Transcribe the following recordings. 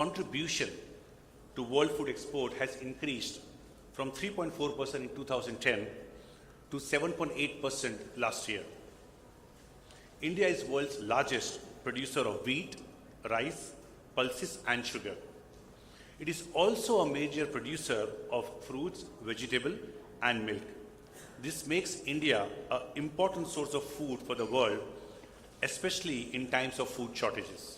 contribution to world food export has increased from 3.4% in 2010 to 7.8% last year. India is world's largest producer of wheat, rice, pulses and sugar. It is also a major producer of fruits, vegetable and milk. This makes India an important source of food for the world, especially in times of food shortages.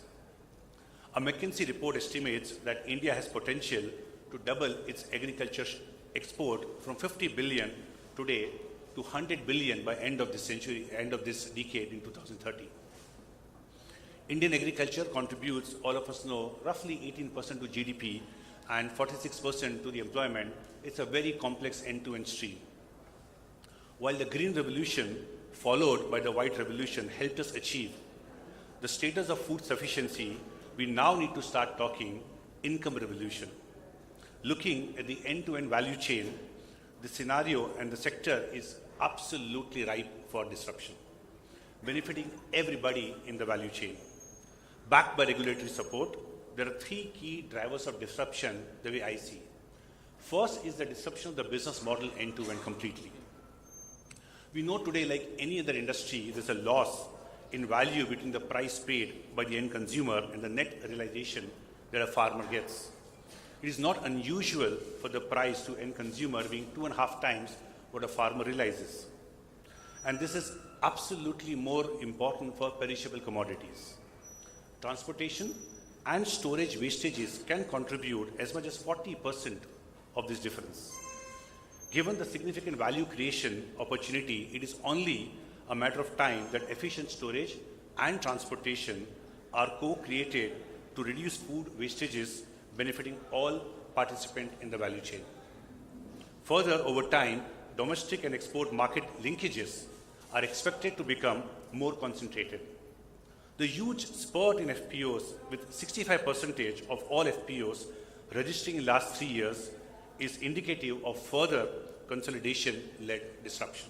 A McKinsey report estimates that India has potential to double its agriculture export from 50 billion today to 100 billion by end of this century, end of this decade in 2030. Indian agriculture contributes, all of us know, roughly 18% to GDP and 46% to the employment. It's a very complex end-to-end stream. While the Green Revolution, followed by the White Revolution, helped us achieve the status of food sufficiency, we now need to start talking income revolution. Looking at the end-to-end value chain, the scenario and the sector is absolutely ripe for disruption, benefiting everybody in the value chain. Backed by regulatory support, there are three key drivers of disruption the way I see. First is the disruption of the business model end-to-end completely. We know today, like any other industry, there's a loss in value between the price paid by the end consumer and the net realization that a farmer gets. It is not unusual for the price to end consumer being 2.5 times what a farmer realizes. And this is absolutely more important for perishable commodities. Transportation and storage wastages can contribute as much as 40% of this difference. Given the significant value creation opportunity, it is only a matter of time that efficient storage and transportation are co-created to reduce food wastages, benefiting all participants in the value chain. Further, over time, domestic and export market linkages are expected to become more concentrated. The huge spurt in FPOs, with 65% of all FPOs registering in the last 3 years, is indicative of further consolidation-led disruption.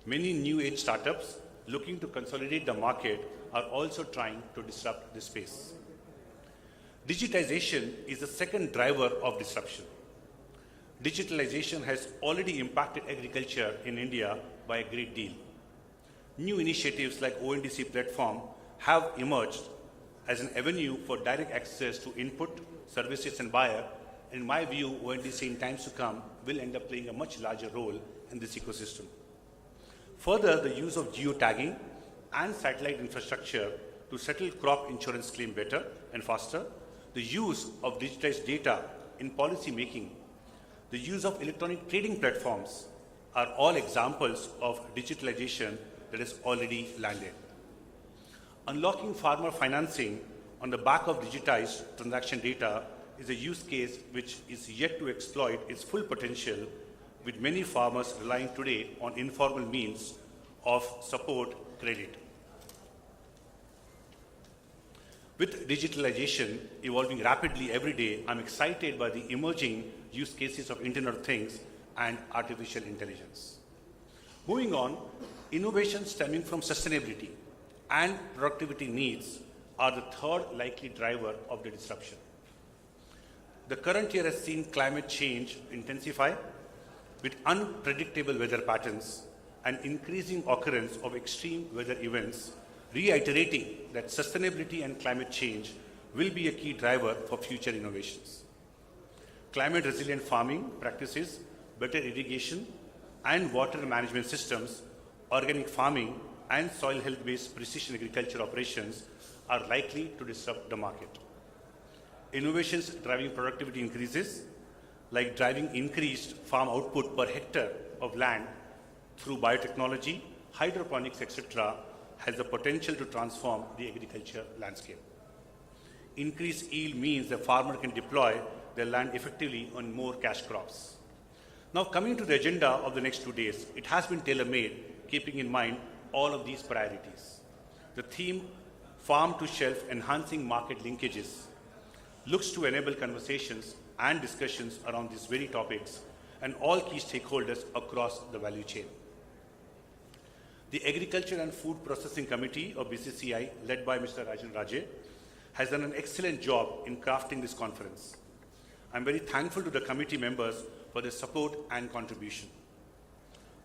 Many new age startups looking to consolidate the market are also trying to disrupt this space. Digitization is the second driver of disruption. Digitalization has already impacted agriculture in India by a great deal. New initiatives like ONDC platform have emerged as an avenue for direct access to input, services and buyer. In my view, ONDC in times to come will end up playing a much larger role in this ecosystem. Further, the use of geotagging and satellite infrastructure to settle crop insurance claim better and faster, the use of digitized data in policy making, the use of electronic trading platforms are all examples of digitalization that has already landed. Unlocking farmer financing on the back of digitized transaction data is a use case which is yet to exploit its full potential, with many farmers relying today on informal means of support credit. With digitalization evolving rapidly every day, I'm excited by the emerging use cases of Internet of Things and artificial intelligence. Moving on, innovations stemming from sustainability and productivity needs are the third likely driver of the disruption. The current year has seen climate change intensify with unpredictable weather patterns and increasing occurrence of extreme weather events, reiterating that sustainability and climate change will be a key driver for future innovations. Climate resilient farming practices, better irrigation and water management systems, organic farming and soil health-based precision agriculture operations are likely to disrupt the market. Innovations driving productivity increases, like driving increased farm output per hectare of land through biotechnology, hydroponics, etc., has the potential to transform the agriculture landscape. Increased yield means the farmer can deploy their land effectively on more cash crops. Now, coming to the agenda of the next 2 days, it has been tailor-made, keeping in mind all of these priorities. The theme, Farm to Shelf Enhancing Market Linkages, looks to enable conversations and discussions around these very topics and all key stakeholders across the value chain. The Agriculture and Food Processing Committee of BCCI, led by Mr. Rajan Raje, has done an excellent job in crafting this conference. I'm very thankful to the committee members for their support and contribution.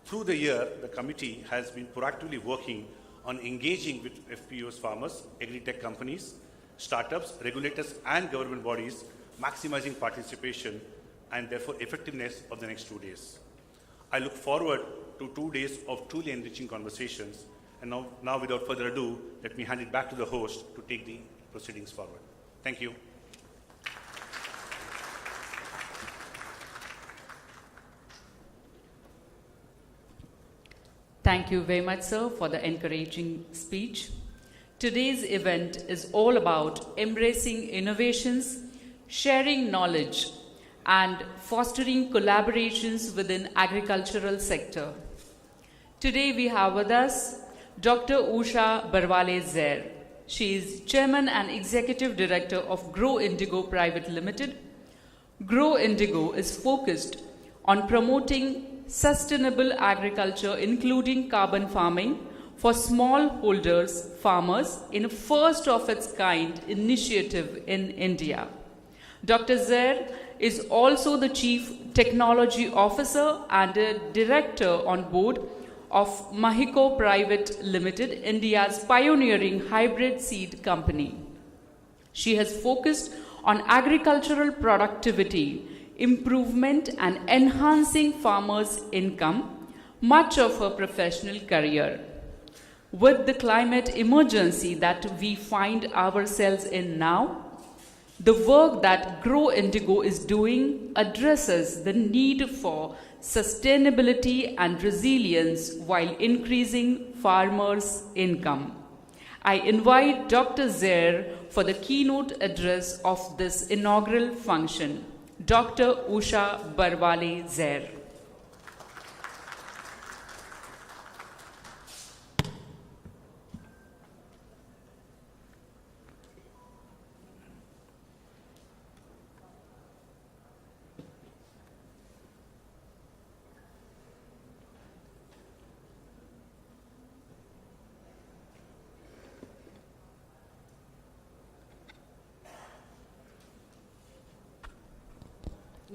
Through the year, the committee has been proactively working on engaging with FPOs farmers, agri-tech companies, startups, regulators, and government bodies, maximizing participation and therefore effectiveness of the next 2 days. I look forward to 2 days of truly enriching conversations. And now without further ado, let me hand it back to the host to take the proceedings forward. Thank you. Thank you very much, sir, for the encouraging speech. Today's event is all about embracing innovations, sharing knowledge, and fostering collaborations within agricultural sector. Today we have with us Dr. Usha Barwale-Zair. She is Chairman and Executive Director of Grow Indigo Private Limited. Grow Indigo is focused on promoting sustainable agriculture, including carbon farming, for smallholders farmers in a first of its kind initiative in India. Dr. Zair is also the Chief Technology Officer and a Director on board of Mahiko Private Limited, India's pioneering hybrid seed company. She has focused on agricultural productivity, improvement and enhancing farmers' income much of her professional career. With the climate emergency that we find ourselves in now, the work that Grow Indigo is doing addresses the need for sustainability and resilience while increasing farmers' income. I invite Dr. Zair for the keynote address of this inaugural function. Dr. Usha Barwale-Zair.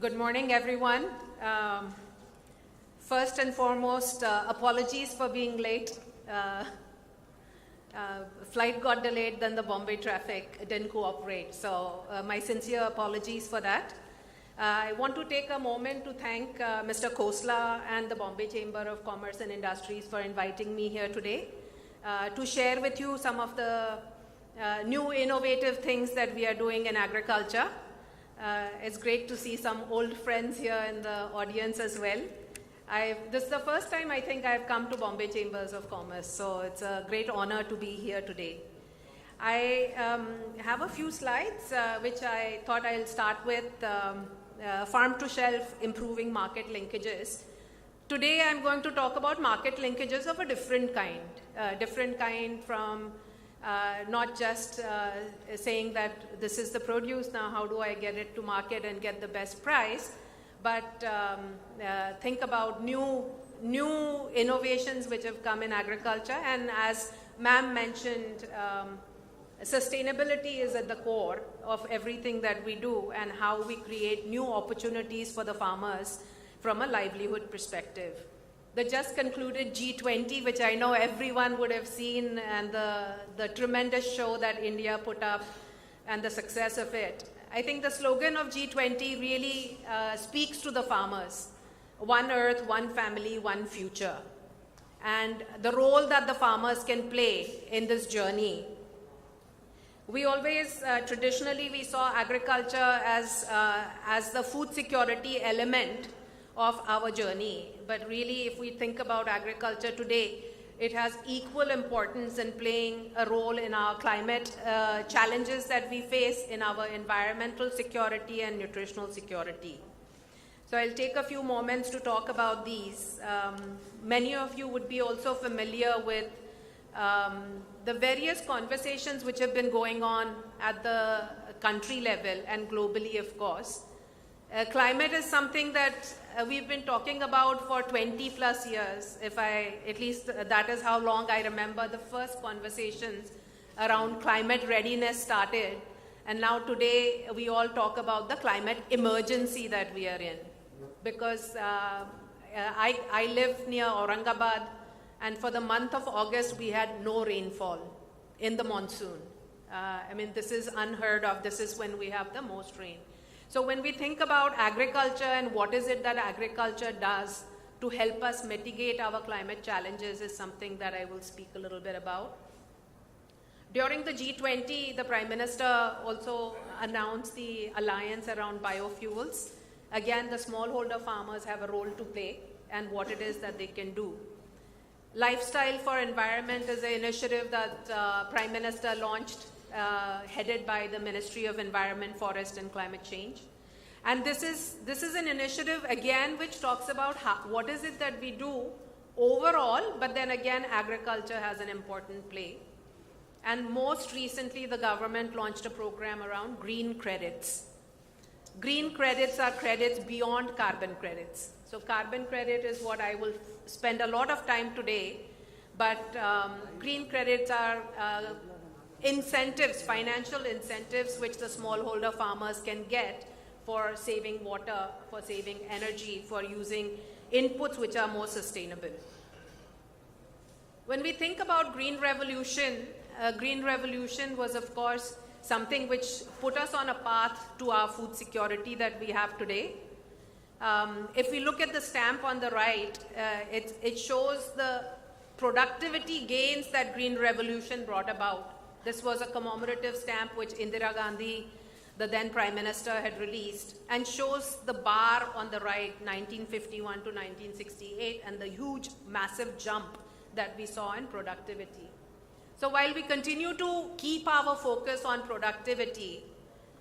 Good morning, everyone. First and foremost, apologies for being late. Flight got delayed, then the Bombay traffic didn't cooperate. So my sincere apologies for that. I want to take a moment to thank Mr. Khosla and the Bombay Chamber of Commerce and Industries for inviting me here today to share with you some of the new innovative things that we are doing in agriculture. It's great to see some old friends here in the audience as well. This is the first time I think I've come to Bombay Chambers of Commerce, so it's a great honor to be here today. I have a few slides which I thought I'll start with, farm to shelf, improving market linkages. Today I'm going to talk about market linkages of a different kind from not just saying that this is the produce, now how do I get it to market and get the best price, but think about new innovations which have come in agriculture. And as ma'am mentioned, sustainability is at the core of everything that we do and how we create new opportunities for the farmers from a livelihood perspective. The just concluded G20, which I know everyone would have seen, and the tremendous show that India put up and the success of it. I think the slogan of G20 really speaks to the farmers. One earth, one family, one future. And the role that the farmers can play in this journey. We always, traditionally, we saw agriculture as the food security element of our journey. But really, if we think about agriculture today, it has equal importance in playing a role in our climate challenges that we face, in our environmental security and nutritional security. So I'll take a few moments to talk about these. Many of you would be also familiar with the various conversations which have been going on at the country level and globally, of course. Climate is something that we've been talking about for 20 plus years. At least that is how long I remember the first conversations around climate readiness started. And now today, we all talk about the climate emergency that we are in. Because I live near Aurangabad, and for the month of August, we had no rainfall in the monsoon. I mean, this is unheard of. This is when we have the most rain. So when we think about agriculture and what is it that agriculture does to help us mitigate our climate challenges is something that I will speak a little bit about. During the G20, the Prime Minister also announced the alliance around biofuels. Again, the smallholder farmers have a role to play and what it is that they can do. Lifestyle for Environment is an initiative that Prime Minister launched, headed by the Ministry of Environment, Forest and Climate Change. And this is an initiative, again, which talks about what is it that we do overall, but then again, agriculture has an important play. And most recently, the government launched a program around green credits. Green credits are credits beyond carbon credits. So carbon credit is what I will spend a lot of time today, but green credits are incentives, financial incentives, which the smallholder farmers can get for saving water, for saving energy, for using inputs which are more sustainable. When we think about Green Revolution was, of course, something which put us on a path to our food security that we have today. If we look at the stamp on the right, it shows the productivity gains that Green Revolution brought about. This was a commemorative stamp which Indira Gandhi, the then Prime Minister, had released, and shows the bar on the right, 1951 to 1968, and the huge, massive jump that we saw in productivity. So while we continue to keep our focus on productivity,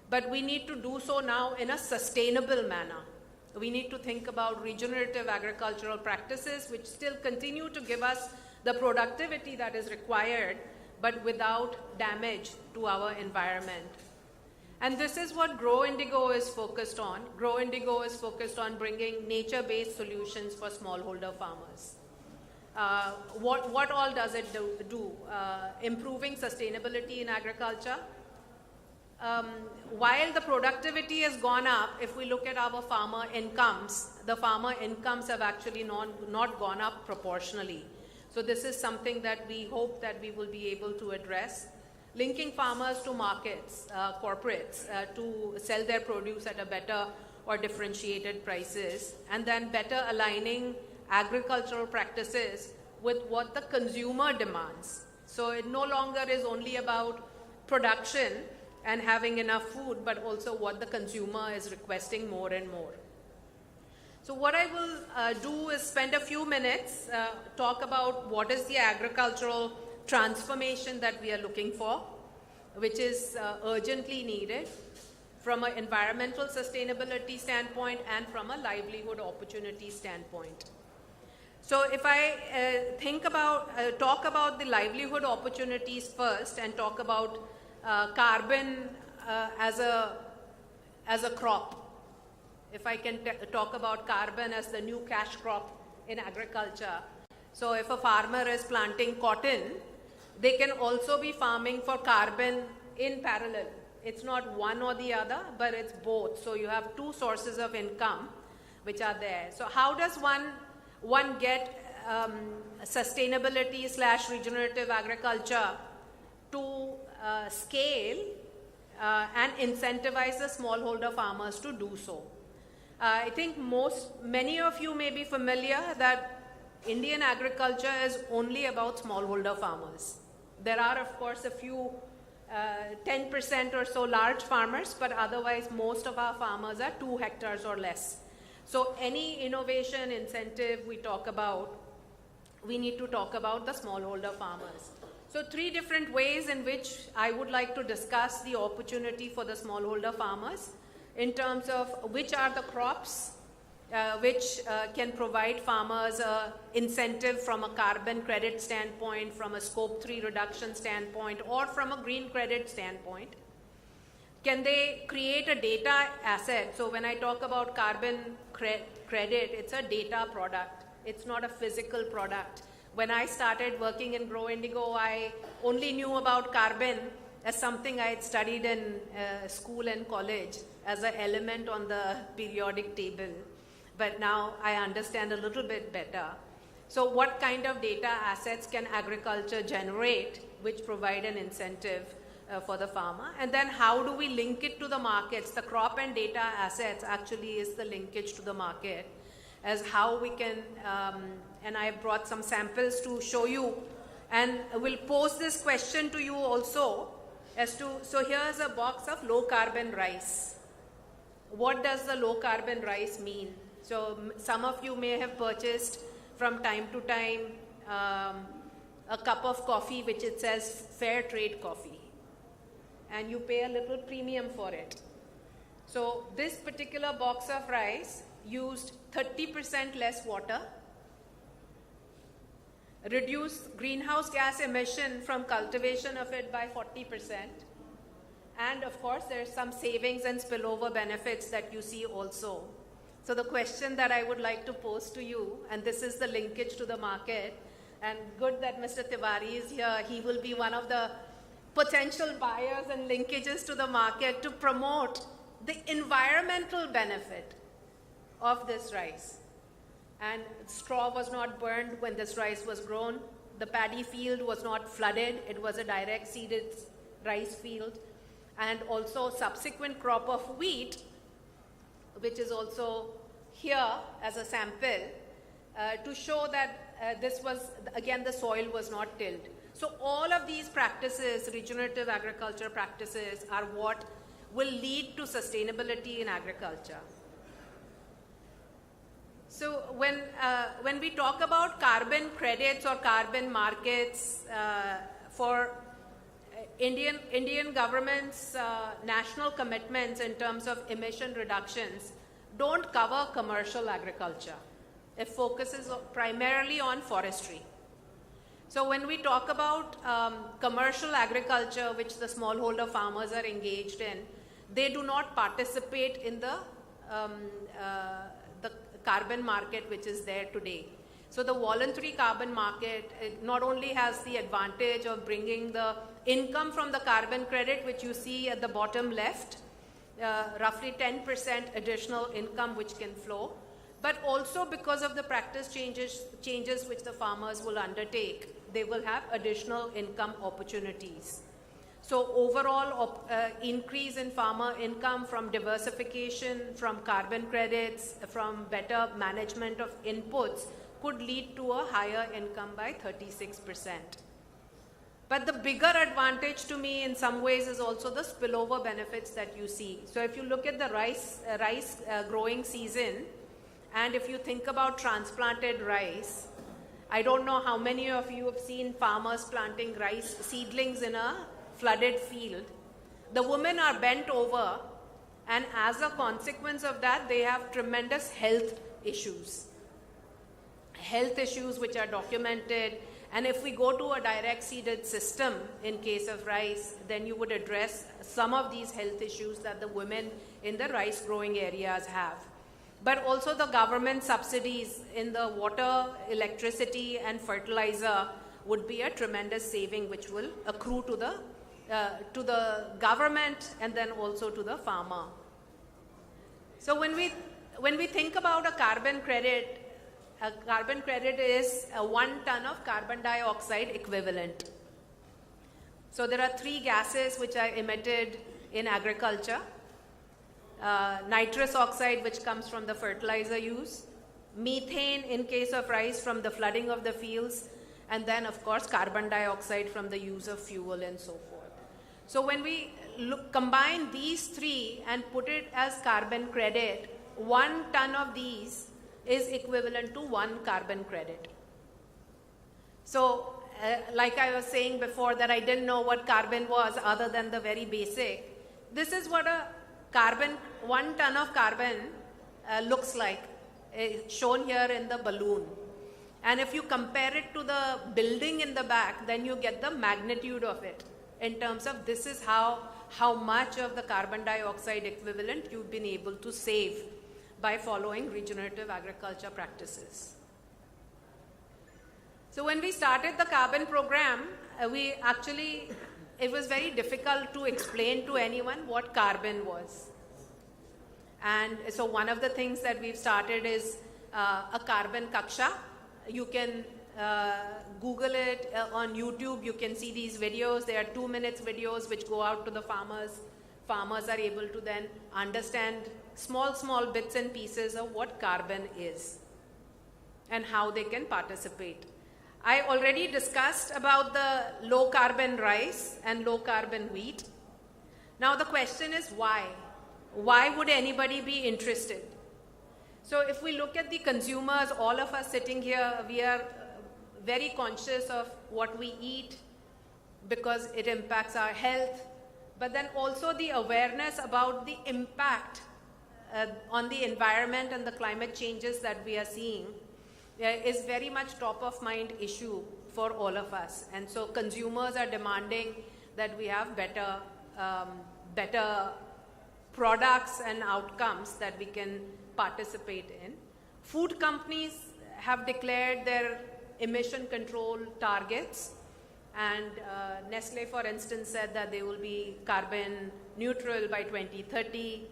but we need to do so now in a sustainable manner. We need to think about regenerative agricultural practices which still continue to give us the productivity that is required, but without damage to our environment. And this is what Grow Indigo is focused on. Grow Indigo is focused on bringing nature-based solutions for smallholder farmers. What all does it do? Improving sustainability in agriculture. While the productivity has gone up, if we look at our farmer incomes, the farmer incomes have actually not gone up proportionally. So this is something that we hope that we will be able to address. Linking farmers to markets, corporates, to sell their produce at a better or differentiated prices, and then better aligning agricultural practices with what the consumer demands. So it no longer is only about production and having enough food, but also what the consumer is requesting more and more. So what I will do is spend a few minutes, talk about what is the agricultural transformation that we are looking for, which is urgently needed from an environmental sustainability standpoint and from a livelihood opportunity standpoint. So if I talk about the livelihood opportunities first and talk about carbon as a crop. If I can talk about carbon as the new cash crop in agriculture. So if a farmer is planting cotton, they can also be farming for carbon in parallel. It's not one or the other, but it's both. So you have two sources of income which are there. So how does one get sustainability / regenerative agriculture to scale and incentivize the smallholder farmers to do so? I think many of you may be familiar that Indian agriculture is only about smallholder farmers. There are, of course, a few 10% or so large farmers, but otherwise most of our farmers are 2 hectares or less. So any innovation incentive we talk about, we need to talk about the smallholder farmers. So 3 different ways in which I would like to discuss the opportunity for the smallholder farmers in terms of which are the crops which can provide farmers incentive from a carbon credit standpoint, from a scope 3 reduction standpoint, or from a green credit standpoint. Can they create a data asset? So when I talk about carbon credit, it's a data product. It's not a physical product. When I started working in Grow Indigo, I only knew about carbon as something I had studied in school and college as an element on the periodic table, but now I understand a little bit better. So what kind of data assets can agriculture generate which provide an incentive for the farmer? And then how do we link it to the markets? The crop and data assets actually is the linkage to the market, as how we can, and I have brought some samples to show you, and we'll pose this question to you also as to, so here's a box of low carbon rice. What does the low carbon rice mean? So some of you may have purchased from time to time a cup of coffee which it says fair trade coffee, and you pay a little premium for it. So this particular box of rice used 30% less water, reduced greenhouse gas emission from cultivation of it by 40%, and of course there's some savings and spillover benefits that you see also. So the question that I would like to pose to you, and this is the linkage to the market, and good that Mr. Tiwari is here, he will be one of the potential buyers and linkages to the market to promote the environmental benefit of this rice. And straw was not burned when this rice was grown. The paddy field was not flooded. It was a direct seeded rice field. And also subsequent crop of wheat, which is also here as a sample, to show that this was, again, the soil was not tilled. So all of these practices, regenerative agriculture practices, are what will lead to sustainability in agriculture. So when we talk about carbon credits or carbon markets for Indian government's national commitments in terms of emission reductions don't cover commercial agriculture. It focuses primarily on forestry. So when we talk about commercial agriculture, which the smallholder farmers are engaged in, they do not participate in the carbon market which is there today. So the voluntary carbon market not only has the advantage of bringing the income from the carbon credit, which you see at the bottom left, roughly 10% additional income which can flow, but also because of the practice changes which the farmers will undertake, they will have additional income opportunities. So overall increase in farmer income from diversification, from carbon credits, from better management of inputs could lead to a higher income by 36%. But the bigger advantage to me in some ways is also the spillover benefits that you see. So if you look at the rice growing season, and if you think about transplanted rice, I don't know how many of you have seen farmers planting rice seedlings in a flooded field. The women are bent over, and as a consequence of that, they have tremendous health issues which are documented. And if we go to a direct seeded system in case of rice, then you would address some of these health issues that the women in the rice growing areas have. But also the government subsidies in the water, electricity and fertilizer would be a tremendous saving which will accrue to the government and then also to the farmer. So when we think about a carbon credit is 1 ton of carbon dioxide equivalent. So there are 3 gases which are emitted in agriculture. Nitrous oxide, which comes from the fertilizer use, methane in case of rice from the flooding of the fields, and then of course carbon dioxide from the use of fuel and so forth. So when we combine these 3 and put it as carbon credit, 1 ton of these is equivalent to 1 carbon credit. So like I was saying before that I didn't know what carbon was other than the very basic. This is what a 1 ton of carbon looks like, shown here in the balloon. And if you compare it to the building in the back, then you get the magnitude of it in terms of this is how much of the carbon dioxide equivalent you've been able to save by following regenerative agriculture practices. So when we started the carbon program, we actually it was very difficult to explain to anyone what carbon was. And so one of the things that we've started is a carbon kaksha. You can Google it on YouTube. You can see these videos. They are 2 minutes videos which go out to the farmers. Farmers are able to then understand small bits and pieces of what carbon is and how they can participate. I already discussed about the low carbon rice and low carbon wheat. Now the question is why? Why would anybody be interested? So if we look at the consumers, all of us sitting here, we are very conscious of what we eat because it impacts our health, but then also the awareness about the impact on the environment and the climate changes that we are seeing is very much top of mind issue for all of us. And so consumers are demanding that we have better products and outcomes that we can participate in. Food companies have declared their emission control targets, and Nestle, for instance, said that they will be carbon neutral by 2030.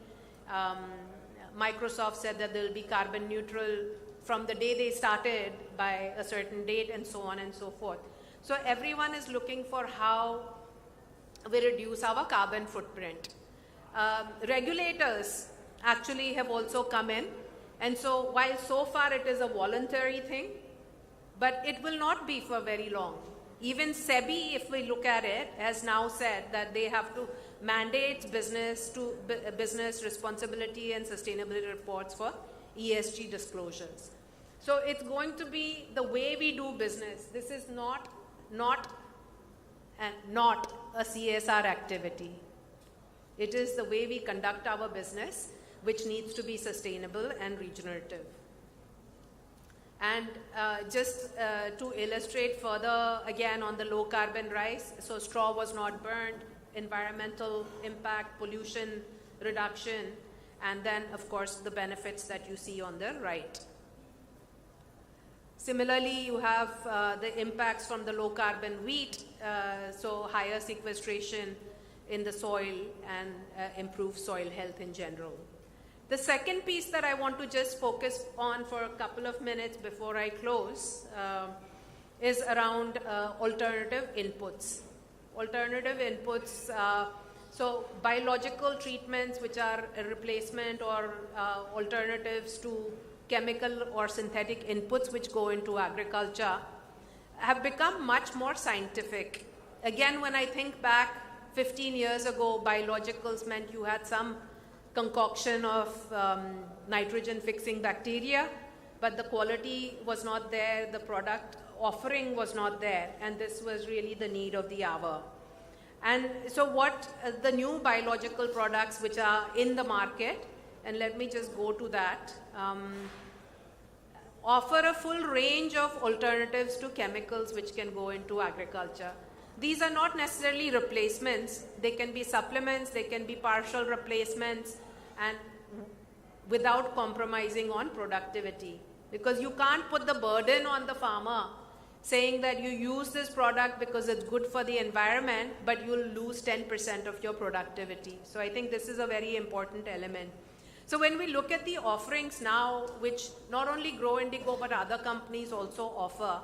Microsoft said that they will be carbon neutral from the day they started by a certain date, and so on and so forth. So everyone is looking for how we reduce our carbon footprint. Regulators actually have also come in, and so while so far it is a voluntary thing, but it will not be for very long. Even SEBI, if we look at it, has now said that they have to mandate business responsibility and sustainability reports for ESG disclosures. So it's going to be the way we do business. This is not a CSR activity. It is the way we conduct our business, which needs to be sustainable and regenerative. And just to illustrate further, again, on the low carbon rice, so straw was not burned, environmental impact, pollution reduction, and then, of course, the benefits that you see on the right. Similarly, you have the impacts from the low carbon wheat, so higher sequestration in the soil and improved soil health in general. The second piece that I want to just focus on for a couple of minutes before I close is around alternative inputs. Alternative inputs, so biological treatments which are a replacement or alternatives to chemical or synthetic inputs which go into agriculture have become much more scientific. Again, when I think back 15 years ago, biologicals meant you had some concoction of nitrogen fixing bacteria, but the quality was not there, the product offering was not there, and this was really the need of the hour. And so what the new biological products which are in the market, and let me just go to that, offer a full range of alternatives to chemicals which can go into agriculture. These are not necessarily replacements. They can be supplements, they can be partial replacements, and without compromising on productivity. Because you can't put the burden on the farmer saying that you use this product because it's good for the environment, but you'll lose 10% of your productivity. So I think this is a very important element. So when we look at the offerings now, which not only Grow Indigo but other companies also offer,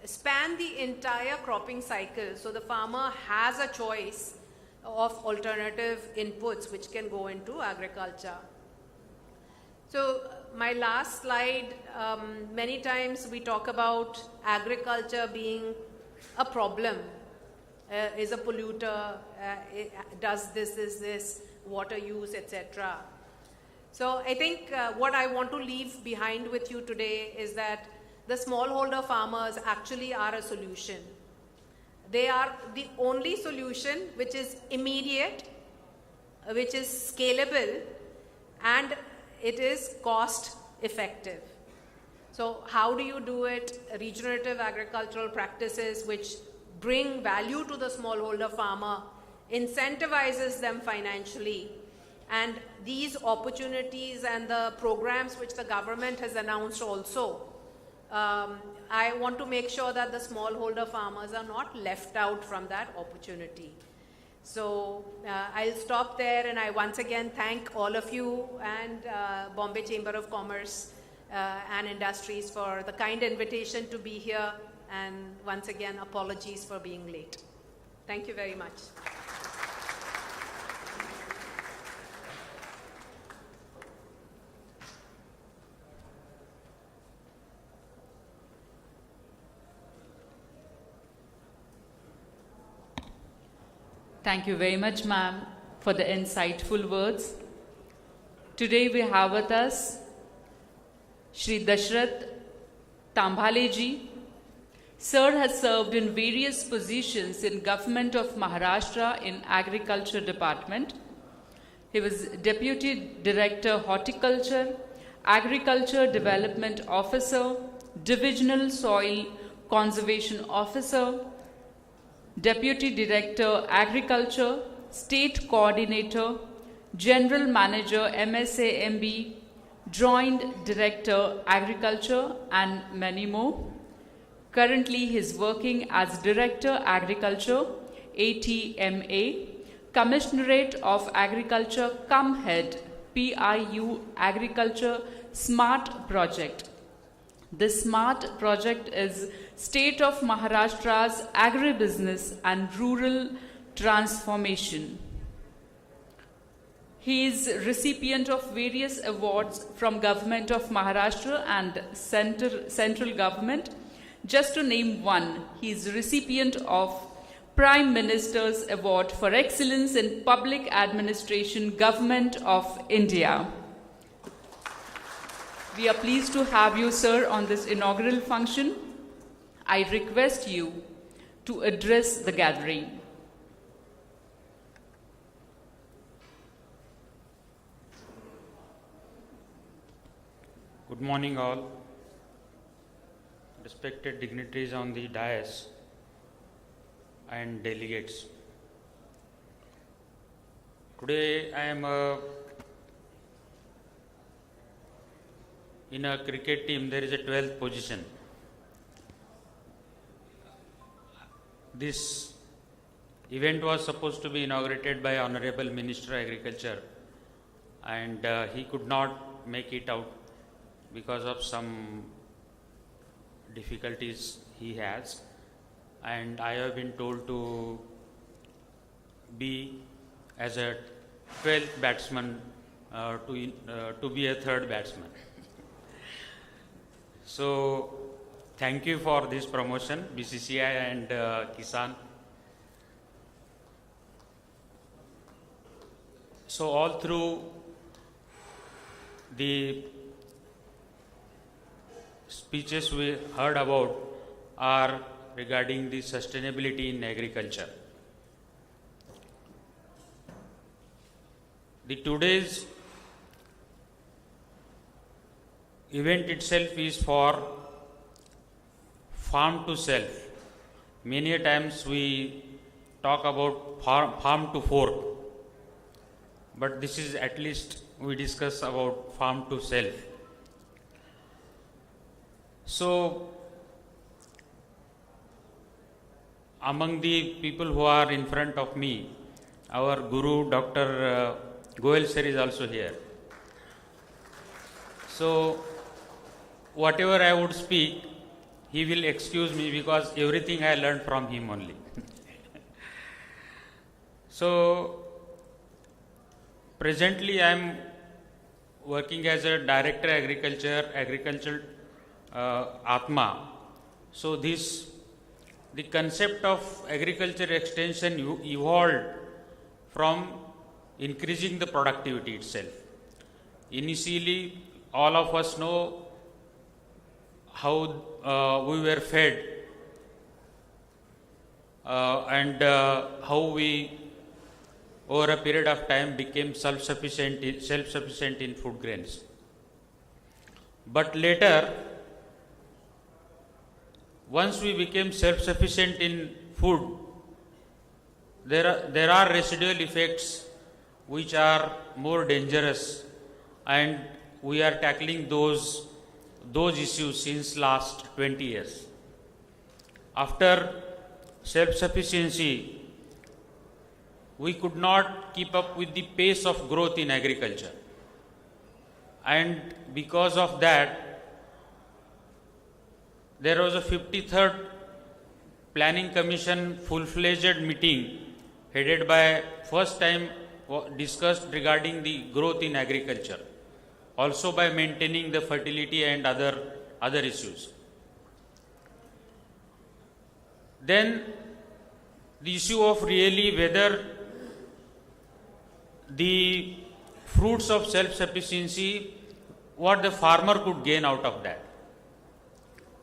span the entire cropping cycle. So the farmer has a choice of alternative inputs which can go into agriculture. So my last slide, many times we talk about agriculture being a problem, is a polluter, does this, water use, etc. So I think what I want to leave behind with you today is that the smallholder farmers actually are a solution. They are the only solution which is immediate, which is scalable, and it is cost effective. So how do you do it? Regenerative agricultural practices which bring value to the smallholder farmer, incentivizes them financially, and these opportunities and the programs which the government has announced also I want to make sure that the smallholder farmers are not left out from that opportunity. So I'll stop there, and I once again thank all of you and Bombay Chamber of Commerce and Industries for the kind invitation to be here, and once again apologies for being late. Thank you very much. Thank you very much, ma'am, for the insightful words. Today we have with us Shri Dashrath Tambhaleji. Sir has served in various positions in Government of Maharashtra in Agriculture Department. He was Deputy Director Horticulture, Agriculture Development Officer, Divisional Soil Conservation Officer, Deputy Director Agriculture, State Coordinator, General Manager MSAMB, Joint Director Agriculture, and many more. Currently he is working as Director Agriculture, ATMA, Commissionerate of Agriculture, Head, PIU Agriculture Smart Project. This SMART project is State of Maharashtra's agribusiness and rural transformation. He is recipient of various awards from Government of Maharashtra and central government. Just to name one, he is recipient of Prime Minister's Award for Excellence in Public Administration, Government of India. We are pleased to have you, sir, on this inaugural function. I request you to address the gathering. Good morning, all. Respected dignitaries on the dais and delegates. Today I am in a cricket team. There is a 12th position. This event was supposed to be inaugurated by Honorable Minister Agriculture, and he could not make it out because of some difficulties he has, and I have been told to be as a 12th batsman to be a third batsman. So thank you for this promotion, BCCI and Kisan. So all through the speeches we heard about are regarding the sustainability in agriculture. The today's event itself is for farm to self. Many a times we talk about farm to fork, but this is at least we discuss about farm to self. So, among the people who are in front of me, our Guru Dr. Goel sir is also here. So, whatever I would speak, he will excuse me because everything I learned from him only. So, presently I am working as a Director Agriculture Atma. So the concept of agriculture extension evolved from increasing the productivity itself. Initially, all of us know how we were fed and how we over a period of time became self-sufficient in food grains. But later, once we became self-sufficient in food, there are residual effects which are more dangerous, and we are tackling those those issues since last 20 years. After self-sufficiency, we could not keep up with the pace of growth in agriculture. And because of that, there was a 53rd Planning Commission full-fledged meeting headed by first time discussed regarding the growth in agriculture, also by maintaining the fertility and other issues. Then the issue of really whether the fruits of self-sufficiency, what the farmer could gain out of that.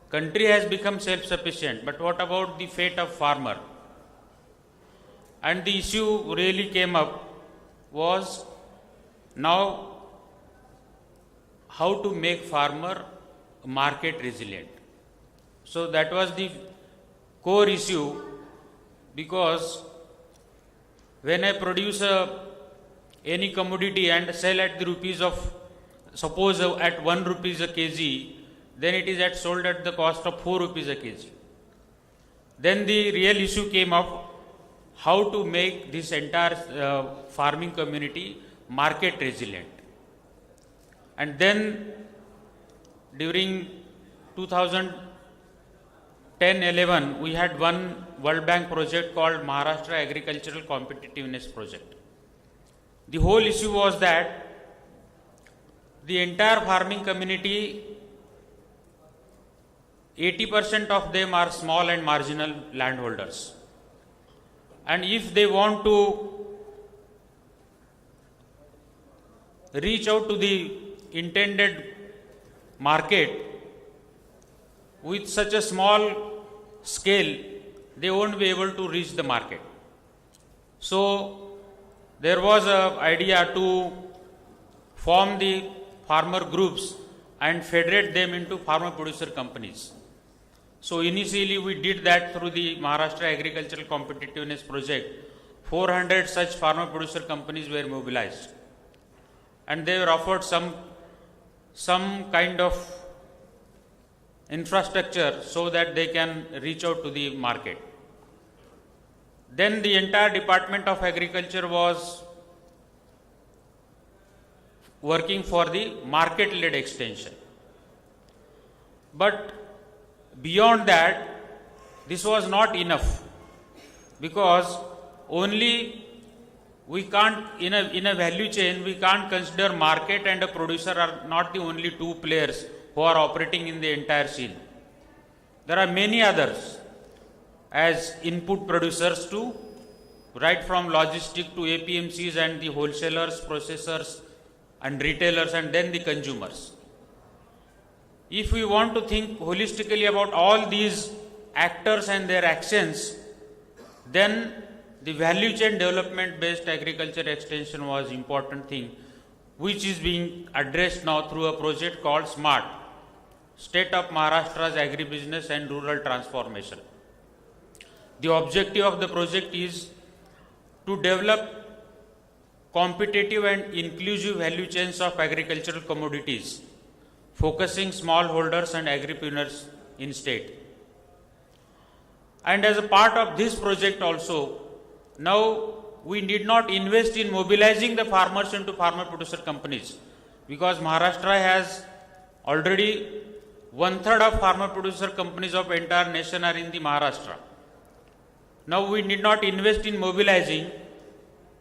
Country has become self-sufficient, but what about the fate of farmer? And the issue really came up was now how to make farmer market resilient. So that was the core issue, because when I produce any commodity and sell at the rupees of, suppose at 1 rupees a kg, then it is sold at the cost of 4 rupees a kg. Then the real issue came up, how to make this entire farming community market resilient. And then during 2010-11, we had one World Bank project called Maharashtra Agricultural Competitiveness Project. The whole issue was that the entire farming community, 80% of them are small and marginal landholders. And if they want to reach out to the intended market with such a small scale, they won't be able to reach the market. So there was an idea to form the farmer groups and federate them into farmer producer companies. So initially we did that through the Maharashtra Agricultural Competitiveness Project. 400 such farmer producer companies were mobilized, and they were offered some kind of infrastructure so that they can reach out to the market. Then the entire Department of Agriculture was working for the market-led extension. But beyond that, this was not enough, because only we can't, in a value chain, we can't consider market and a producer are not the only two players who are operating in the entire scene. There are many others as input producers too, right from logistic to APMCs and the wholesalers, processors and retailers, and then the consumers. If we want to think holistically about all these actors and their actions, then the value chain development based agriculture extension was important thing, which is being addressed now through a project called SMART, State of Maharashtra's Agribusiness and Rural Transformation. The objective of the project is to develop competitive and inclusive value chains of agricultural commodities, focusing smallholders and agripreneurs in state. And as a part of this project also, now we need not invest in mobilizing the farmers into farmer producer companies, because Maharashtra has already 1/3 of farmer producer companies of entire nation are in the Maharashtra. Now we need not invest in mobilizing,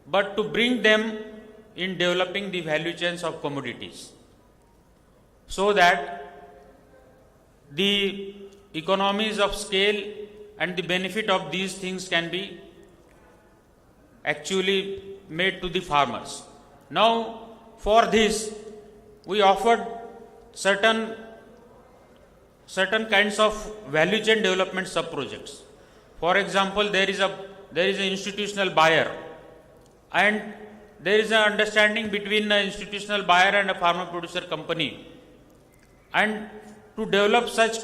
but to bring them in developing the value chains of commodities, so that the economies of scale and the benefit of these things can be actually made to the farmers. Now, for this, we offered certain kinds of value chain development sub-projects. For example, there is an institutional buyer, and there is an understanding between an institutional buyer and a farmer producer company. And to develop such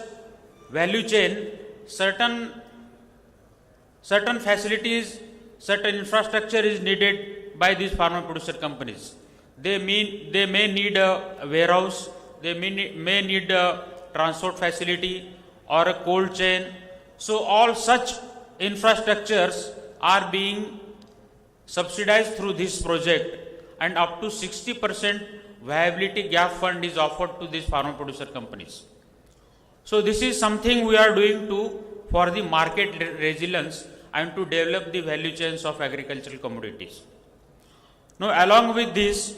value chain, certain facilities, certain infrastructure is needed by these farmer producer companies. They may need a warehouse, they may need a transport facility or a cold chain. So all such infrastructures are being subsidized through this project, and up to 60% viability gap fund is offered to these farmer producer companies. So this is something we are doing for the market resilience and to develop the value chains of agricultural commodities. Now along with this,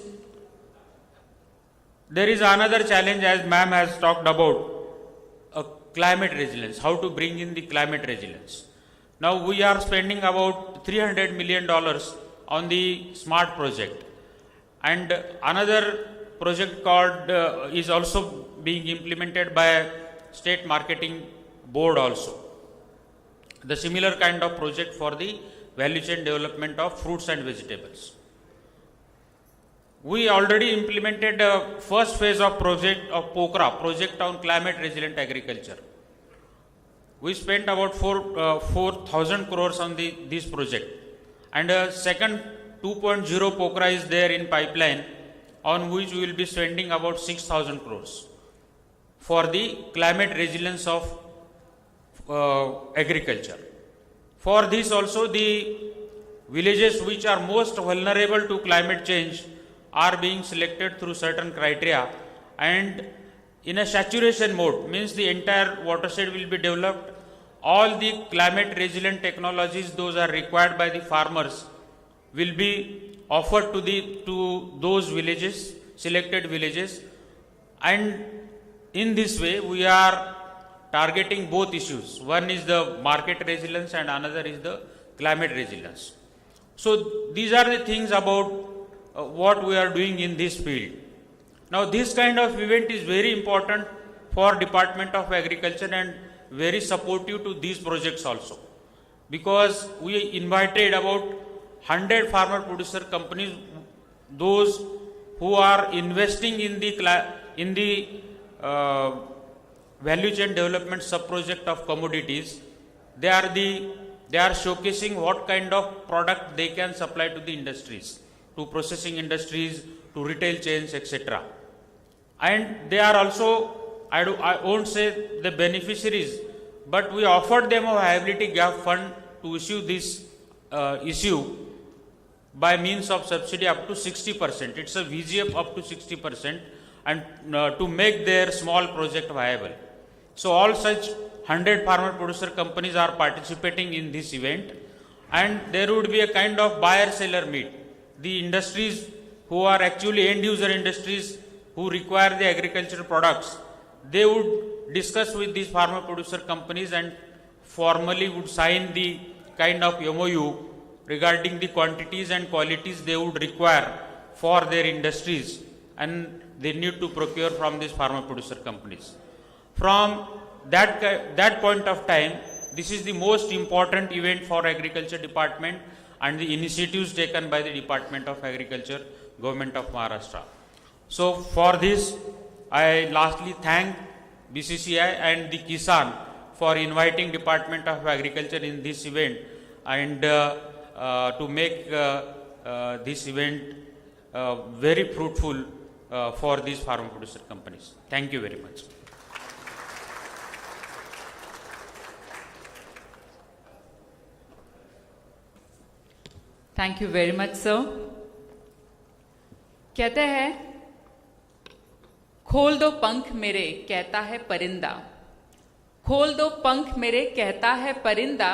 there is another challenge, as ma'am has talked about, climate resilience, how to bring in the climate resilience. Now we are spending about $300 million on the SMART project, and another project called is also being implemented by State Marketing Board also. The similar kind of project for the value chain development of fruits and vegetables. We already implemented the first phase of project of POCRA, project on climate resilient agriculture. We spent about 4,000 crores on this project, and a second 2.0 POCRA is there in pipeline, on which we will be spending about 6,000 crores for the climate resilience of agriculture. For this also, the villages which are most vulnerable to climate change are being selected through certain criteria, and in a saturation mode, means the entire watershed will be developed. All the climate resilient technologies those are required by the farmers will be offered to those villages, selected villages, and in this way we are targeting both issues. One is the market resilience and another is the climate resilience. So these are the things about what we are doing in this field. Now this kind of event is very important for Department of Agriculture and very supportive to these projects also, because we invited about 100 farmer producer companies, those who are investing in the value chain development sub-project of commodities. They are showcasing what kind of product they can supply to the industries, to processing industries, to retail chains, etc. And they are also, I won't say the beneficiaries, but we offered them a viability gap fund to issue this issue by means of subsidy up to 60%. It's a VGF up to 60%, and to make their small project viable. So all such 100 farmer producer companies are participating in this event, and there would be a kind of buyer-seller meet. The industries who are actually end-user industries who require the agricultural products, they would discuss with these farmer producer companies and formally would sign the kind of MOU regarding the quantities and qualities they would require for their industries, and they need to procure from these farmer producer companies. From that point of time, this is the most important event for Agriculture Department and the initiatives taken by the Department of Agriculture, Government of Maharashtra. So for this, I lastly thank BCCI and the Kisan for inviting Department of Agriculture in this event, and to make this event very fruitful for these farmer producer companies. Thank you very much. Thank you very much, sir. कहते हैं, खोल दो पंख मेरे कहता है परिंदा, खोल दो पंख मेरे कहता है परिंदा,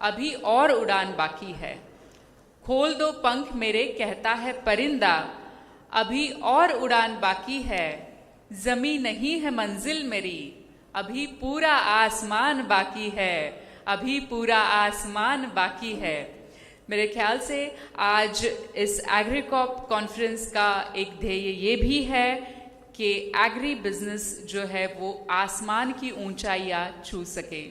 अभी और उड़ान बाकी है। खोल दो पंख मेरे कहता है परिंदा, अभी और उड़ान बाकी है। जमी नहीं है मंजिल मेरी, अभी पूरा आसमान बाकी है, अभी पूरा आसमान बाकी है। मेरे ख्याल से आज इस एग्रीकॉप कॉन्फ्रेंस का एक ध्येय ये भी है कि एग्री बिजनेस जो है वो आसमान की ऊंचाइयां छू सके।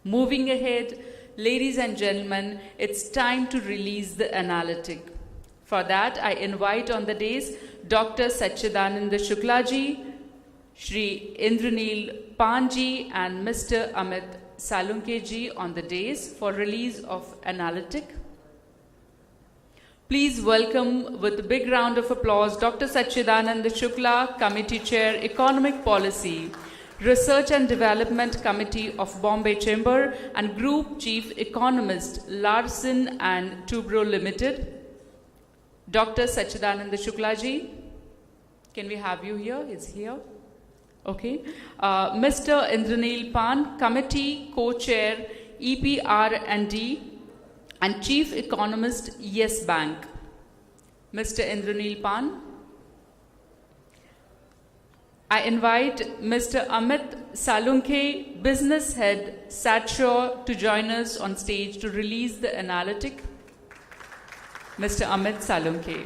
Moving ahead, ladies and gentlemen, it's time to release the analytic. For that, I invite on the dais Dr. Sachidananda Shukla ji, Shri Indranil Panji and Mr. Amit Salunke ji on the dais for release of analytic. Please welcome with a big round of applause Dr. Sachidanand Shukla, Committee Chair, Economic Policy, Research and Development Committee of Bombay Chamber and Group Chief Economist, Larsen and Toubro Limited. Dr. Sachidanand Shukla ji, can we have you here? He's here. Okay. Mr. Indranil Pan, Committee Co-Chair, EPR&D and Chief Economist, Yes Bank. Mr. Indranil Pan. I invite Mr. Amit Salunke, Business Head, Satshore, to join us on stage to release the analytic. Mr. Amit Salunke.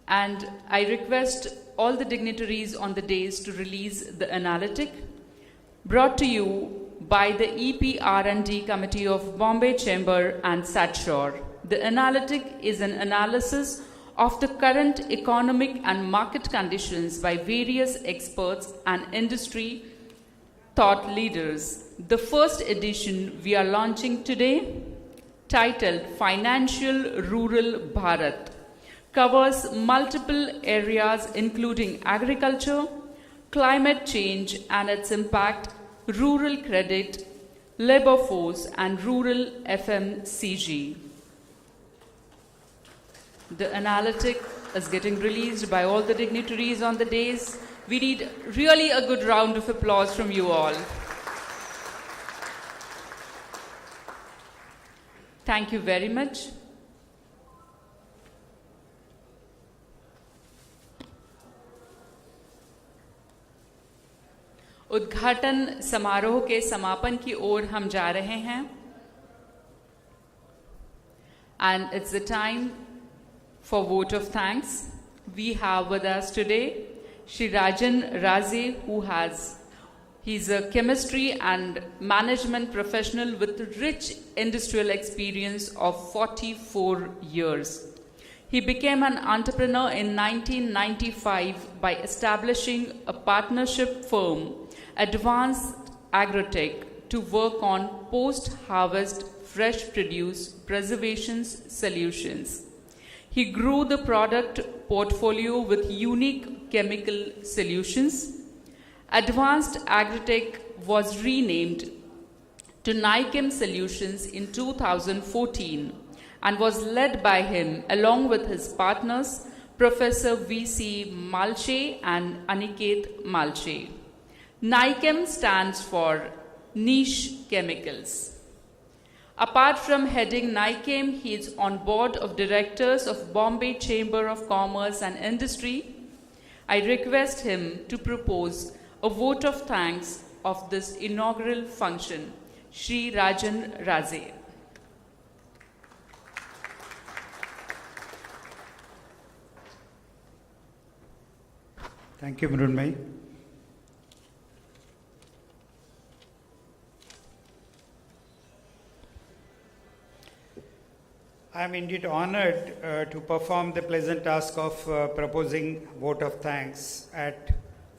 And I request all the dignitaries on the dais to release the analytic, brought to you by the EPR&D Committee of Bombay Chamber and Satshore. The analytic is an analysis of the current economic and market conditions by various experts and industry thought leaders. The first edition we are launching today, titled Financial Rural Bharat, covers multiple areas including agriculture, climate change and its impact, rural credit, labor force and rural FMCG. The analytic is getting released by all the dignitaries on the dais. We need really a good round of applause from you all. Thank you very much. उद्घाटन समारोह के समापन की ओर हम जा रहे हैं. And it's the time for vote of thanks. We have with us today Shri Rajan Raze, he's a chemistry and management professional with rich industrial experience of 44 years. He became an entrepreneur in 1995 by establishing a partnership firm, Advanced Agrotech, to work on post-harvest fresh produce preservation solutions. He grew the product portfolio with unique chemical solutions. Advanced Agrotech was renamed to Nichem Solutions in 2014 and was led by him along with his partners, Professor V.C. Malche and Aniket Malche. Nichem stands for Niche Chemicals. Apart from heading Nichem, he is on board of directors of Bombay Chamber of Commerce and Industry. I request him to propose a vote of thanks of this inaugural function. Shri Rajan Raze. Thank you, Mrunmai. I am indeed honored to perform the pleasant task of proposing vote of thanks at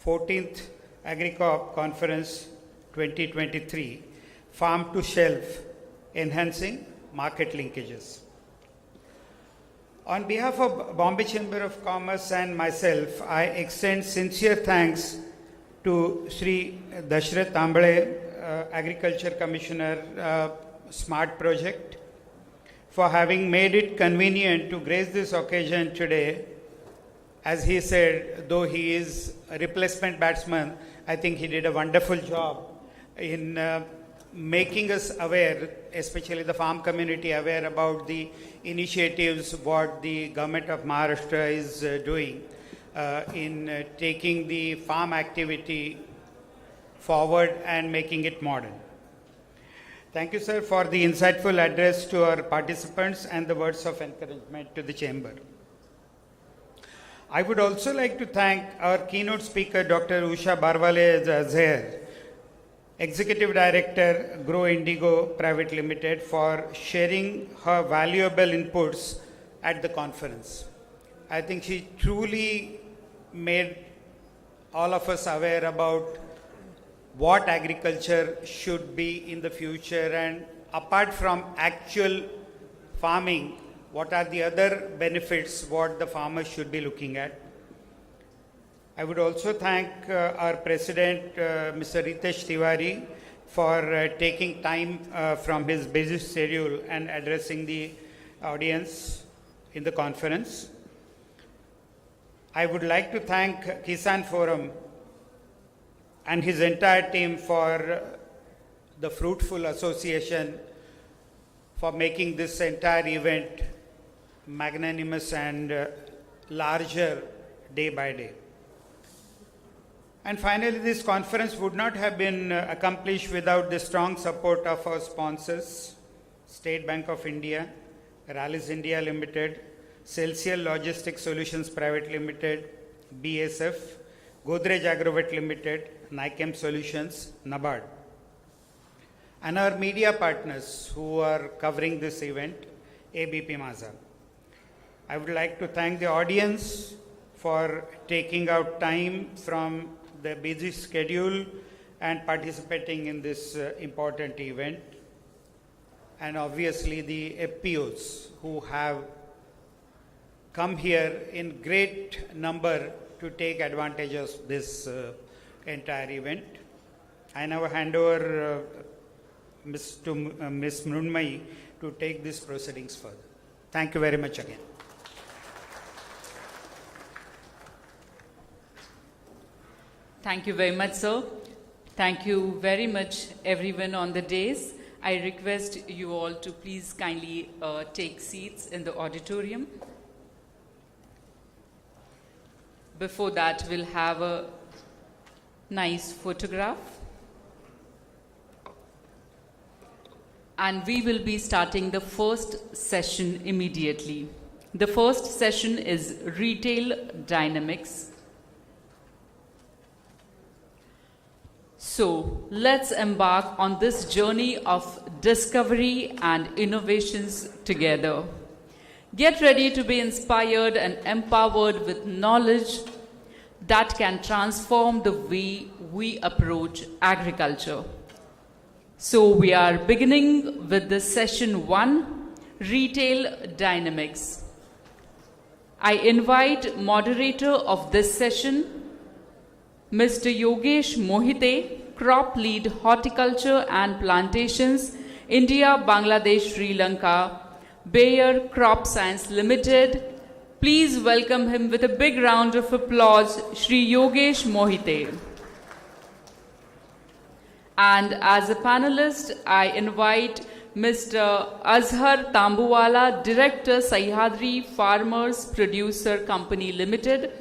14th AgriCorp Conference 2023, Farm to Shelf, Enhancing Market Linkages. On behalf of Bombay Chamber of Commerce and myself, I extend sincere thanks to Sri Dashrath Ambale, Agriculture Commissioner, Smart Project, for having made it convenient to grace this occasion today. As he said, though he is a replacement batsman, I think he did a wonderful job in making us aware, especially the farm community, aware about the initiatives what the government of Maharashtra is doing in taking the farm activity forward and making it modern. Thank you, sir, for the insightful address to our participants and the words of encouragement to the chamber. I would also like to thank our keynote speaker, Dr. Usha Barwale Azher, Executive Director, Grow Indigo Private Limited, for sharing her valuable inputs at the conference. I think she truly made all of us aware about what agriculture should be in the future, and apart from actual farming, what are the other benefits what the farmers should be looking at. I would also thank our President, Mr. Ritesh Tiwari, for taking time from his busy schedule and addressing the audience in the conference. I would like to thank Kisan Forum and his entire team for the fruitful association for making this entire event magnanimous and larger day by day. And finally, this conference would not have been accomplished without the strong support of our sponsors, State Bank of India, Rallis India Limited, Celsius Logistics Solutions Private Limited, BSF, Godrej Agrovet Limited, Nichem Solutions, NABARD. And our media partners who are covering this event, ABP Majha. I would like to thank the audience for taking out time from the busy schedule and participating in this important event. And obviously the FPOs who have come here in great number to take advantage of this entire event. I now hand over Ms. Mrunmayee to take these proceedings further. Thank you very much again. Thank you very much, sir. Thank you very much, everyone on the dais. I request you all to please kindly take seats in the auditorium. Before that, we'll have a nice photograph. And we will be starting the first session immediately. The first session is Retail Dynamics. So let's embark on this journey of discovery and innovations together. Get ready to be inspired and empowered with knowledge that can transform the way we approach agriculture. So we are beginning with the session 1, Retail Dynamics. I invite moderator of this session, Mr. Yogesh Mohite, Crop Lead Horticulture and Plantations, India, Bangladesh, Sri Lanka, Bayer Crop Science Limited. Please welcome him with a big round of applause, Shri Yogesh Mohite. And as a panelist, I invite Mr. Azhar Tambuwala, Director, Sahyadri Farmers Producer Company Limited,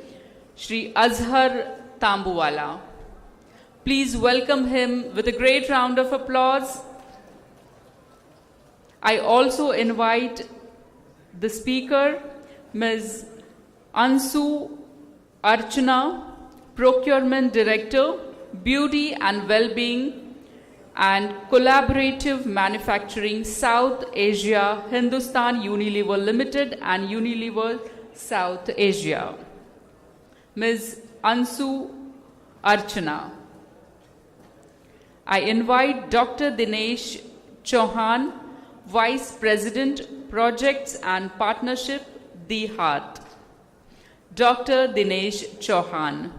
Shri Azhar Tambuwala. Please welcome him with a great round of applause. I also invite the speaker, Ms. Ansu Archana, Procurement Director, Beauty and Wellbeing and Collaborative Manufacturing, South Asia, Hindustan Unilever Limited and Unilever South Asia. Ms. Ansu Archana. I invite Dr. Dinesh Chauhan, Vice President, Projects and Partnership, The Heart. Dr. Dinesh Chauhan.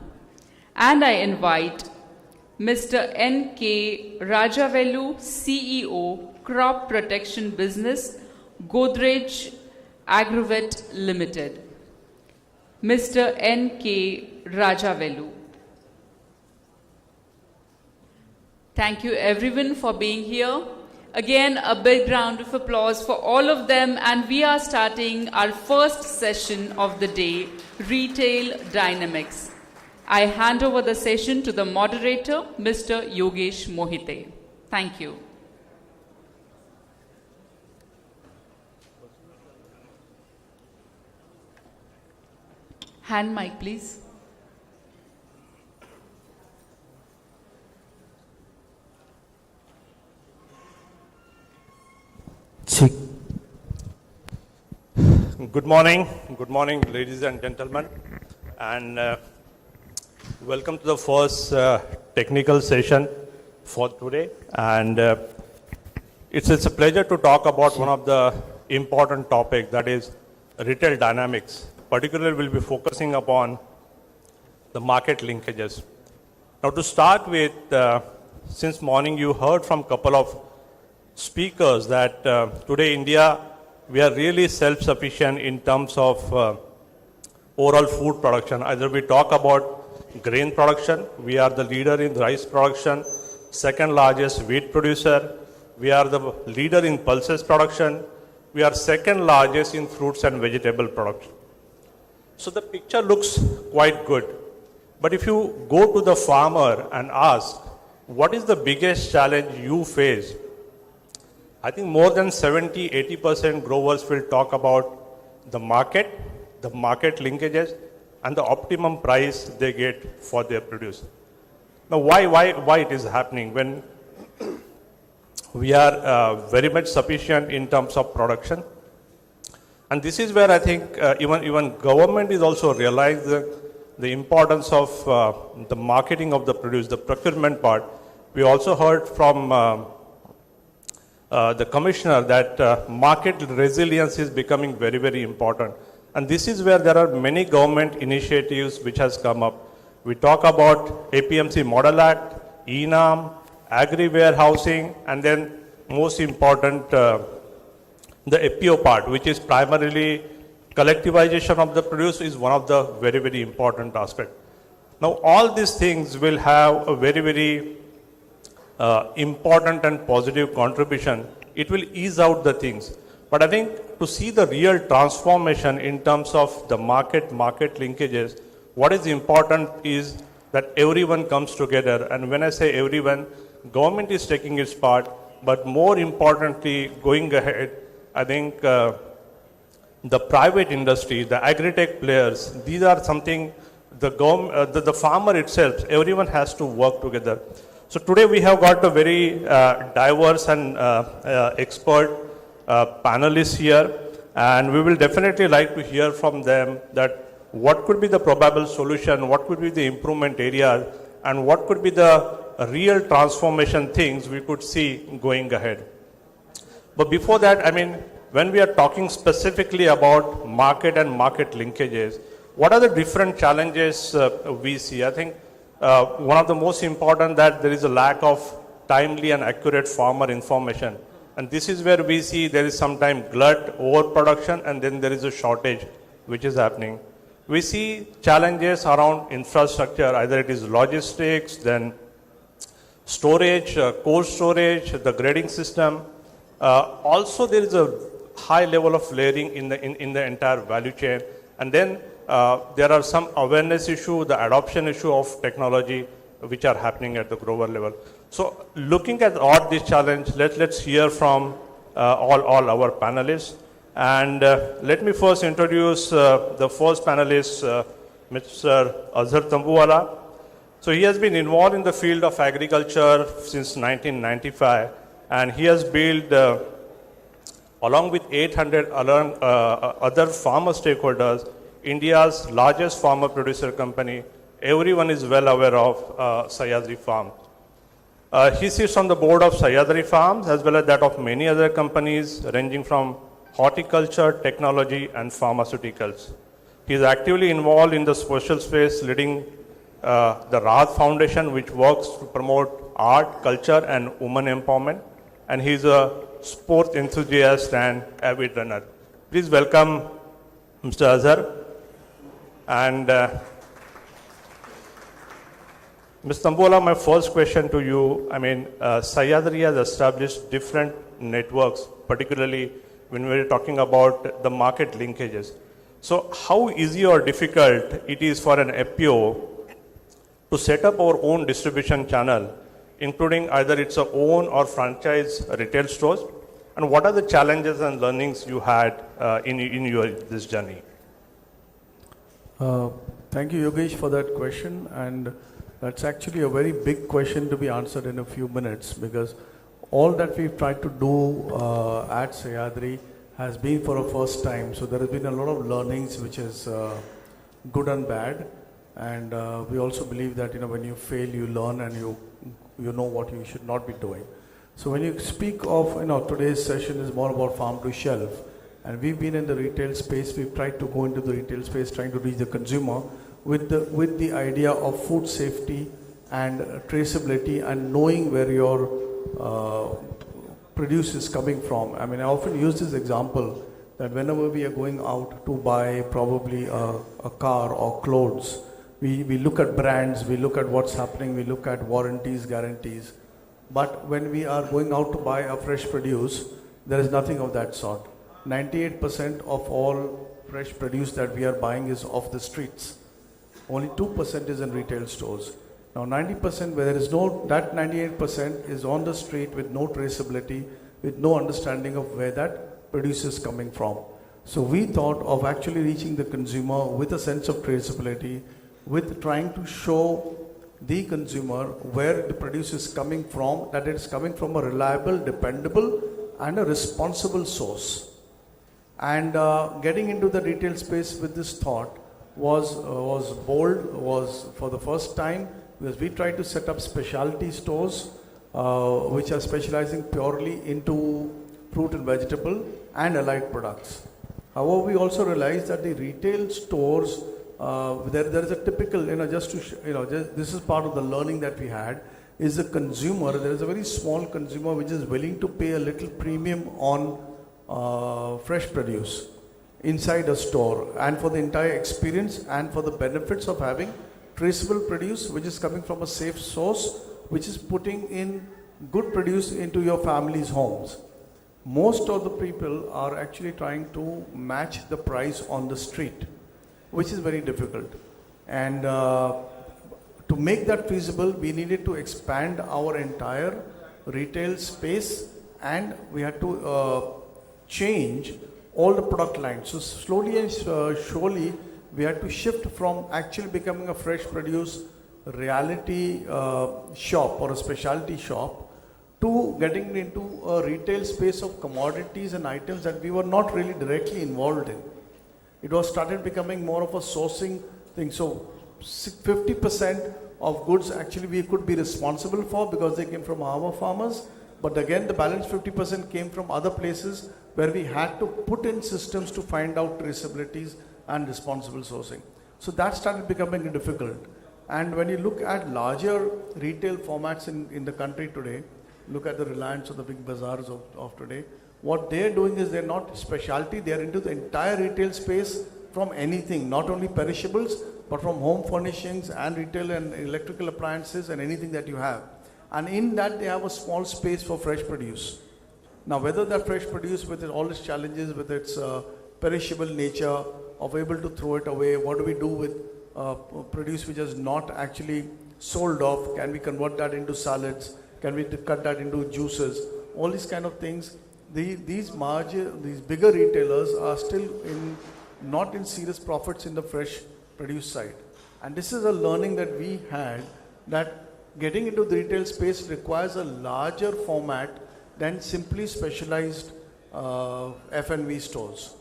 And I invite Mr. N.K. Rajavelu, CEO, Crop Protection Business, Godrej Agrovet Limited. Mr. N.K. Rajavelu. Thank you everyone for being here. Again, a big round of applause for all of them, and we are starting our first session of the day, Retail Dynamics. I hand over the session to the moderator, Mr. Yogesh Mohite. Thank you. Hand mic, please. Good morning, ladies and gentlemen, and welcome to the first technical session for today. And it's a pleasure to talk about one of the important topic, that is retail dynamics. Particularly, we'll be focusing upon the market linkages. Now, to start with, since morning you heard from a couple of speakers that today India, we are really self-sufficient in terms of overall food production. Either we talk about grain production, we are the leader in rice production, second largest wheat producer, we are the leader in pulses production, we are second largest in fruits and vegetable production. So the picture looks quite good. But if you go to the farmer and ask, what is the biggest challenge you face? I think more than 70-80% growers will talk about the market linkages, and the optimum price they get for their produce. Now, why it is happening when we are very much sufficient in terms of production? And this is where I think even government is also realizing the importance of the marketing of the produce, the procurement part. We also heard from the commissioner that market resilience is becoming very, very important. And this is where there are many government initiatives which has come up. We talk about APMC Model Act, ENAM, agri-warehousing, and then most important, the FPO part, which is primarily collectivization of the produce, is one of the very, very important aspects. Now, all these things will have a very, very important and positive contribution. It will ease out the things. But I think to see the real transformation in terms of the market linkages, what is important is that everyone comes together. And when I say everyone, government is taking its part, but more importantly, going ahead, I think the private industry, the agri-tech players, these are something, the farmer itself, everyone has to work together. So today we have got a very diverse and expert panelists here, and we will definitely like to hear from them that what could be the probable solution, what could be the improvement areas, and what could be the real transformation things we could see going ahead. But before that, I mean, when we are talking specifically about market and market linkages, what are the different challenges we see? I think one of the most important that there is a lack of timely and accurate farmer information. And this is where we see there is sometimes glut, overproduction, and then there is a shortage which is happening. We see challenges around infrastructure, either it is logistics, then storage, cold storage, the grading system. Also, there is a high level of layering in the entire value chain. And then there are some awareness issue, the adoption issue of technology, which are happening at the grower level. So looking at all these challenges, let's hear from all our panelists. And let me first introduce the first panelist, Mr. Azhar Tambuwala. So he has been involved in the field of agriculture since 1995, and he has built, along with 800 other farmer stakeholders, India's largest farmer producer company. Everyone is well aware of Sahyadri Farm. He sits on the board of Sahyadri Farms as well as that of many other companies ranging from horticulture, technology, and pharmaceuticals. He is actively involved in the social space, leading the Rahat Foundation, which works to promote art, culture, and women empowerment. And he is a sport enthusiast and avid runner. Please welcome Mr. Azhar. And Ms. Tambuwala, my first question to you, I mean, Sahyadri has established different networks, particularly when we're talking about the market linkages. So how easy or difficult it is for an FPO to set up our own distribution channel, including either its own or franchise retail stores? And what are the challenges and learnings you had in this journey? Thank you, Yogesh, for that question. And that's actually a very big question to be answered in a few minutes, because all that we've tried to do at Sahyadri has been for a first time. So there has been a lot of learnings, which is good and bad. And we also believe that, you know, when you fail, you learn and you know what you should not be doing. So when you speak of, you know, today's session is more about farm to shelf. And we've been in the retail space, we've tried to go into the retail space trying to reach the consumer with the idea of food safety and traceability and knowing where your produce is coming from. I mean, I often use this example that whenever we are going out to buy probably a car or clothes, we look at brands, we look at what's happening, we look at warranties, guarantees. But when we are going out to buy a fresh produce, there is nothing of that sort. 98% of all fresh produce that we are buying is off the streets. Only 2% is in retail stores. Now 90% where there is no, that 98% is on the street with no traceability, with no understanding of where that produce is coming from. So we thought of actually reaching the consumer with a sense of traceability, with trying to show the consumer where the produce is coming from, that it is coming from a reliable, dependable and a responsible source. And getting into the retail space with this thought was bold, was for the first time, because we tried to set up specialty stores which are specializing purely into fruit and vegetable and allied products. However, we also realized that the retail stores, there is a typical, just this is part of the learning that we had, is the consumer, there is a very small consumer which is willing to pay a little premium on fresh produce inside a store, and for the entire experience and for the benefits of having traceable produce which is coming from a safe source, which is putting in good produce into your family's homes. Most of the people are actually trying to match the price on the street, which is very difficult. And to make that feasible, we needed to expand our entire retail space, and we had to change all the product lines. So slowly and surely, we had to shift from actually becoming a fresh produce reality shop or a specialty shop to getting into a retail space of commodities and items that we were not really directly involved in. It was started becoming more of a sourcing thing. So 50% of goods actually we could be responsible for because they came from our farmers. But again, the balance 50% came from other places where we had to put in systems to find out traceabilities and responsible sourcing. So that started becoming difficult. And when you look at larger retail formats in the country today, look at the Reliance or the big bazaars of today, what they're doing is they're not specialty, they're into the entire retail space from anything, not only perishables, but from home furnishings and retail and electrical appliances and anything that you have. And in that they have a small space for fresh produce. Now whether that fresh produce with all its challenges, with its perishable nature, of able to throw it away, what do we do with produce which is not actually sold off, can we convert that into salads, can we cut that into juices, all these kind of things. These bigger retailers are still not in serious profits in the fresh produce side. And this is a learning that we had, that getting into the retail space requires a larger format than simply specialized F&V stores.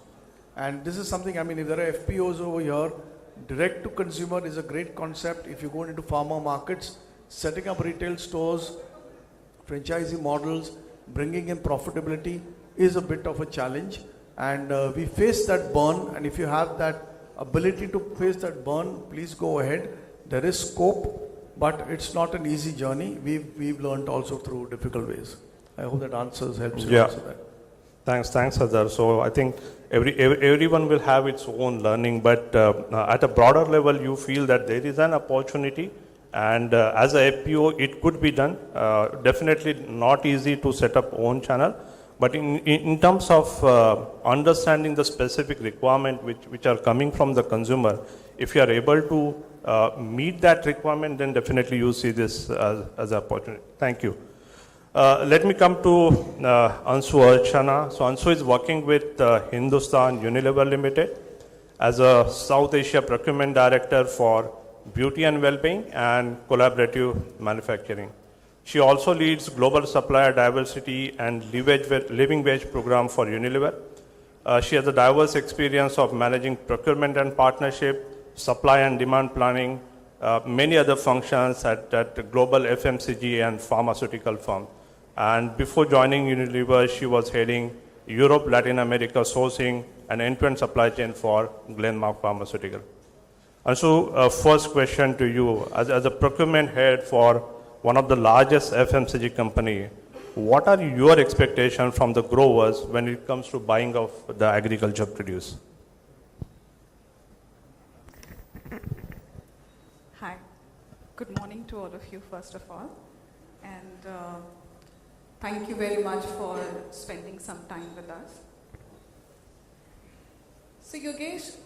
And this is something, I mean, if there are FPOs over here, direct to consumer is a great concept. If you go into farmer markets, setting up retail stores, franchising models, bringing in profitability is a bit of a challenge. And we face that burn, and if you have that ability to face that burn, please go ahead. There is scope, but it's not an easy journey. We've learned also through difficult ways. I hope that helps you answer that. Thanks, Hazar. So I think everyone will have its own learning, but at a broader level, you feel that there is an opportunity, and as a FPO, it could be done. Definitely not easy to set up own channel, but in terms of understanding the specific requirement which are coming from the consumer, if you are able to meet that requirement, then definitely you see this as an opportunity. Thank you. Let me come to Anshu Archana. So Anshu is working with Hindustan Unilever Limited as a South Asia Procurement Director for Beauty and Wellbeing and Collaborative Manufacturing. She also leads Global Supplier Diversity and Living Wage Program for Unilever. She has a diverse experience of managing procurement and partnership, supply and demand planning, many other functions at global FMCG and pharmaceutical firms. And before joining Unilever, she was heading Europe, Latin America sourcing, and end-to-end supply chain for Glenmark Pharmaceutical. And so, first question to you, as a procurement head for one of the largest FMCG company, what are your expectations from the growers when it comes to buying of the agriculture produce? Hi. Good morning to all of you, first of all. And thank you very much for spending some time with us. So, Yogesh,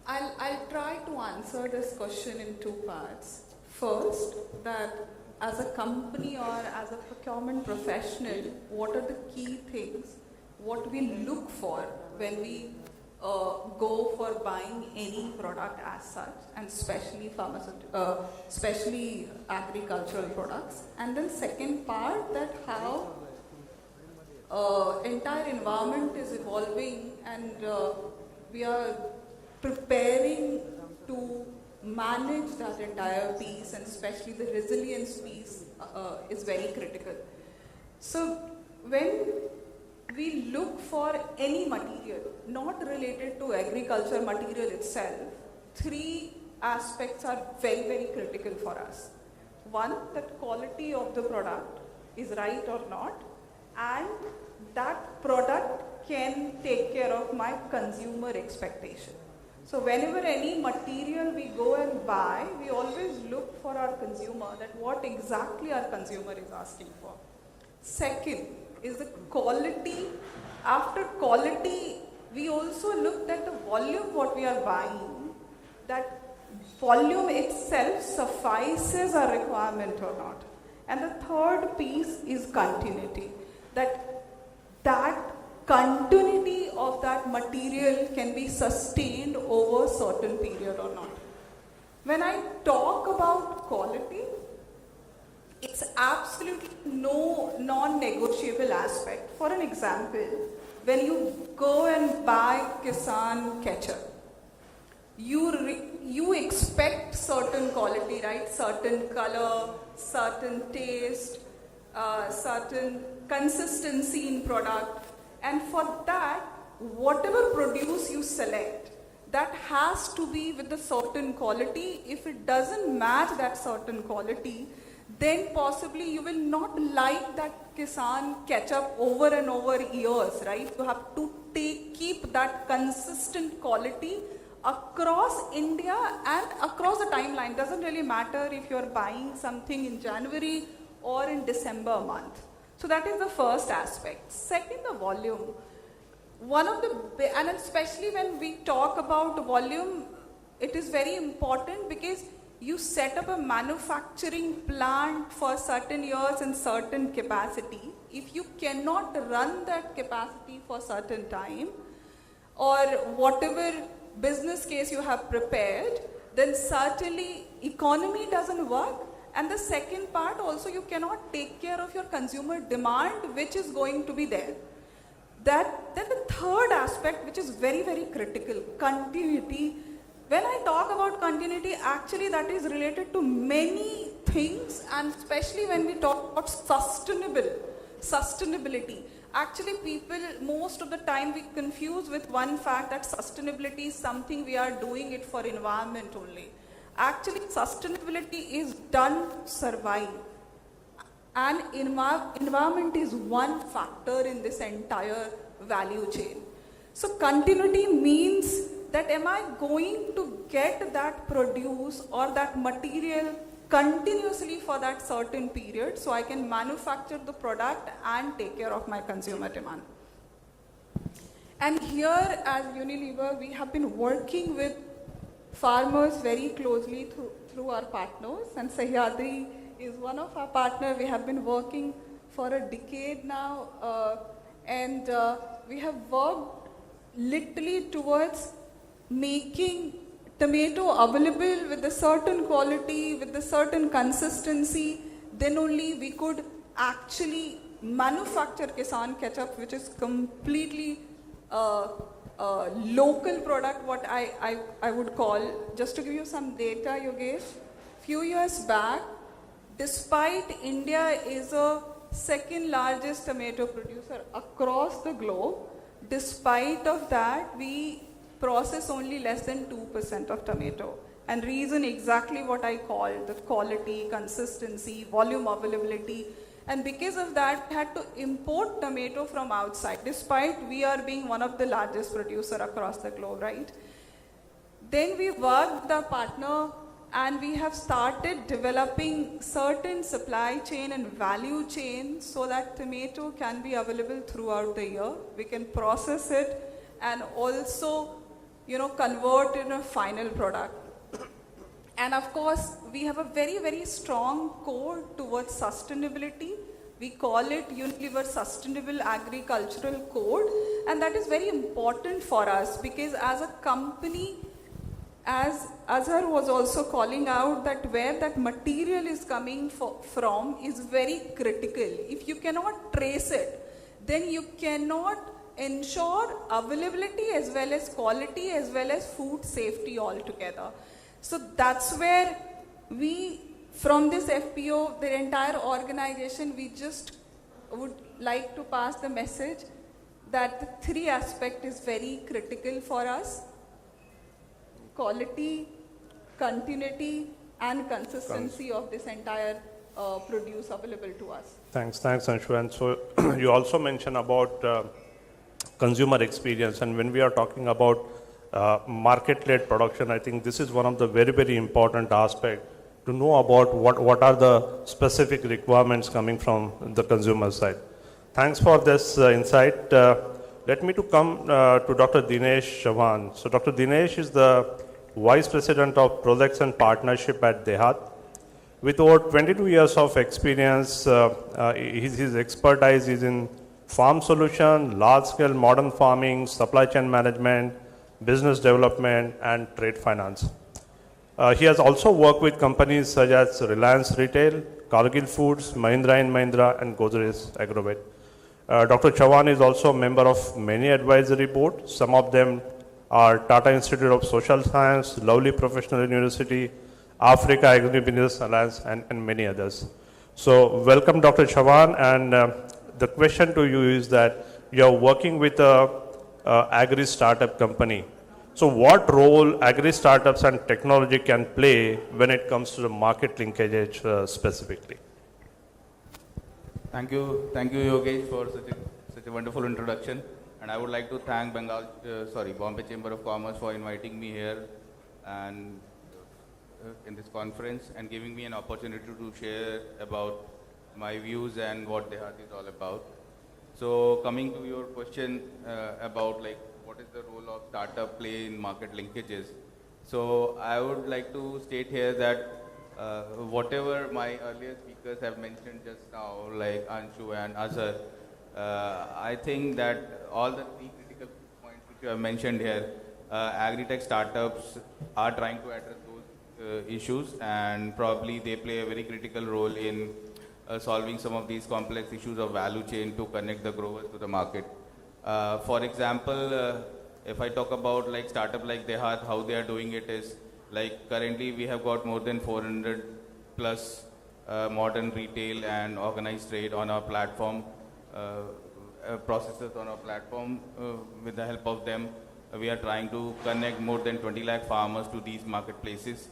I'll try to answer this question in two parts. First, that as a company or as a procurement professional, what are the key things, what we look for when we go for buying any product as such, and especially especially agricultural products. And then second part, that how entire environment is evolving, and we are preparing to manage that entire piece, and especially the resilience piece is very critical. So when we look for any material, not related to agriculture material itself, three aspects are very, very critical for us. One, that quality of the product is right or not, and that product can take care of my consumer expectation. So whenever any material we go and buy, we always look for our consumer, that what exactly our consumer is asking for. Second is the quality. After quality, we also looked at the volume what we are buying, that volume itself suffices our requirement or not. And the third piece is continuity, that continuity of that material can be sustained over a certain period or not. When I talk about quality, it's absolutely no non-negotiable aspect. For an example, when you go and buy Kisan ketchup, you expect certain quality, right? Certain color, certain taste, certain consistency in product. And for that, whatever produce you select, that has to be with a certain quality. If it doesn't match that certain quality, then possibly you will not like that Kisan ketchup over and over years, right? You have to keep that consistent quality across India and across the timeline. Doesn't really matter if you're buying something in January or in December month. So that is the first aspect. Second, the volume. And especially when we talk about volume, it is very important because you set up a manufacturing plant for certain years and certain capacity. If you cannot run that capacity for certain time, or whatever business case you have prepared, then certainly economy doesn't work. And the second part also, you cannot take care of your consumer demand, which is going to be there. Then the third aspect, which is very, very critical, continuity. When I talk about continuity, actually that is related to many things, and especially when we talk about sustainability. Actually, people most of the time we confuse with one fact, that sustainability is something we are doing it for environment only. Actually, sustainability is done to survive, and environment is one factor in this entire value chain. So continuity means that am I going to get that produce or that material continuously for that certain period, so I can manufacture the product and take care of my consumer demand. And here as Unilever, we have been working with farmers very closely through our partners, and Sahyadri is one of our partners. We have been working for a decade now, and we have worked literally towards making tomato available with a certain quality, with a certain consistency. Then only we could actually manufacture Kisan ketchup, which is completely local product, what I would call. Just to give you some data, Yogesh, few years back, despite India is a second largest tomato producer across the globe. Despite of that, we process only less than 2% of tomato. And reason exactly what I called, the quality, consistency, volume availability. And because of that, we had to import tomato from outside, despite we are being one of the largest producer across the globe, right? Then we worked with our partner and we have started developing certain supply chain and value chain so that tomato can be available throughout the year. We can process it and also, convert in a final product. And of course, we have a very, very strong core towards sustainability. We call it Unilever Sustainable Agricultural Code. And that is very important for us because as a company, as Azhar was also calling out, that where that material is coming from is very critical. If you cannot trace it, then you cannot ensure availability as well as quality as well as food safety altogether. So that's where we, from this FPO, the entire organization, we just would like to pass the message that the three aspect is very critical for us: quality, continuity, and consistency of this entire produce available to us. Thanks, Anshu. And so you also mentioned about consumer experience, and when we are talking about market-led production, I think this is one of the very, very important aspects to know about what are the specific requirements coming from the consumer side. Thanks for this insight. Let me to come to Dr. Dinesh Shravan. So Dr. Dinesh is the Vice President of Products and Partnership at Dehat. With over 22 years of experience, his expertise is in farm solution, large-scale modern farming, supply chain management, business development, and trade finance. He has also worked with companies such as Reliance Retail, Cargill Foods, Mahindra & Mahindra, and Godrej Agrovet. Dr. Shravan is also a member of many advisory boards. Some of them are Tata Institute of Social Science, Lovely Professional University, Africa Agribusiness Alliance, and many others. So welcome, Dr. Shravan. And the question to you is that you are working with a agri startup company. So what role agri startups and technology can play when it comes to the market linkage specifically? Thank you, Yogesh, for such a wonderful introduction. And I would like to thank Bombay Chamber of Commerce for inviting me here and in this conference and giving me an opportunity to share about my views and what Dehat is all about. So coming to your question about what is the role of startup play in market linkages. So I would like to state here that whatever my earlier speakers have mentioned just now, like Anshu and Azhar, I think that all the three critical points which you have mentioned here, agri-tech startups are trying to address those issues, and probably they play a very critical role in solving some of these complex issues of value chain to connect the growers to the market. For example, if I talk about startup like Dehat, how they are doing it is currently we have got more than 400 plus modern retail and organized trade on our platform, processors on our platform. With the help of them, we are trying to connect more than 20 lakh farmers to these marketplaces.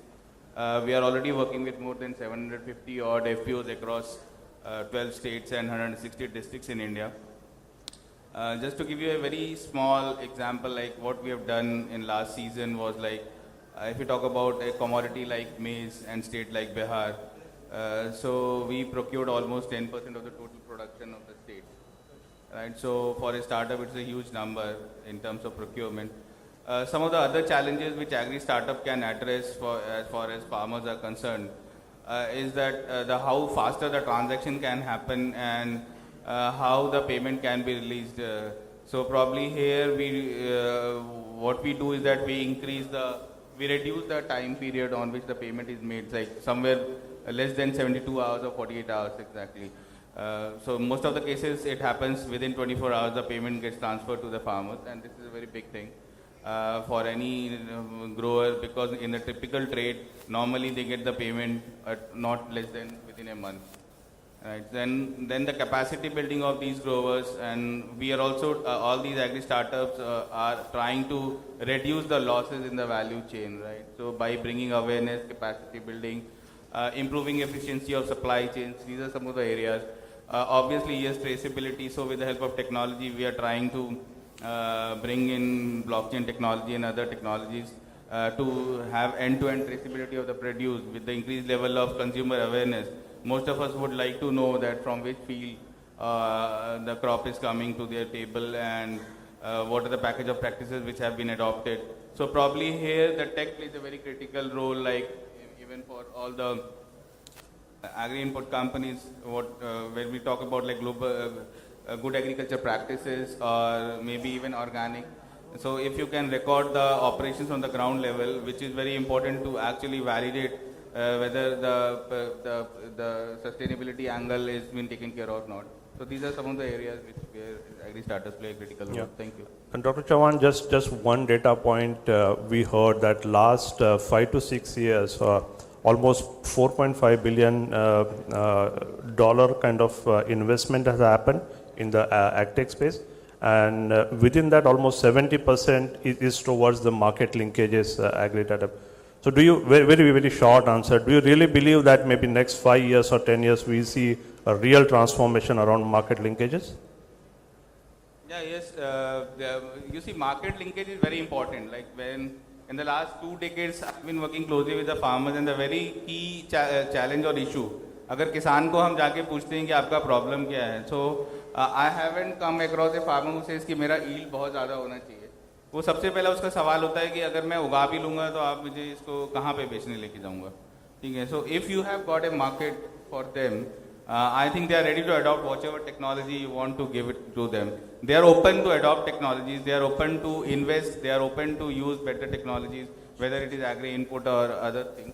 We are already working with more than 750 odd FPOs across 12 states and 160 districts in India. Just to give you a very small example, what we have done in last season was if you talk about a commodity like maize and state like Bihar, so we procured almost 10% of the total production of the state. Right? So for a startup, it's a huge number in terms of procurement. Some of the other challenges which agri startup can address as far as farmers are concerned is that how faster the transaction can happen and how the payment can be released. So probably here what we do is that we reduce the time period on which the payment is made, somewhere less than 72 hours or 48 hours exactly. So most of the cases it happens within 24 hours the payment gets transferred to the farmers, and this is a very big thing for any grower, because in a typical trade normally they get the payment at not less than within a month. right? Then the capacity building of these growers, and we are also all these agri startups are trying to reduce the losses in the value chain, right? So by bringing awareness, capacity building, improving efficiency of supply chains, these are some of the areas. Obviously, yes, traceability. So with the help of technology, we are trying to bring in blockchain technology and other technologies to have end-to-end traceability of the produce. With the increased level of consumer awareness, most of us would like to know that from which field the crop is coming to their table, and what are the package of practices which have been adopted. So probably here the tech plays a very critical role, like even for all the agri-input companies, when we talk about like global good agriculture practices or maybe even organic. So if you can record the operations on the ground level, which is very important to actually validate whether the sustainability angle is being taken care of or not. So these are some of the areas where agri startups play a critical role. Yeah. Thank you. And Dr. Sawan, just one data point, we heard that last 5 to 6 years, almost $4.5 billion dollar kind of investment has happened in the agtech space, and within that almost 70% is towards the market linkages agri-startup. So do you, very short answer, do you really believe that maybe next 5 years or 10 years we see a real transformation around market linkages? Yeah, yes. You see, market linkage is very important. Like when in the last 2 decades, I've been working closely with the farmers, and the very key challenge or issue, अगर किसान को हम जाके पूछते हैं कि आपका problem क्या है, so I haven't come across a farmer who says कि मेरा yield बहुत ज़्यादा होना चाहिए. वो सबसे पहला उसका सवाल होता है कि अगर मैं उगा भी लूँगा तो आप मुझे इसको कहाँ पे बेचने लेके जाऊँगा, ठीक है. So if you have got a market for them, I think they are ready to adopt whatever technology you want to give it to them. They are open to adopt technologies, they are open to invest, they are open to use better technologies, whether it is agri input or other things.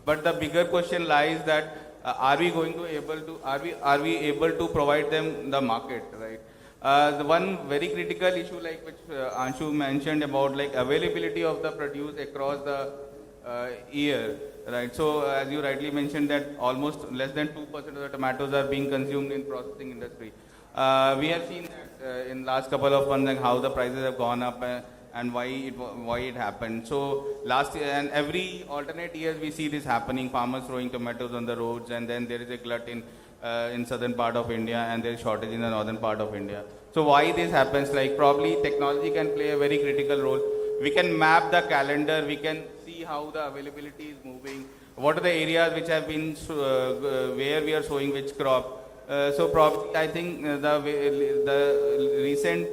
But the bigger question lies that are we able to provide them the market, right? The one very critical issue, like which Anshu mentioned about like availability of the produce across the year, right? So as you rightly mentioned that almost less than 2% of the tomatoes are being consumed in processing industry. We have seen that in last couple of months, like how the prices have gone up and why it happened. So last year and every alternate years we see this happening, farmers throwing tomatoes on the roads, and then there is a glut in southern part of India and there is shortage in the northern part of India. So why this happens? Like probably technology can play a very critical role. We can map the calendar, we can see how the availability is moving, what are the areas which have been where we are sowing which crop. So probably I think the recent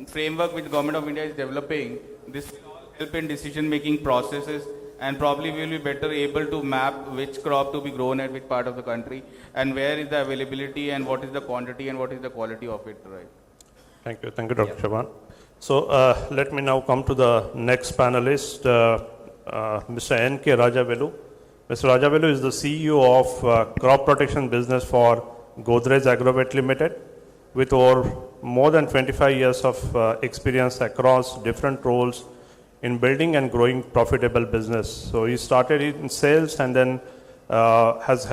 framework which Government of India is developing, this will all help in decision making processes, and probably we will be better able to map which crop to be grown at which part of the country and where is the availability and what is the quantity and what is the quality of it, right? Thank you, Dr. Shravan. So let me now come to the next panelist, Mr. N.K. Rajavelu. Mr. Rajavelu is the CEO of crop protection business for Godrej Agrovet Limited, with over more than 25 years of experience across different roles in building and growing profitable business. So he started in sales and then has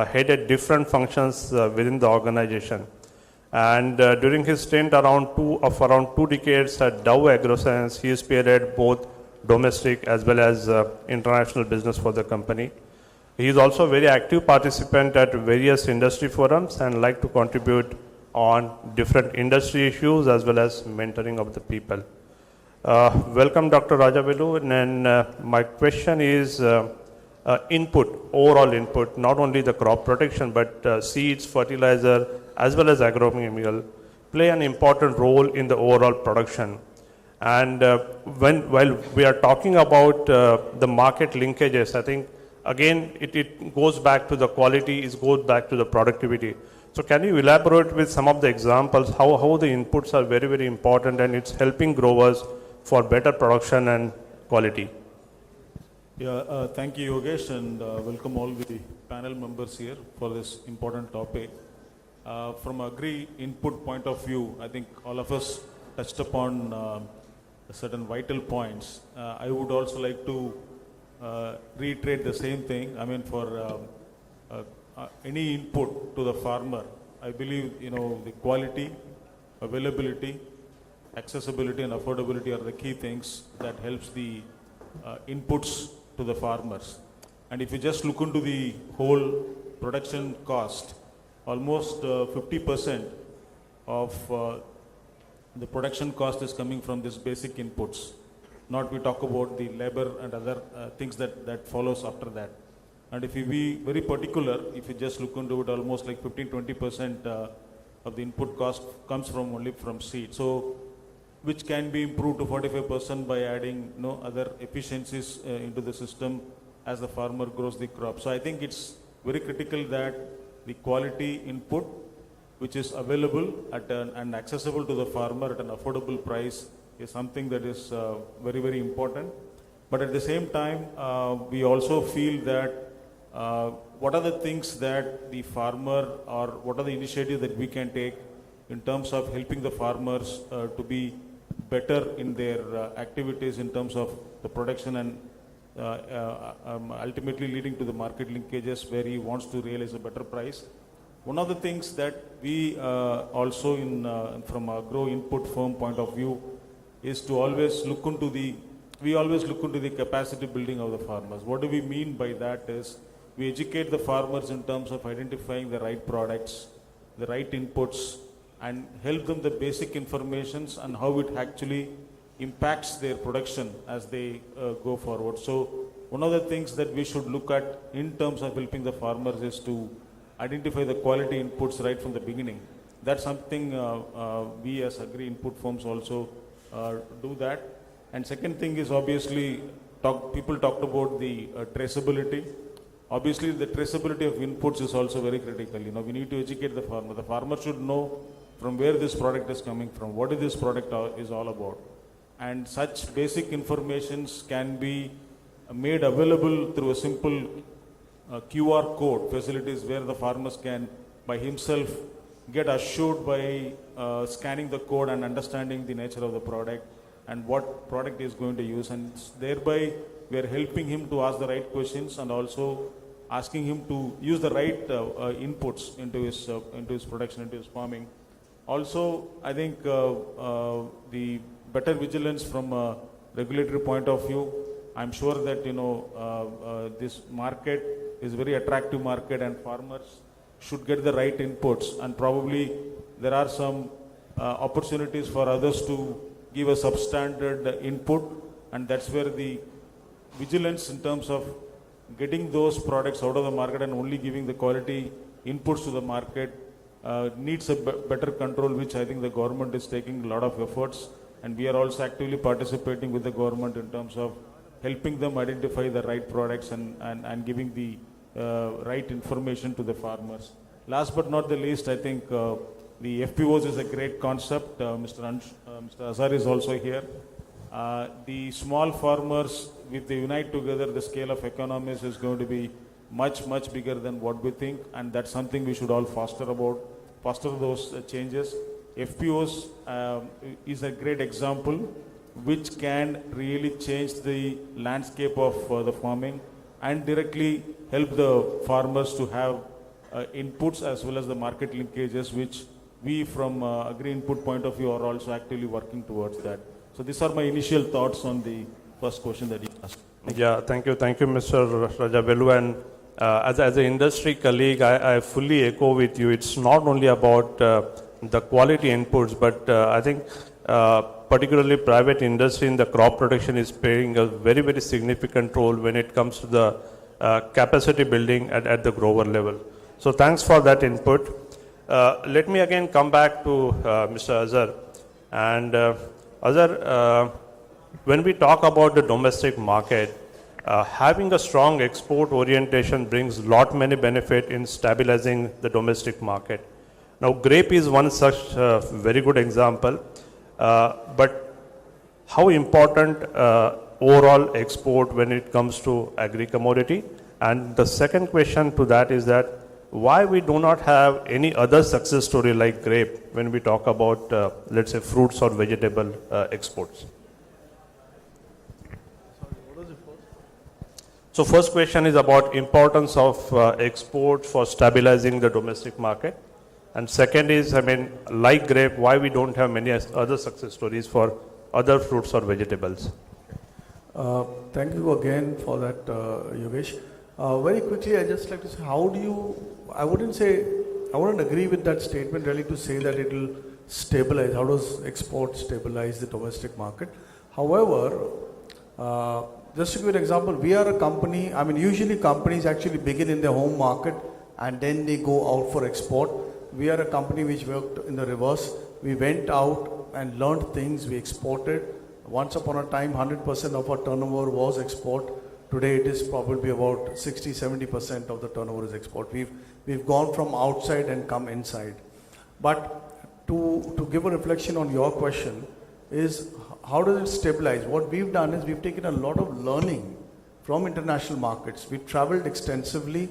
headed different functions within the organization. And during his stint around 2 decades at Dow AgroScience, he spearheaded both domestic as well as international business for the company. He is also a very active participant at various industry forums and like to contribute on different industry issues as well as mentoring of the people. Welcome, Dr. Rajavelu. And my question is overall input, not only the crop protection, but seeds, fertilizer, as well as agrochemical play an important role in the overall production. And while we are talking about the market linkages, I think again it goes back to the quality, it goes back to the productivity. So can you elaborate with some of the examples how the inputs are very, very important and it's helping growers for better production and quality? Yeah, thank you, Yogesh, and welcome all the panel members here for this important topic. From agri input point of view, I think all of us touched upon certain vital points. I would also like to reiterate the same thing. I mean, for any input to the farmer, I believe, the quality, availability, accessibility and affordability are the key things that helps the inputs to the farmers. And if you just look into the whole production cost, almost 50% of the production cost is coming from these basic inputs. Not we talk about the labor and other things that follows after that. And if you be very particular, if you just look into it, almost like 15-20% of the input cost comes from only from seed. So, which can be improved to 45% by adding other efficiencies into the system as the farmer grows the crop. So I think it's very critical that the quality input which is available at and accessible to the farmer at an affordable price is something that is very, very important. But at the same time, we also feel that what are the things that the farmer or what are the initiatives that we can take in terms of helping the farmers to be better in their activities in terms of the production and ultimately leading to the market linkages where he wants to realize a better price. One of the things that we also from a grow input firm point of view is to always look into the capacity building of the farmers. What do we mean by that is we educate the farmers in terms of identifying the right products, the right inputs, and help them the basic informations and how it actually impacts their production as they go forward. So one of the things that we should look at in terms of helping the farmers is to identify the quality inputs right from the beginning. That's something we as agri input firms also do that. And second thing is obviously people talked about the traceability. Obviously the traceability of inputs is also very critical. We need to educate the farmer. The farmer should know from where this product is coming from, what is this product is all about. And such basic informations can be made available through a simple QR code facilities where the farmers can by himself get assured by scanning the code and understanding the nature of the product and what product he is going to use, and thereby we are helping him to ask the right questions and also asking him to use the right inputs into his production, into his farming. Also, I think the better vigilance from a regulatory point of view. I'm sure that this market is a very attractive market and farmers should get the right inputs, and probably there are some opportunities for others to give a substandard input, and that's where the vigilance in terms of getting those products out of the market and only giving the quality inputs to the market needs a better control, which I think the government is taking a lot of efforts, and we are also actively participating with the government in terms of helping them identify the right products and giving the right information to the farmers. Last but not the least, I think the FPOs is a great concept. Mr. Azhar is also here. The small farmers, with the unite together, the scale of economies is going to be much, much bigger than what we think, and that's something we should all foster those changes. FPOs is a great example which can really change the landscape of the farming and directly help the farmers to have inputs as well as the market linkages, which we from agri input point of view are also actively working towards that. So these are my initial thoughts on the first question that you asked. Yeah, thank you, Mr. Rajavelu. And as an industry colleague, I fully echo with you. It's not only about the quality inputs, but I think particularly private industry in the crop production is playing a very, very significant role when it comes to the capacity building at the grower level. So thanks for that input. Let me again come back to Mr. Azhar. And Azhar, when we talk about the domestic market, having a strong export orientation brings many benefit in stabilizing the domestic market. Now, grape is one such very good example, but how important overall export when it comes to agri commodity? And the second question to that is that why we do not have any other success story like grape when we talk about, let's say, fruits or vegetable exports? So first question is about importance of export for stabilizing the domestic market. And second is, I mean, like grape, why we don't have many other success stories for other fruits or vegetables? Thank you again for that, Yogesh. Very quickly, I just like to say, how do you, I wouldn't agree with that statement really to say that it will stabilize. How does export stabilize the domestic market? However, just to give you an example, we are a company, I mean, usually companies actually begin in their home market and then they go out for export. We are a company which worked in the reverse. We went out and learned things, we exported. Once upon a time, 100% of our turnover was export. Today it is probably about 60-70% of the turnover is export. We've gone from outside and come inside. But to give a reflection on your question is, how does it stabilize? What we've done is we've taken a lot of learning from international markets. We've traveled extensively,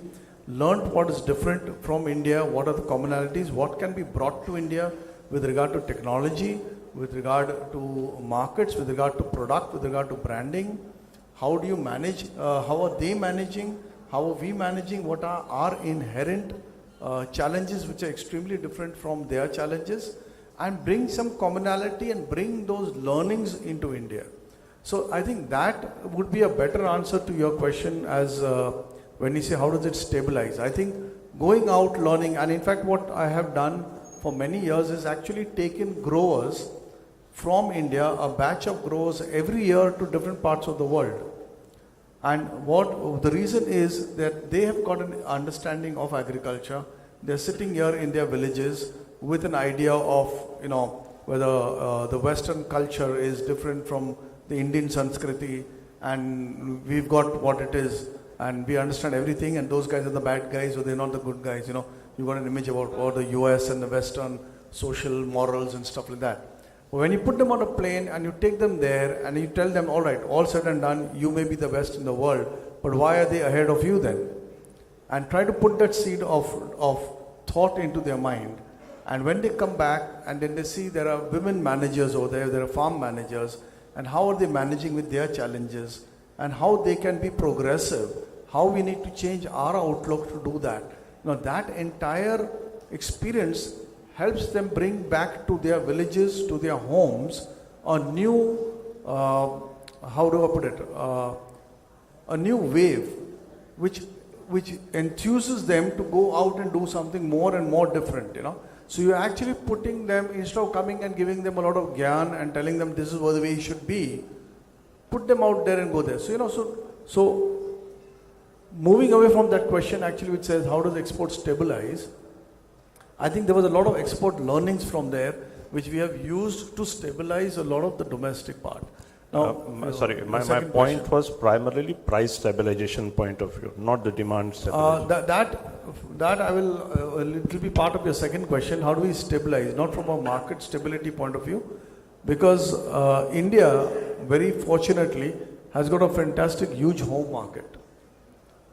learned what is different from India, what are the commonalities, what can be brought to India with regard to technology, with regard to markets, with regard to product, with regard to branding. How do you manage, how are they managing, how are we managing, what are our inherent challenges which are extremely different from their challenges, and bring some commonality and bring those learnings into India. So I think that would be a better answer to your question as when you say how does it stabilize. I think going out learning, and in fact what I have done for many years is actually taken growers from India, a batch of growers every year to different parts of the world. And what the reason is that they have got an understanding of agriculture. They're sitting here in their villages with an idea of, you know, whether the Western culture is different from the Indian Sanskriti, and we've got what it is, and we understand everything, and those guys are the bad guys or they're not the good guys, you know. You've got an image about the US and the Western social morals and stuff like that. But when you put them on a plane and you take them there and you tell them, all right, all said and done, you may be the best in the world, but why are they ahead of you then? And try to put that seed of thought into their mind. And when they come back and then they see there are women managers over there are farm managers, and how are they managing with their challenges, and how they can be progressive, how we need to change our outlook to do that. Now that entire experience helps them bring back to their villages, to their homes, a new, how do I put it, a new wave, which enthuses them to go out and do something more and more different, you know. So you're actually putting them, instead of coming and giving them a lot of gyan and telling them this is what the way it should be, put them out there and go there. So, you know, so moving away from that question actually which says how does export stabilize, I think there was a lot of export learnings from there which we have used to stabilize a lot of the domestic part. Now, my point was primarily price stabilization point of view, not the demand stabilization. That I will, it will be part of your second question. How do we stabilize? Not from a market stability point of view, because India, very fortunately, has got a fantastic, huge home market.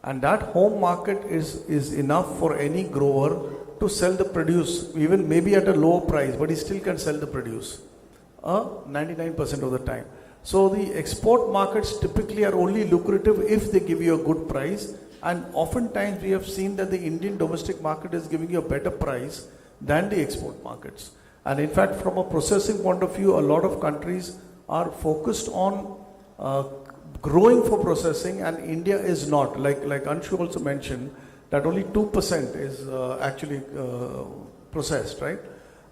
And that home market is enough for any grower to sell the produce, even maybe at a lower price, but he still can sell the produce 99% of the time. So the export markets typically are only lucrative if they give you a good price, and oftentimes we have seen that the Indian domestic market is giving you a better price than the export markets. And in fact, from a processing point of view, a lot of countries are focused on growing for processing, and India is not. Like Anshu also mentioned, that only 2% is actually processed, right?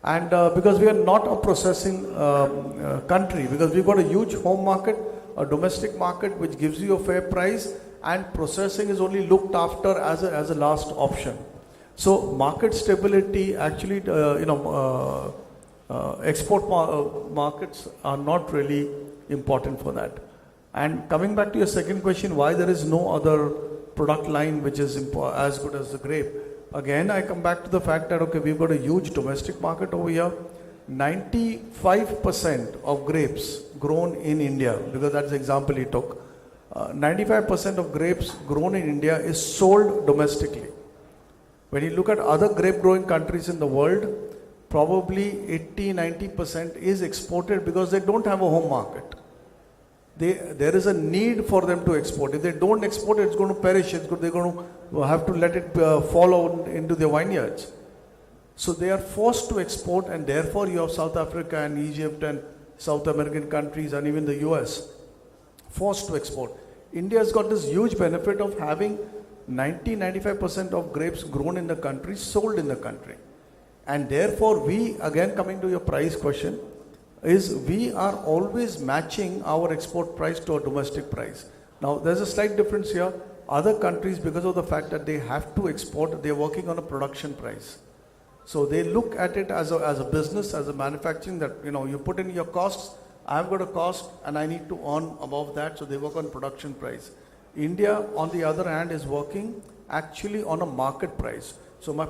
And because we are not a processing country, because we've got a huge home market, a domestic market which gives you a fair price, and processing is only looked after as a last option. So market stability actually, export markets are not really important for that. And coming back to your second question, why there is no other product line which is as good as the grape? Again, I come back to the fact that, okay, we've got a huge domestic market over here. 95% of grapes grown in India, because that's the example he took, 95% of grapes grown in India is sold domestically. When you look at other grape growing countries in the world, probably 80-90% is exported because they don't have a home market. there is a need for them to export. If they don't export, it's going to perish. They're going to have to let it fall out into their vineyards. So they are forced to export, and therefore you have South Africa and Egypt and South American countries and even the US forced to export. India has got this huge benefit of having 90-95% of grapes grown in the country, sold in the country. And therefore we, again coming to your price question, is we are always matching our export price to our domestic price. Now there's a slight difference here. Other countries, because of the fact that they have to export, they're working on a production price. So they look at it as a business, as a manufacturing, that you put in your costs, I've got a cost and I need to earn above that, so they work on production price. India, on the other hand, is working actually on a market price. So my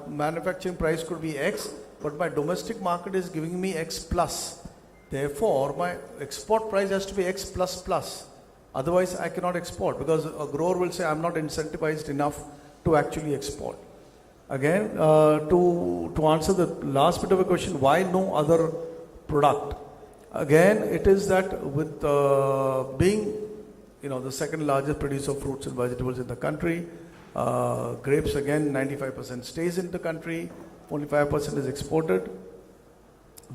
manufacturing price could be X, but my domestic market is giving me X plus. Therefore, my export price has to be X plus plus. Otherwise, I cannot export, because a grower will say, I'm not incentivized enough to actually export. Again, to answer the last bit of a question, why no other product? Again, it is that with being the second largest producer of fruits and vegetables in the country, grapes again 95% stays in the country, only 5% is exported.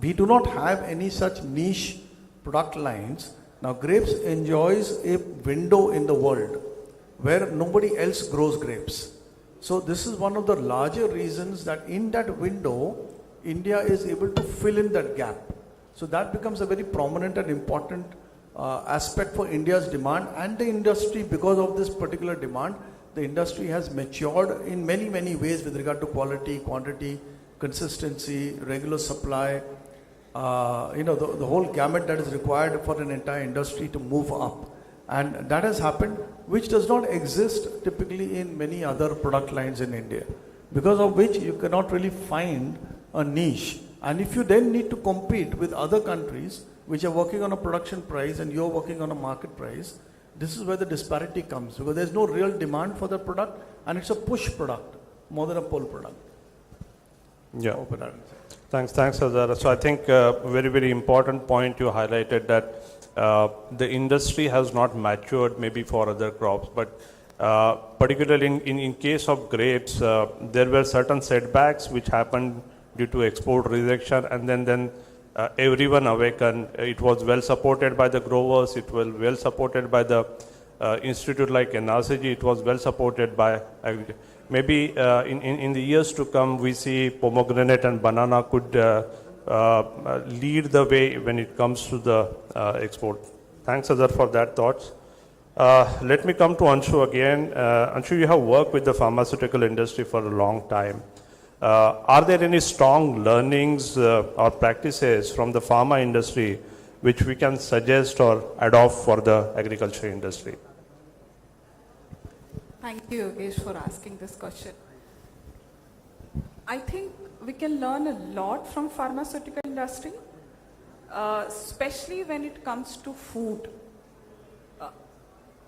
We do not have any such niche product lines. Now grapes enjoys a window in the world where nobody else grows grapes. So this is one of the larger reasons that in that window, India is able to fill in that gap. So that becomes a very prominent and important aspect for India's demand and the industry. Because of this particular demand, the industry has matured in many, many ways with regard to quality, quantity, consistency, regular supply, the whole gamut that is required for an entire industry to move up. And that has happened, which does not exist typically in many other product lines in India, because of which you cannot really find a niche. And if you then need to compete with other countries which are working on a production price and you're working on a market price, this is where the disparity comes, because there's no real demand for the product and it's a push product more than a pull product. Yeah. Thanks, Azhar. So I think a very, very important point you highlighted, that the industry has not matured maybe for other crops, but particularly in case of grapes, there were certain setbacks which happened due to export rejection, and then everyone awakened. It was well supported by the growers, it was well supported by the institute like NRCG, it was well supported by agriculture. Maybe in the years to come, we see pomegranate and banana could lead the way when it comes to the export. Thanks, Azhar, for that thoughts. Let me come to Anshu again. Anshu, you have worked with the pharmaceutical industry for a long time. Are there any strong learnings or practices from the pharma industry which we can suggest or adopt for the agriculture industry? Thank you, Yogesh, for asking this question. I think we can learn a lot from pharmaceutical industry, especially when it comes to food.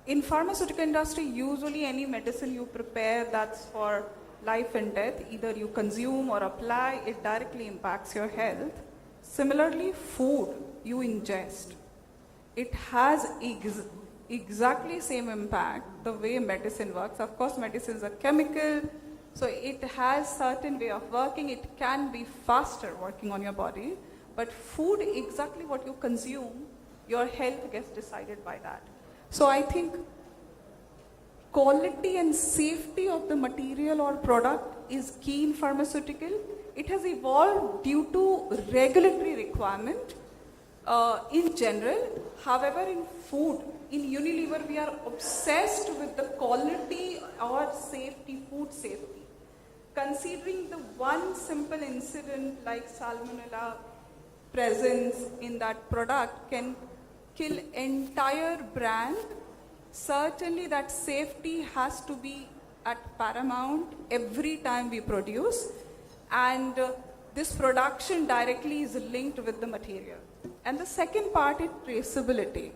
In pharmaceutical industry, usually any medicine you prepare that's for life and death, either you consume or apply, it directly impacts your health. Similarly, food you ingest, it has exactly same impact the way medicine works. Of course, medicine is a chemical, so it has certain way of working. It can be faster working on your body, but food, exactly what you consume, your health gets decided by that. So I think quality and safety of the material or product is key in pharmaceutical. It has evolved due to regulatory requirement in general. However, in food, in Unilever, we are obsessed with the quality or safety, food safety. Considering the one simple incident like salmonella presence in that product can kill entire brand, certainly that safety has to be at paramount every time we produce, and this production directly is linked with the material. And the second part is traceability.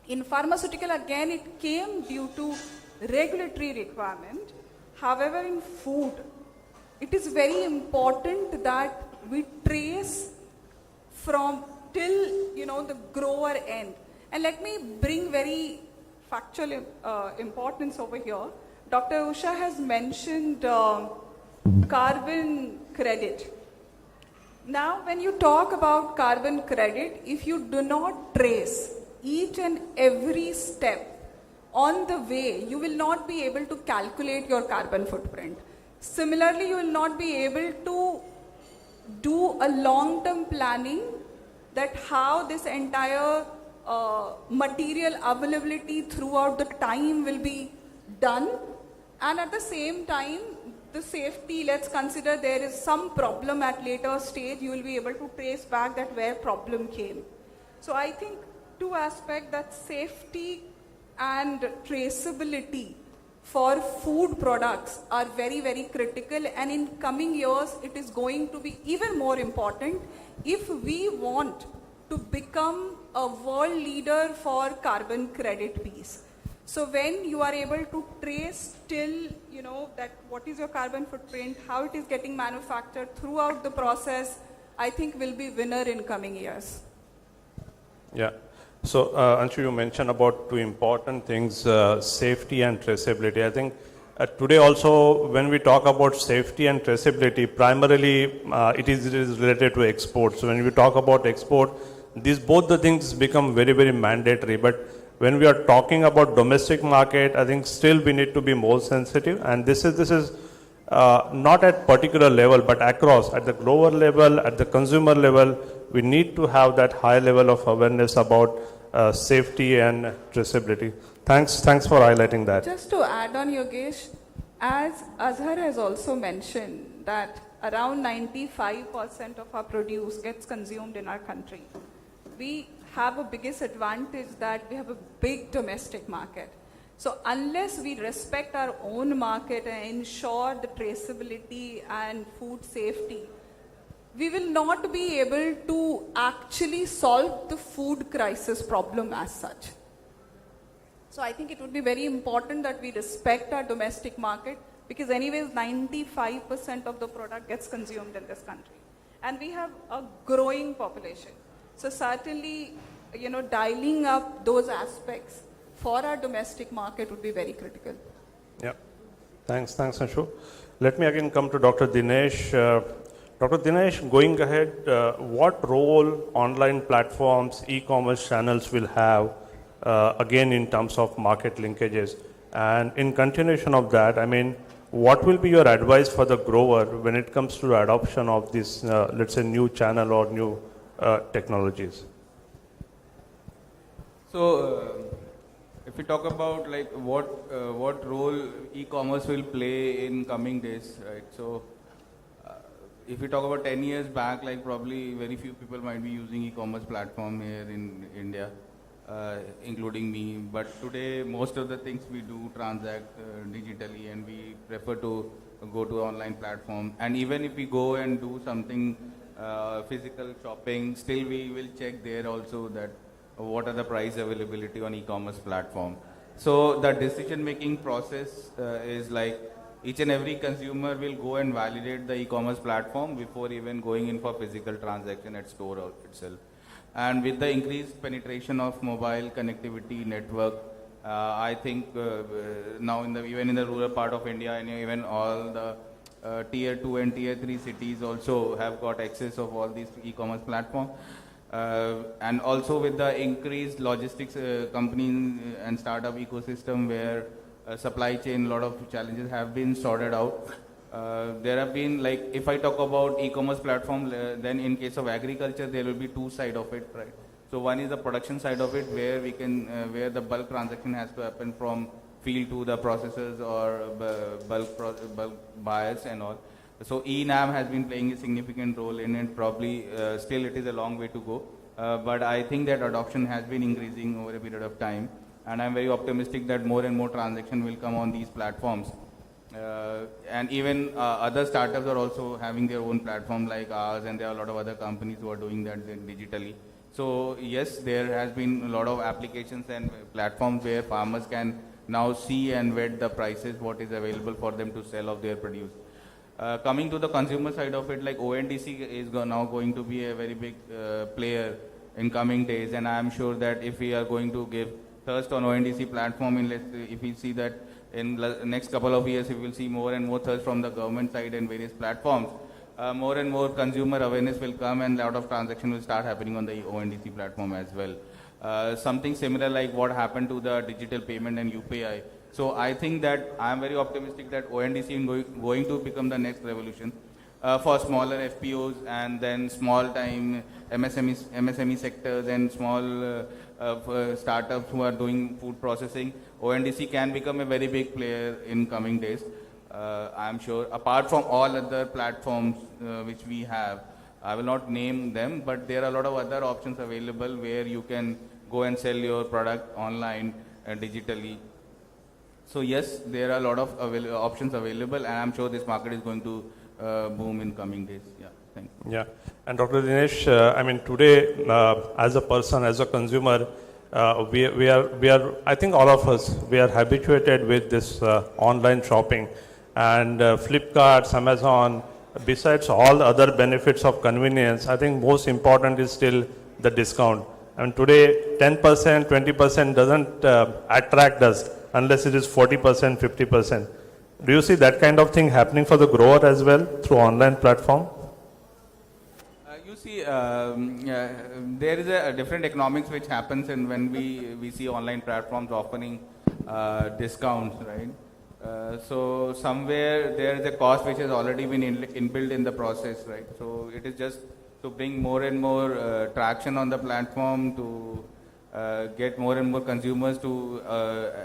In pharmaceutical, again, it came due to regulatory requirement. However, in food, it is very important that we trace from till the grower end. And let me bring very factual importance over here. Dr. Usha has mentioned carbon credit. Now, when you talk about carbon credit, if you do not trace each and every step on the way, you will not be able to calculate your carbon footprint. Similarly, you will not be able to do a long-term planning that how this entire material availability throughout the time will be done, and at the same time the safety, let's consider there is some problem at later stage, you will be able to trace back that where problem came. So I think two aspects, that safety and traceability for food products are very, very critical, and in coming years it is going to be even more important if we want to become a world leader for carbon credit piece. So when you are able to trace till, you know, that what is your carbon footprint, how it is getting manufactured throughout the process, I think will be winner in coming years. Yeah. So, Anshu, you mentioned about two important things, safety and traceability. I think today also, when we talk about safety and traceability, primarily it is related to export. So when we talk about export, these both the things become very, very mandatory. But when we are talking about domestic market, I think still we need to be more sensitive. And this is not at particular level, but across, at the global level, at the consumer level, we need to have that high level of awareness about safety and traceability. Thanks for highlighting that. Just to add on, Yogesh, as Azhar has also mentioned that around 95% of our produce gets consumed in our country. We have a biggest advantage that we have a big domestic market. So unless we respect our own market and ensure the traceability and food safety, we will not be able to actually solve the food crisis problem as such. So I think it would be very important that we respect our domestic market, because anyways 95% of the product gets consumed in this country. And we have a growing population. So certainly, you know, dialing up those aspects for our domestic market would be very critical. Yeah. Thanks, Anshu. Let me again come to Dr. Dinesh. Dr. Dinesh, going ahead, what role online platforms, e-commerce channels will have again in terms of market linkages? And in continuation of that, I mean, what will be your advice for the grower when it comes to the adoption of this, let's say, new channel or new technologies? So, if we talk about like what role e-commerce will play in coming days, right? So, if we talk about 10 years back, like probably very few people might be using e-commerce platform here in India, including me. But today, most of the things we do transact digitally, and we prefer to go to online platform. And even if we go and do something physical shopping, still we will check there also that what are the price availability on e-commerce platform. So the decision making process is like each and every consumer will go and validate the e-commerce platform before even going in for physical transaction at store itself. And with the increased penetration of mobile connectivity network, I think now even in the rural part of India, and even all the tier 2 and tier 3 cities also have got access of all these e-commerce platform. And also with the increased logistics company and startup ecosystem where supply chain, a lot of challenges have been sorted out. There have been, like, if I talk about e-commerce platform, then in case of agriculture, there will be two sides of it, right? So one is the production side of it, where we can, where the bulk transaction has to happen from field to the processors or bulk buyers and all. So e-NAM has been playing a significant role in it. Probably still it is a long way to go, but I think that adoption has been increasing over a period of time, and I'm very optimistic that more and more transaction will come on these platforms. And even other startups are also having their own platform like ours, and there are a lot of other companies who are doing that digitally. So yes, there has been a lot of applications and platforms where farmers can now see and vet the prices, what is available for them to sell of their produce. Coming to the consumer side of it, like ONDC is now going to be a very big player in coming days, and I am sure that if we are going to give thirst on ONDC platform, if we see that in next couple of years, we will see more and more thirst from the government side and various platforms, more and more consumer awareness will come and a lot of transaction will start happening on the ONDC platform as well. Something similar like what happened to the digital payment and UPI. So I think that I am very optimistic that ONDC is going to become the next revolution for smaller FPOs and then small time MSME sectors and small startups who are doing food processing. ONDC can become a very big player in coming days. I am sure, apart from all other platforms which we have, I will not name them, but there are a lot of other options available where you can go and sell your product online digitally. So yes, there are a lot of options available, and I'm sure this market is going to boom in coming days. Yeah, thank you. Yeah, and Dr. Dinesh, I mean today, as a person, as a consumer, we are. I think all of us, we are habituated with this online shopping, and Flipkart, Amazon. Besides all the other benefits of convenience, I think most important is still the discount. And today, 10%, 20% doesn't attract us unless it is 40%, 50%. Do you see that kind of thing happening for the grower as well through online platform? You see, there is a different economics which happens and when we see online platforms offering discounts, right? So somewhere there is a cost which has already been inbuilt in the process, right? So it is just to bring more and more traction on the platform, to get more and more consumers to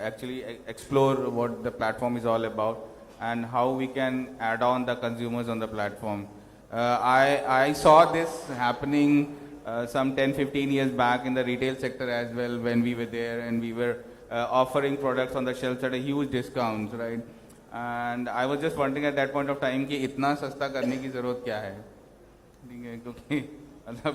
actually explore what the platform is all about and how we can add on the consumers on the platform. I saw this happening some 10-15 years back in the retail sector as well when we were there and we were offering products on the shelves at a huge discount, right? And I was just wondering at that point of time कि इतना सस्ता करने की ज़रूरत क्या है? क्योंकि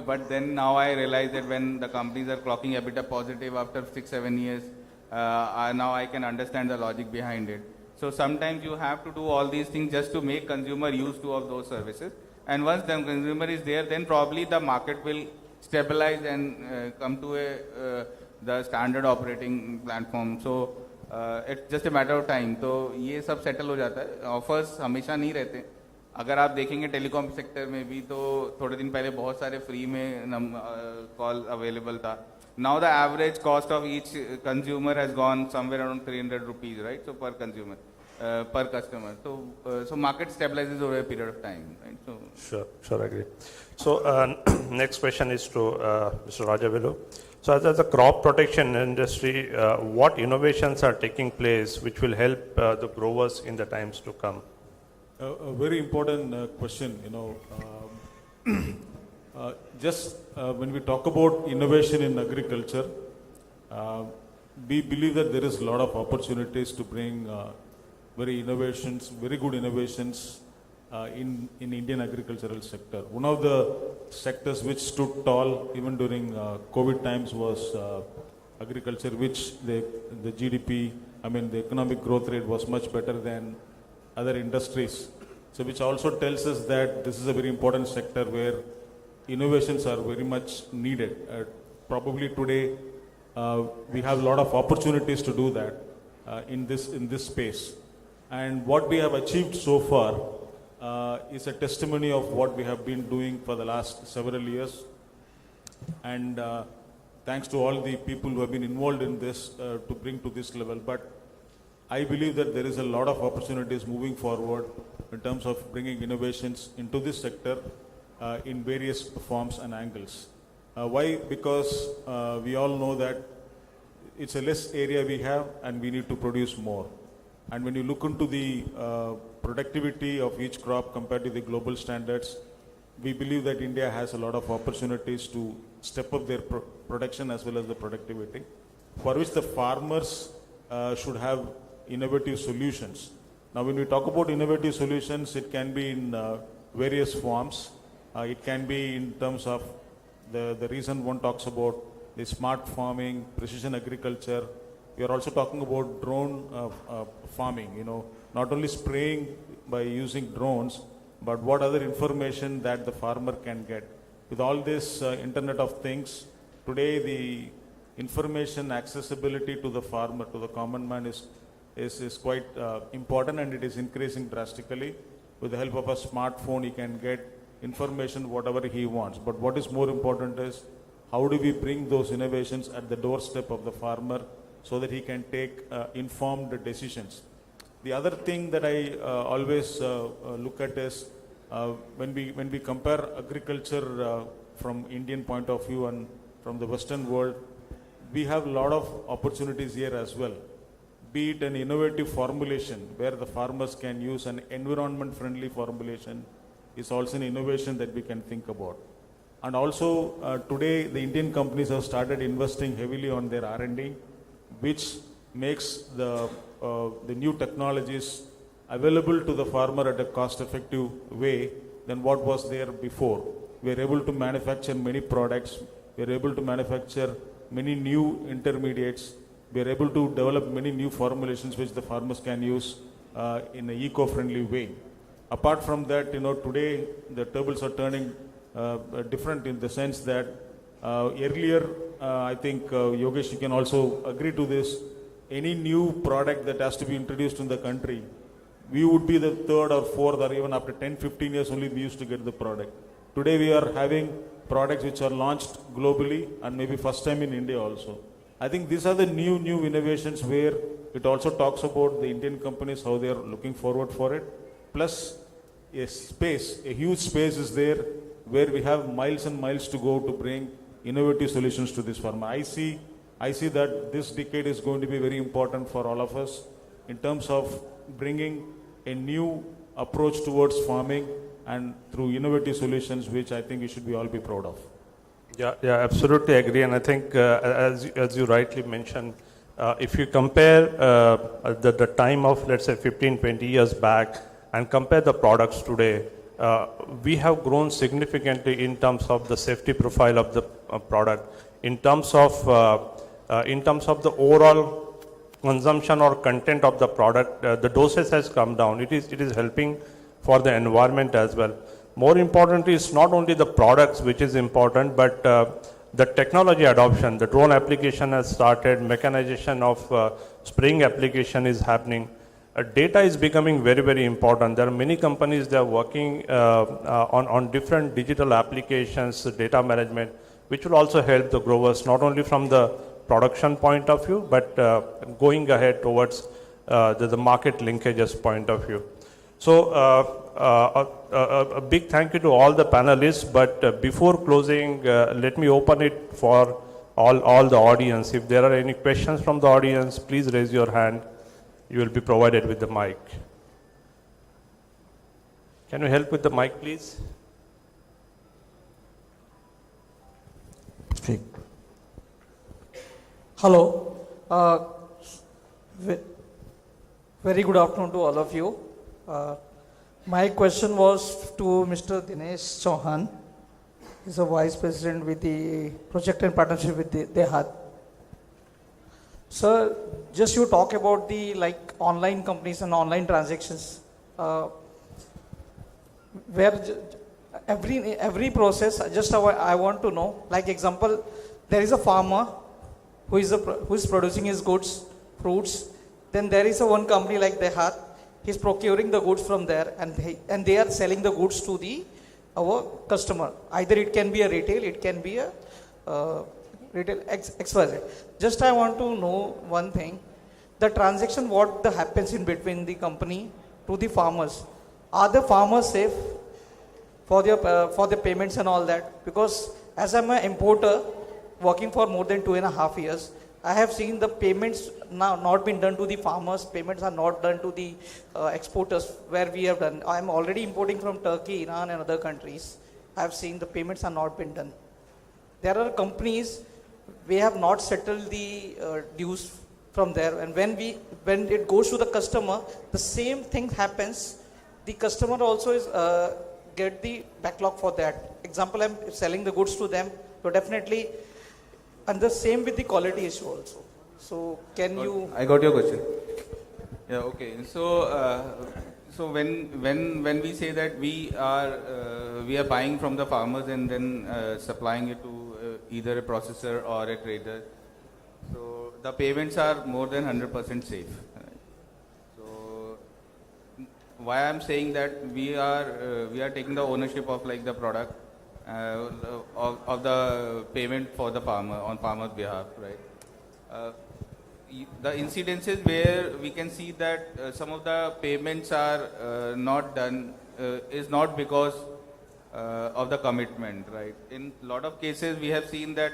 but then now I realize that when the companies are clocking EBITDA positive after 6-7 years, now I can understand the logic behind it. So sometimes you have to do all these things just to make consumer used to of those services. And once the consumer is there, then probably the market will stabilize and come to the standard operating platform. So it's just a matter of time. तो ये सब settle हो जाता है. Offers हमेशा नहीं रहते. अगर आप देखेंगे टेलीकॉम सेक्टर में भी तो थोड़े दिन पहले बहुत सारे फ्री में कॉल अवेलेबल था. Now the average cost of each consumer has gone somewhere around 300 rupees, right? So per consumer, per customer. So market stabilizes over a period of time, right? So Sure, I agree. So next question is to Mr. Rajavilu. So as a crop protection industry, what innovations are taking place which will help the growers in the times to come? A very important question, just when we talk about innovation in agriculture, we believe that there is a lot of opportunities to bring very good innovations in Indian agricultural sector. One of the sectors which stood tall even during COVID times was agriculture, which the GDP, the economic growth rate was much better than other industries. So which also tells us that this is a very important sector where innovations are very much needed. Probably today we have a lot of opportunities to do that in this space. And what we have achieved so far is a testimony of what we have been doing for the last several years. And thanks to all the people who have been involved in this to bring to this level. But I believe that there is a lot of opportunities moving forward in terms of bringing innovations into this sector in various forms and angles. Why? Because we all know that it's a less area we have and we need to produce more. And when you look into the productivity of each crop compared to the global standards, we believe that India has a lot of opportunities to step up their production as well as the productivity, for which the farmers should have innovative solutions. Now, when we talk about innovative solutions, it can be in various forms. It can be in terms of the reason one talks about the smart farming, precision agriculture. We are also talking about drone farming, not only spraying by using drones, but what other information that the farmer can get. With all this Internet of Things, today the information accessibility to the farmer, to the common man is quite important, and it is increasing drastically. With the help of a smartphone, he can get information whatever he wants. But what is more important is how do we bring those innovations at the doorstep of the farmer so that he can take informed decisions. The other thing that I always look at is when we compare agriculture from Indian point of view and from the Western world, we have a lot of opportunities here as well. Be it an innovative formulation where the farmers can use an environment-friendly formulation is also an innovation that we can think about. And also today the Indian companies have started investing heavily on their R&D, which makes the new technologies available to the farmer at a cost-effective way than what was there before. We are able to manufacture many products. We are able to manufacture many new intermediates. We are able to develop many new formulations which the farmers can use in an eco-friendly way. Apart from that, today the tables are turning different in the sense that earlier, I think Yogesh, you can also agree to this, any new product that has to be introduced in the country, we would be the third or fourth, or even after 10-15 years only we used to get the product. Today we are having products which are launched globally and maybe first time in India also. I think these are the new innovations where it also talks about the Indian companies, how they are looking forward for it. Plus a huge space is there where we have miles and miles to go to bring innovative solutions to this farmer. I see that this decade is going to be very important for all of us in terms of bringing a new approach towards farming and through innovative solutions, which I think we should all be proud of. Yeah, absolutely agree. And I think, as you rightly mentioned, if you compare the time of, let's say, 15, 20 years back and compare the products today, we have grown significantly in terms of the safety profile of the product, in terms of the overall consumption or content of the product. The dosage has come down. It is helping for the environment as well. More importantly, it's not only the products which is important, but the technology adoption. The drone application has started, mechanization of spraying application is happening. Data is becoming very, very important. There are many companies that are working on different digital applications, data management, which will also help the growers, not only from the production point of view, but going ahead towards the market linkages point of view. So a big thank you to all the panelists, but before closing, let me open it for all the audience. If there are any questions from the audience, please raise your hand. You will be provided with the mic. Can you help with the mic, please? Okay. Hello. Very good afternoon to all of you. My question was to Mr. Dinesh Chauhan. He's a Vice President with the Project and Partnership with the DEHAT. Sir, just you talk about the online companies and online transactions, where every process. Just I want to know. Like example, there is a farmer who is producing his goods, fruits. Then there is one company like DEHAT. He's procuring the goods from there, and they are selling the goods to our customer. Either it can be a retail, it can be a retail XYZ. Just I want to know one thing: the transaction, what happens in between the company to the farmers. Are the farmers safe for their payments and all that? Because as I'm an importer working for more than 2.5 years, I have seen the payments now not been done to the farmers. Payments are not done to the exporters where we have done. I'm already importing from Turkey, Iran, and other countries. I have seen the payments are not been done. There are companies we have not settled the dues from there, and when it goes to the customer, the same thing happens. The customer also is get the backlog for that. Example, I'm selling the goods to them, so definitely. And the same with the quality issue also. So can you? I got your question. Yeah. Okay. So when we say that we are buying from the farmers and then supplying it to either a processor or a trader. So the payments are more than 100% safe. Right? So why I'm saying that we are taking the ownership of like the product of the payment for the farmer on farmer's behalf, right? The incidences where we can see that some of the payments are not done is not because of the commitment, right? In a lot of cases, we have seen that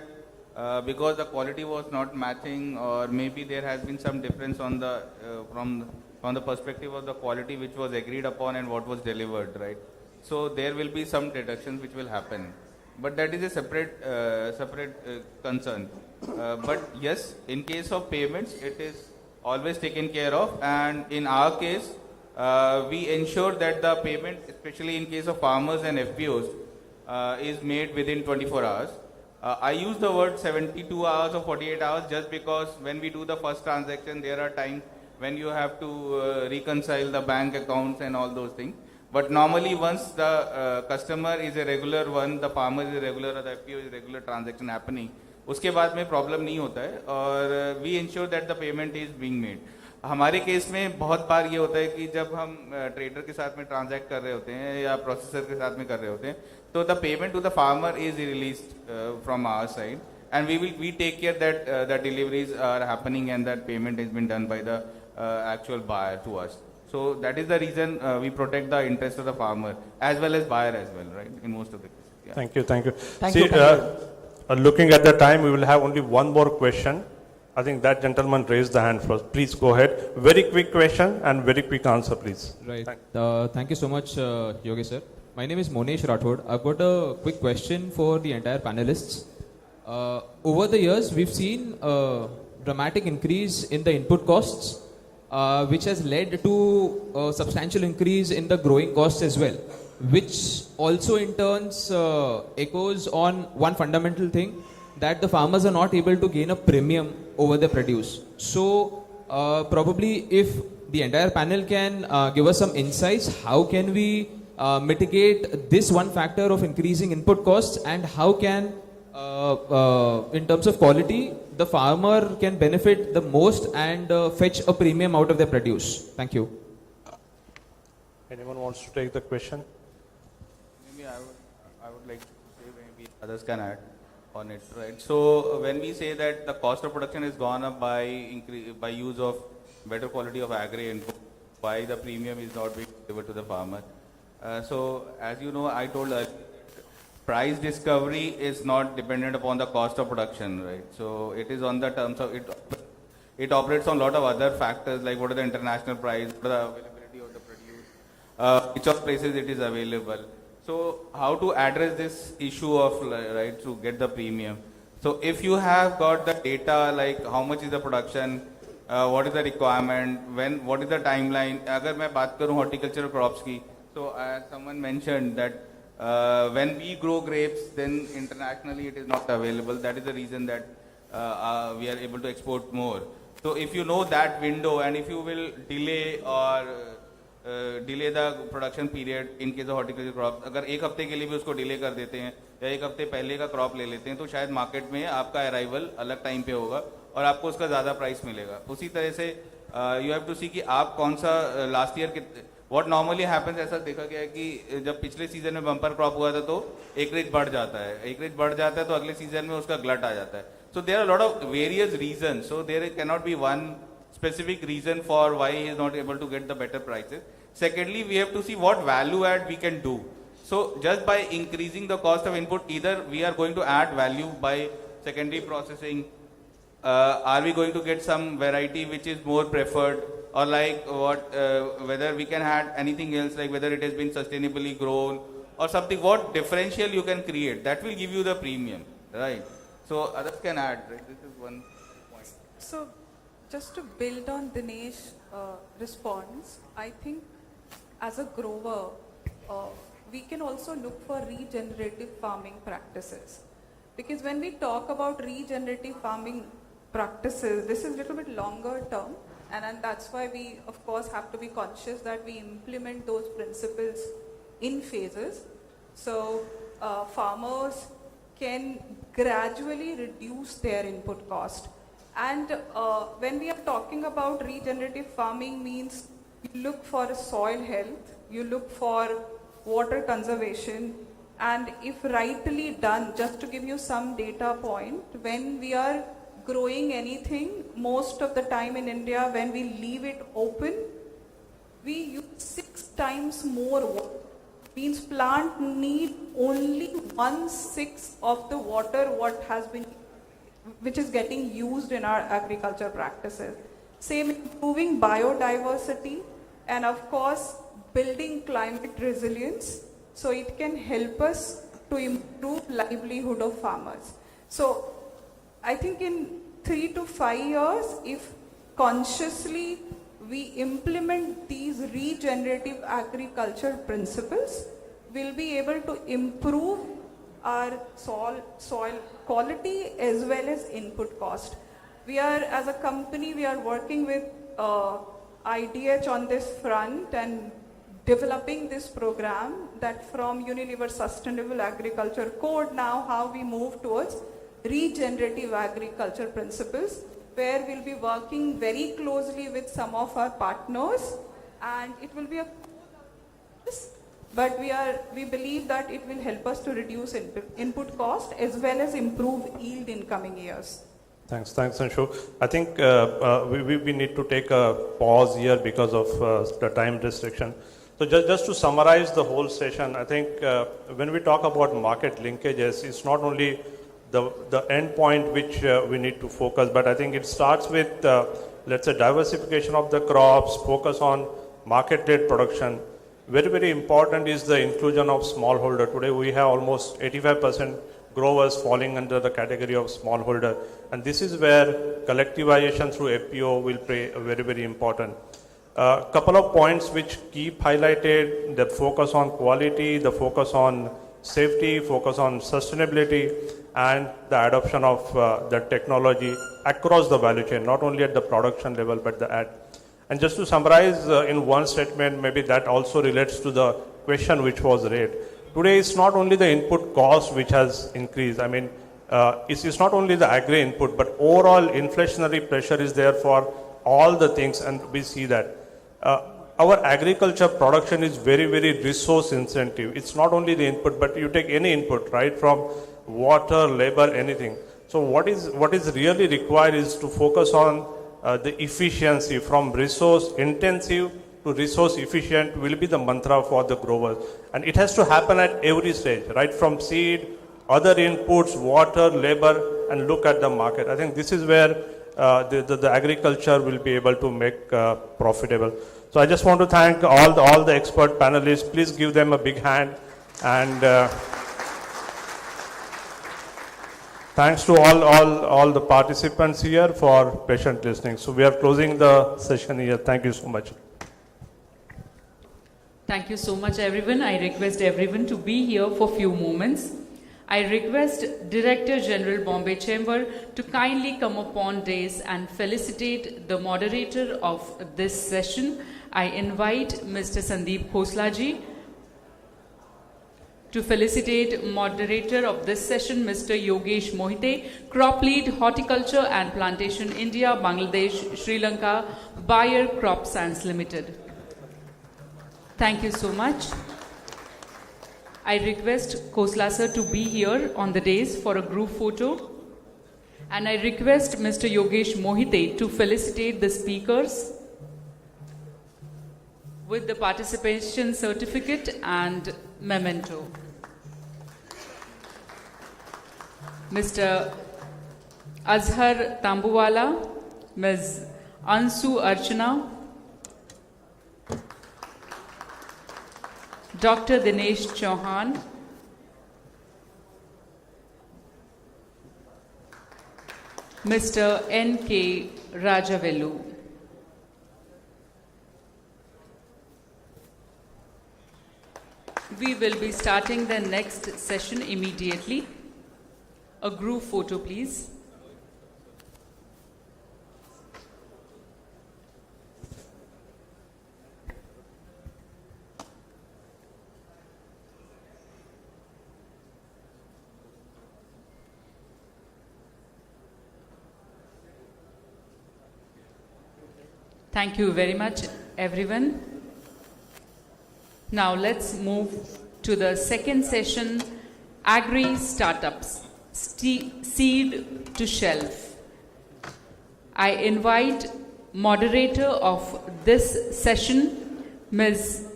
because the quality was not matching, or maybe there has been some difference on the from the perspective of the quality which was agreed upon and what was delivered, right? So there will be some deductions which will happen, but that is a separate concern. But yes, in case of payments, it is always taken care of, and in our case, we ensure that the payment, especially in case of farmers and FPOs, is made within 24 hours. I use the word 72 hours or 48 hours just because when we do the first transaction, there are times when you have to reconcile the bank accounts and all those things. But normally, once the customer is a regular one, the farmer is a regular, or the FPO is a regular transaction happening, उसके बाद में problem नहीं होता है, और we ensure that the payment is being made. हमारे case में बहुत बार ये होता है कि जब हम ट्रेडर के साथ में ट्रांजैक्ट कर रहे होते हैं या प्रोसेसर के साथ में कर रहे होते हैं, तो the payment to the farmer is released from our side, and we take care that the deliveries are happening and that payment has been done by the actual buyer to us. So that is the reason we protect the interest of the farmer as well as buyer as well, right? In most of the cases. Yeah. Thank you. Thank you. Thank See, you. Looking at the time, we will have only one more question. I think that gentleman raised the hand first. Please go ahead. Very quick question and very quick answer, please. Right. Thank you so much, Yogesh sir. My name is Monesh Rathod. I've got a quick question for the entire panelists. Over the years, we've seen a dramatic increase in the input costs, which has led to a substantial increase in the growing costs as well, which also in turns echoes on one fundamental thing, that the farmers are not able to gain a premium over the produce. So probably if the entire panel can give us some insights, how can we mitigate this one factor of increasing input costs, and how can in terms of quality, the farmer can benefit the most and fetch a premium out of their produce. Thank you. Anyone wants to take the question? Maybe I would like to say, maybe others can add on it, right? So when we say that the cost of production has gone up by use of better quality of agri input, why the premium is not being delivered to the farmer? So as you know, I told earlier, price discovery is not dependent upon the cost of production, right? So it is on the terms of it. It operates on a lot of other factors, like what are the international price, what are the availability of the produce, which of places it is available. So how to address this issue of, right, to get the premium? So if you have got the data, like how much is the production, what is the requirement, what is the timeline? अगर मैं बात करूँ horticultural crops की, so as someone mentioned that when we grow grapes, then internationally it is not available. That is the reason that we are able to export more. So if you know that window, and if you will delay or delay the production period in case of horticultural crops, अगर एक हफ्ते के लिए भी उसको delay कर देते हैं या एक हफ्ते पहले का crop ले लेते हैं, तो शायद market में आपका arrival अलग time पे होगा और आपको उसका ज़्यादा price मिलेगा. उसी तरह से you have to see कि आप कौन सा last year What normally happens, ऐसा देखा गया है कि जब पिछले सीजन में बम्पर क्रॉप हुआ था तो एकरेज बढ़ जाता है, एकरेज बढ़ जाता है तो अगले सीजन में उसका ग्लट आ जाता है. So there are a lot of various reasons. So there cannot be one specific reason for why he is not able to get the better prices. Secondly, we have to see what value add we can do. So just by increasing the cost of input, either we are going to add value by secondary processing, are we going to get some variety which is more preferred, or like what, whether we can add anything else, like whether it has been sustainably grown or something, what differential you can create, that will give you the premium, right? So others can add, right? This is one point. So just to build on Dinesh's response, I think as a grower, we can also look for regenerative farming practices. Because when we talk about regenerative farming practices, this is a little bit longer term, and that's why we, of course, have to be conscious that we implement those principles in phases. So farmers can gradually reduce their input cost. And when we are talking about regenerative farming means you look for soil health, you look for water conservation, and if rightly done, just to give you some data point, when we are growing anything, most of the time in India, when we leave it open, we use 6 times more water. Means plant need only 1/6 of the water which is getting used in our agriculture practices. Same improving biodiversity and of course building climate resilience, so it can help us to improve livelihood of farmers. So I think in 3 to 5 years, if consciously we implement these regenerative agriculture principles, we'll be able to improve our soil quality as well as input cost. We are, as a company, we are working with IDH on this front and developing this program that from Unilever Sustainable Agriculture Code, now how we move towards regenerative agriculture principles, where we'll be working very closely with some of our partners, and it will be a but we believe that it will help us to reduce input cost as well as improve yield in coming years. Thanks, Anshu. I think we need to take a pause here because of the time restriction. So just to summarize the whole session, I think when we talk about market linkages, it's not only the end point which we need to focus, but I think it starts with, let's say, diversification of the crops, focus on market-led production. Very, very important is the inclusion of smallholder. Today we have almost 85% growers falling under the category of smallholder. And this is where collectivization through FPO will play a very, very important. Couple of points which keep highlighted: the focus on quality, the focus on safety, focus on sustainability, and the adoption of the technology across the value chain, not only at the production level, but the ad. And just to summarize in one statement, maybe that also relates to the question which was raised. Today it's not only the input cost which has increased. I mean, it's not only the agri input, but overall inflationary pressure is there for all the things, and we see that. Our agriculture production is very, very resource intensive. It's not only the input, but you take any input, right, from water, labor, anything. So what is really required is to focus on the efficiency. From resource intensive to resource efficient will be the mantra for the growers. And it has to happen at every stage, right, from seed, other inputs, water, labor, and look at the market. I think this is where the agriculture will be able to make profitable. So I just want to thank all the expert panelists. Please give them a big hand. And thanks to all the participants here for patient listening. So we are closing the session here. Thank you so much. Thank you so much, everyone. I request everyone to be here for a few moments. I request Director General Bombay Chamber to kindly come upon dais and felicitate the moderator of this session. I invite Mr. Sandeep Khoslaji to felicitate moderator of this session, Mr. Yogesh Mohite, Crop Lead, Horticulture and Plantation, India, Bangladesh, Sri Lanka, Bayer Crop Science Limited. Thank you so much. I request Khosla sir to be here on the dais for a group photo. And I request Mr. Yogesh Mohite to felicitate the speakers with the participation certificate and memento. Mr. Azhar Tambuwala, Ms. Ansu Archana, Dr. Dinesh Chauhan, Mr. N.K. Rajavelu. We will be starting the next session immediately. A group photo, please. Thank you very much, everyone. Now let's move to the second session, Agri Startups, Seed to Shelf. I invite moderator of this session, Ms.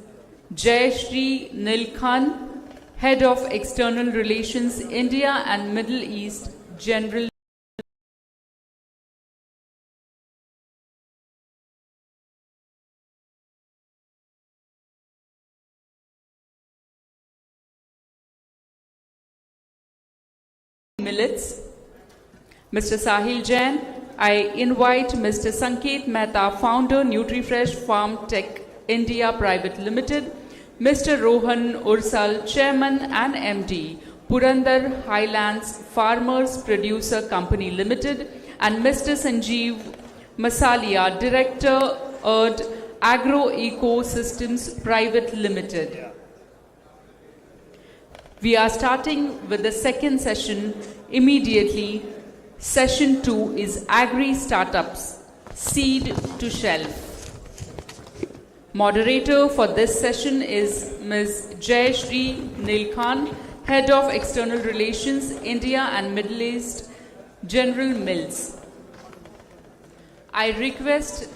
Jayashree Nilkhan, Head of External Relations, India and Middle East, General Millets. Mr. Sahil Jain, I invite Mr. Sanket Mehta, Founder, NutriFresh Farm Tech India Private Limited, Mr. Rohan Ursal, Chairman and MD, Purandar Highlands Farmers Producer Company Limited, and Mr. Sanjeev Masalia, Director, ERD Agro Ecosystems Private Limited. We are starting with the second session immediately. Session 2 is Agri Startups, Seed to Shelf. Moderator for this session is Ms. Jayashree Nilkhan, Head of External Relations, India and Middle East, General Mills. I request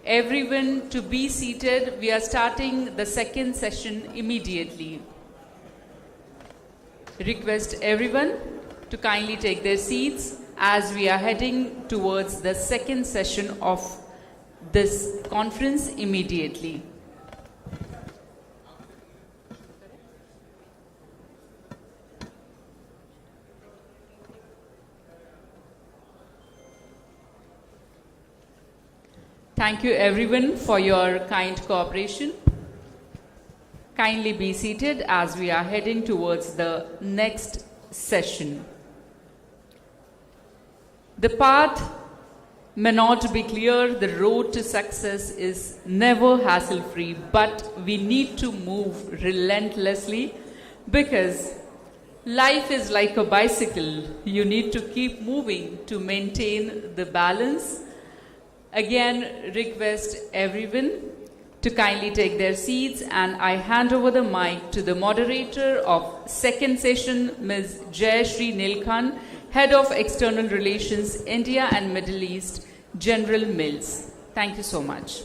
everyone to be seated. We are starting the second session immediately. Request everyone to kindly take their seats as we are heading towards the second session of this conference immediately. Thank you everyone for your kind cooperation. Kindly be seated as we are heading towards the next session. The path may not be clear, the road to success is never hassle-free, but we need to move relentlessly because life is like a bicycle. You need to keep moving to maintain the balance. Again, request everyone to kindly take their seats, and I hand over the mic to the moderator of second session, Ms. Jayashree Nilkhan, Head of External Relations, India and Middle East, General Mills. Thank you so much.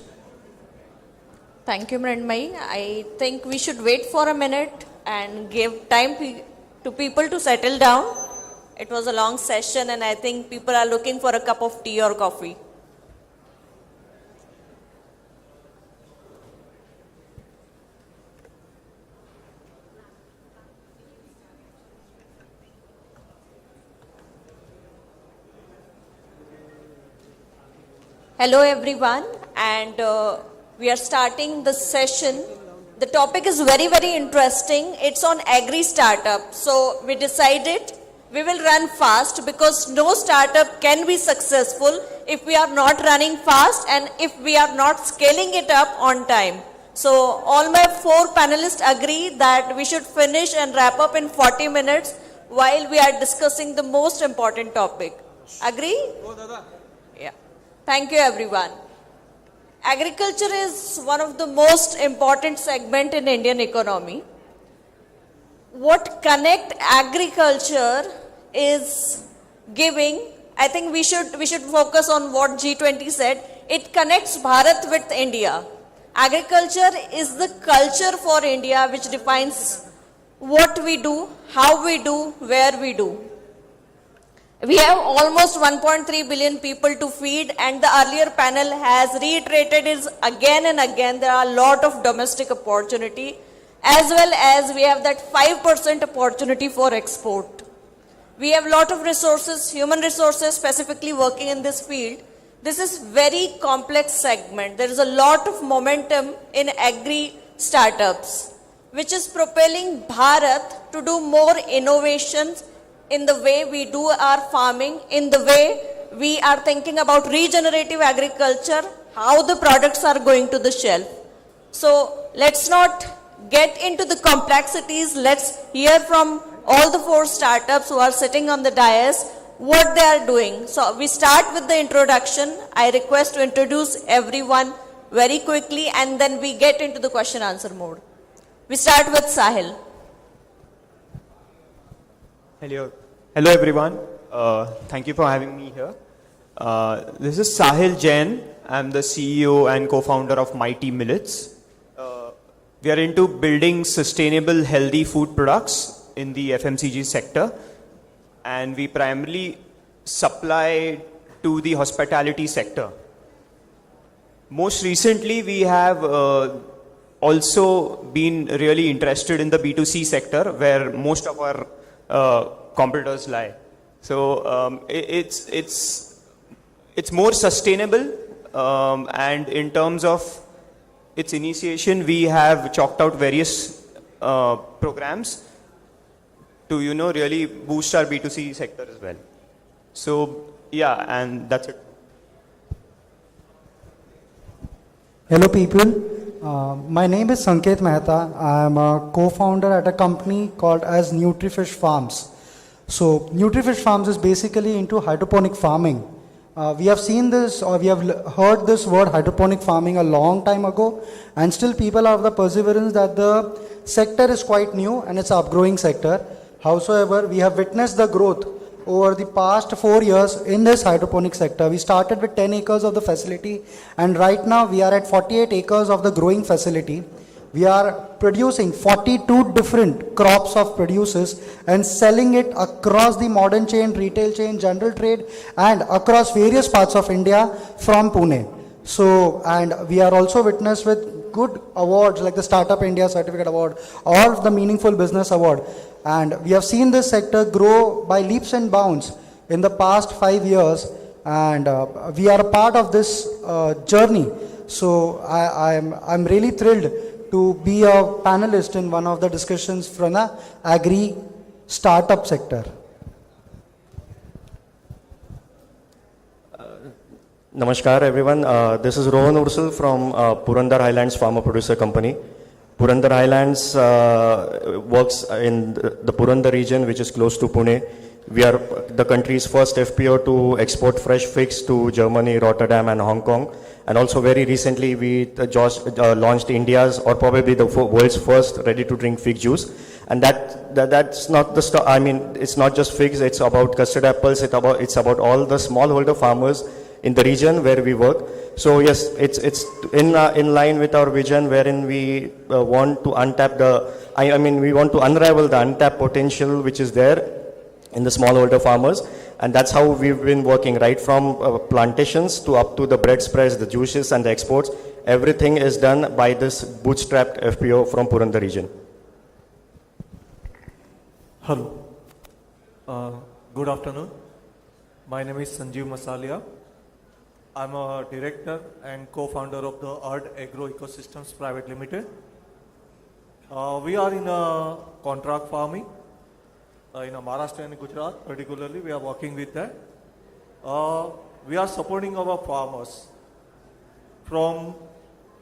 Thank you, Mrindmai. I think we should wait for a minute and give time to people to settle down. It was a long session and I think people are looking for a cup of tea or coffee. Hello everyone, and we are starting the session. The topic is very, very interesting. It's on agri startup. So we decided we will run fast because no startup can be successful if we are not running fast and if we are not scaling it up on time. So all my 4 panelists agree that we should finish and wrap up in 40 minutes while we are discussing the most important topic. Agree? Yeah. Thank you everyone. Agriculture is one of the most important segment in Indian economy. What connect agriculture is giving, I think we should focus on what G20 said. It connects Bharat with India. Agriculture is the culture for India which defines what we do, how we do, where we do. We have almost 1.3 billion people to feed, and the earlier panel has reiterated it again and again. There are a lot of domestic opportunity as well as we have that 5% opportunity for export. We have a lot of resources, human resources specifically working in this field. This is very complex segment. There is a lot of momentum in agri startups, which is propelling Bharat to do more innovations in the way we do our farming, in the way we are thinking about regenerative agriculture, how the products are going to the shelf. So let's not get into the complexities. Let's hear from all the 4 startups who are sitting on the dais what they are doing. So we start with the introduction. I request to introduce everyone very quickly and then we get into the question answer mode. We start with Sahil. Hello everyone. Thank you for having me here. This is Sahil Jain. I'm the CEO and co-founder of Mighty Millets. We are into building sustainable, healthy food products in the FMCG sector. And we primarily supply to the hospitality sector. Most recently, we have also been really interested in the B2C sector, where most of our competitors lie. So it's more sustainable, and in terms of its initiation, we have chalked out various programs to really boost our B2C sector as well. So yeah, and that's it. Hello people, my name is Sanket Mehta. I am a co-founder at a company called as Nutrifish Farms. So Nutrifish Farms is basically into hydroponic farming. We have seen this, or we have heard this word hydroponic farming a long time ago, and still people have the perseverance that the sector is quite new and it's an upgrowing sector. Howsoever, we have witnessed the growth over the past 4 years in this hydroponic sector. We started with 10 acres of the facility, and right now we are at 48 acres of the growing facility. We are producing 42 different crops of produces and selling it across the modern chain, retail chain, general trade, and across various parts of India from Pune. So, and we are also witnessed with good awards like the Startup India Certificate Award or the Meaningful Business Award. And we have seen this sector grow by leaps and bounds in the past 5 years, and we are a part of this journey. So I'm really thrilled to be a panelist in one of the discussions from the agri startup sector. Namaskar everyone, this is Rohan Ursal from Purandar Highlands Farmer Producer Company. Purandar Highlands works in the Purandar region, which is close to Pune. We are the country's first FPO to export fresh figs to Germany, Rotterdam and Hong Kong. And also very recently we launched India's, or probably the world's first ready-to-drink fig juice. And that's not the I mean, it's not just figs, it's about custard apples, it's about all the smallholder farmers in the region where we work. So yes, it's in line with our vision, wherein we want to untap we want to unravel the untapped potential which is there in the smallholder farmers, and that's how we've been working, right from plantations to up to the bread spreads, the juices and the exports. Everything is done by this bootstrapped FPO from Purandar region. Hello. Good afternoon. My name is Sanjeev Masalia. I'm a director and co-founder of the Ard Agro Ecosystems Private Limited. We are in a contract farming in Maharashtra and Gujarat. Particularly, we are working with that. We are supporting our farmers from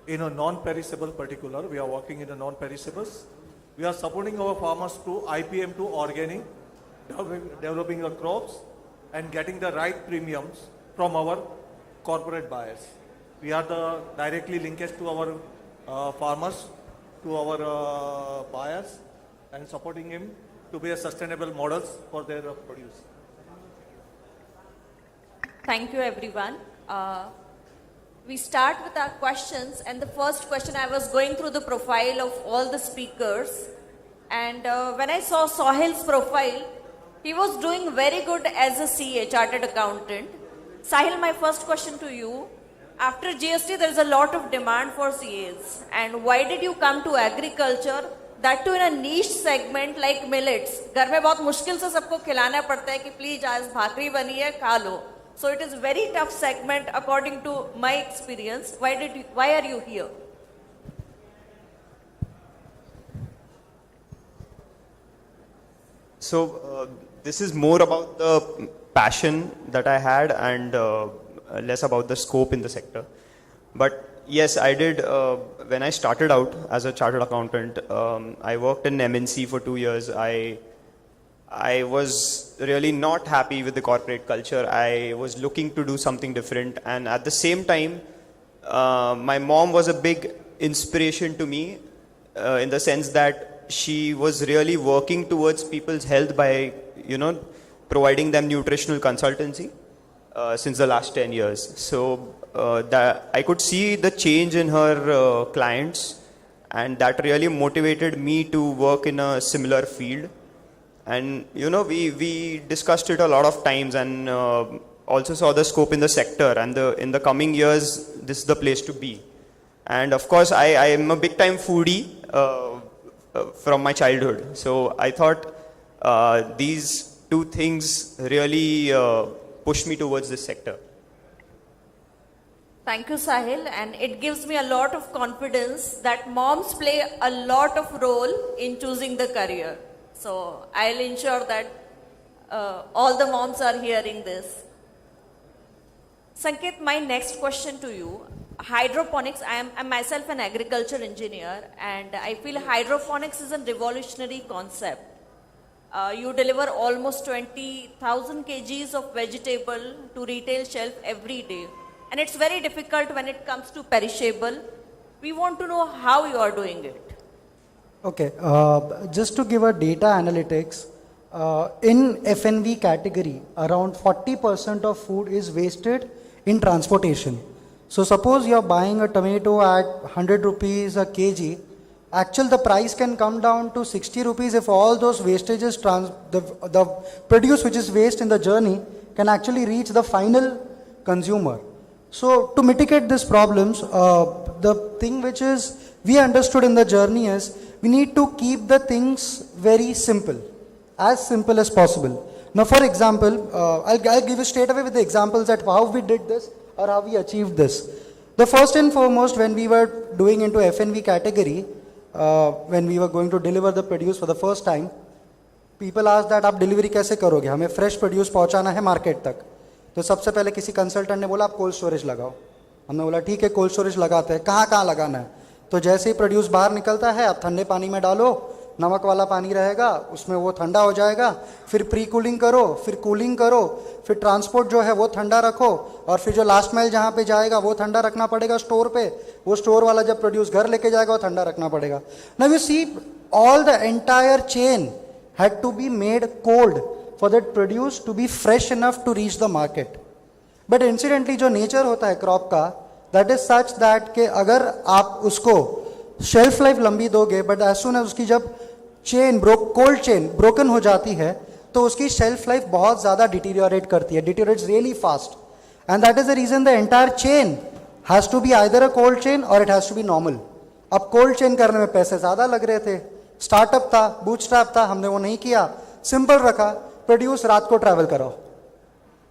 non-perishable particular. We are working in the non-perishables. We are supporting our farmers to IPM to organic, developing the crops and getting the right premiums from our corporate buyers. We are the directly linkage to our farmers, to our buyers, and supporting him to be a sustainable models for their produce. Thank you everyone. We start with our questions, and the first question, I was going through the profile of all the speakers, and when I saw Sahil's profile, he was doing very good as a CA, Chartered Accountant. Sahil, my first question to you, after GST there is a lot of demand for CAs, and why did you come to agriculture, that too in a niche segment like millets? घर में बहुत मुश्किल से सबको खिलाना पड़ता है कि प्लीज आज भाकरी बनी है खा लो. So it is very tough segment according to my experience. Why are you here? So this is more about the passion that I had and less about the scope in the sector. But yes, I did, when I started out as a chartered accountant, I worked in MNC for 2 years. I I was really not happy with the corporate culture. I was looking to do something different, and at the same time, my mom was a big inspiration to me in the sense that she was really working towards people's health by, providing them nutritional consultancy since the last 10 years. So that I could see the change in her clients, and that really motivated me to work in a similar field. And we discussed it a lot of times, and also saw the scope in the sector, and in the coming years this is the place to be. And of course I am a big time foodie from my childhood, so I thought these two things really pushed me towards this sector. Thank you, Sahil, and it gives me a lot of confidence that moms play a lot of role in choosing the career. So I'll ensure that all the moms are hearing this. Sanket, my next question to you. Hydroponics, I'm myself an agriculture engineer, and I feel hydroponics is a revolutionary concept. You deliver almost 20,000 kgs of vegetable to retail shelf every day. And it's very difficult when it comes to perishable. We want to know how you are doing it. Okay, just to give a data analytics, in FNV category, around 40% of food is wasted in transportation. So suppose you're buying a tomato at 100 rupees a kg, actually the price can come down to 60 rupees if all those wastages, the produce which is waste in the journey can actually reach the final consumer. So to mitigate these problems, the thing which is we understood in the journey is we need to keep the things very simple as possible. Now for example, I'll give you straight away with the examples at how we did this or how we achieved this. The first and foremost, when we were doing into FNV category, when we were going to deliver the produce for the first time, people asked that आप delivery कैसे करोगे, हमें fresh produce पहुंचाना है market तक. तो सबसे पहले किसी कंसल्टेंट ने बोला आप कोल्ड स्टोरेज लगाओ. हमने बोला ठीक है कोल्ड स्टोरेज लगाते हैं. कहाँ कहाँ लगाना है? तो जैसे ही प्रोड्यूस बाहर निकलता है आप ठंडे पानी में डालो, नमक वाला पानी रहेगा, उसमें वो ठंडा हो जाएगा, फिर प्री कूलिंग करो, फिर कूलिंग करो, फिर ट्रांसपोर्ट जो है वो ठंडा रखो, और फिर जो लास्ट माइल जहाँ पे जाएगा वो ठंडा रखना पड़ेगा स्टोर पे, वो स्टोर वाला जब प्रोड्यूस घर लेके जाएगा वो ठंडा रखना पड़ेगा. Now you see all the entire chain had to be made cold for that produce to be fresh enough to reach the market. But incidentally जो nature होता है crop का, that is such that कि अगर आप उसको shelf life लंबी दोगे, but as soon as उसकी जब chain cold chain broken हो जाती है, तो उसकी shelf life बहुत ज़्यादा deteriorate करती है, deteriorates really fast. And that is the reason the entire chain has to be either a cold chain or it has to be normal. अब cold chain करने में पैसे ज़्यादा लग रहे थे, startup था, bootstrap था, हमने वो नहीं किया, simple रखा, प्रोड्यूस रात को ट्रैवल कराओ.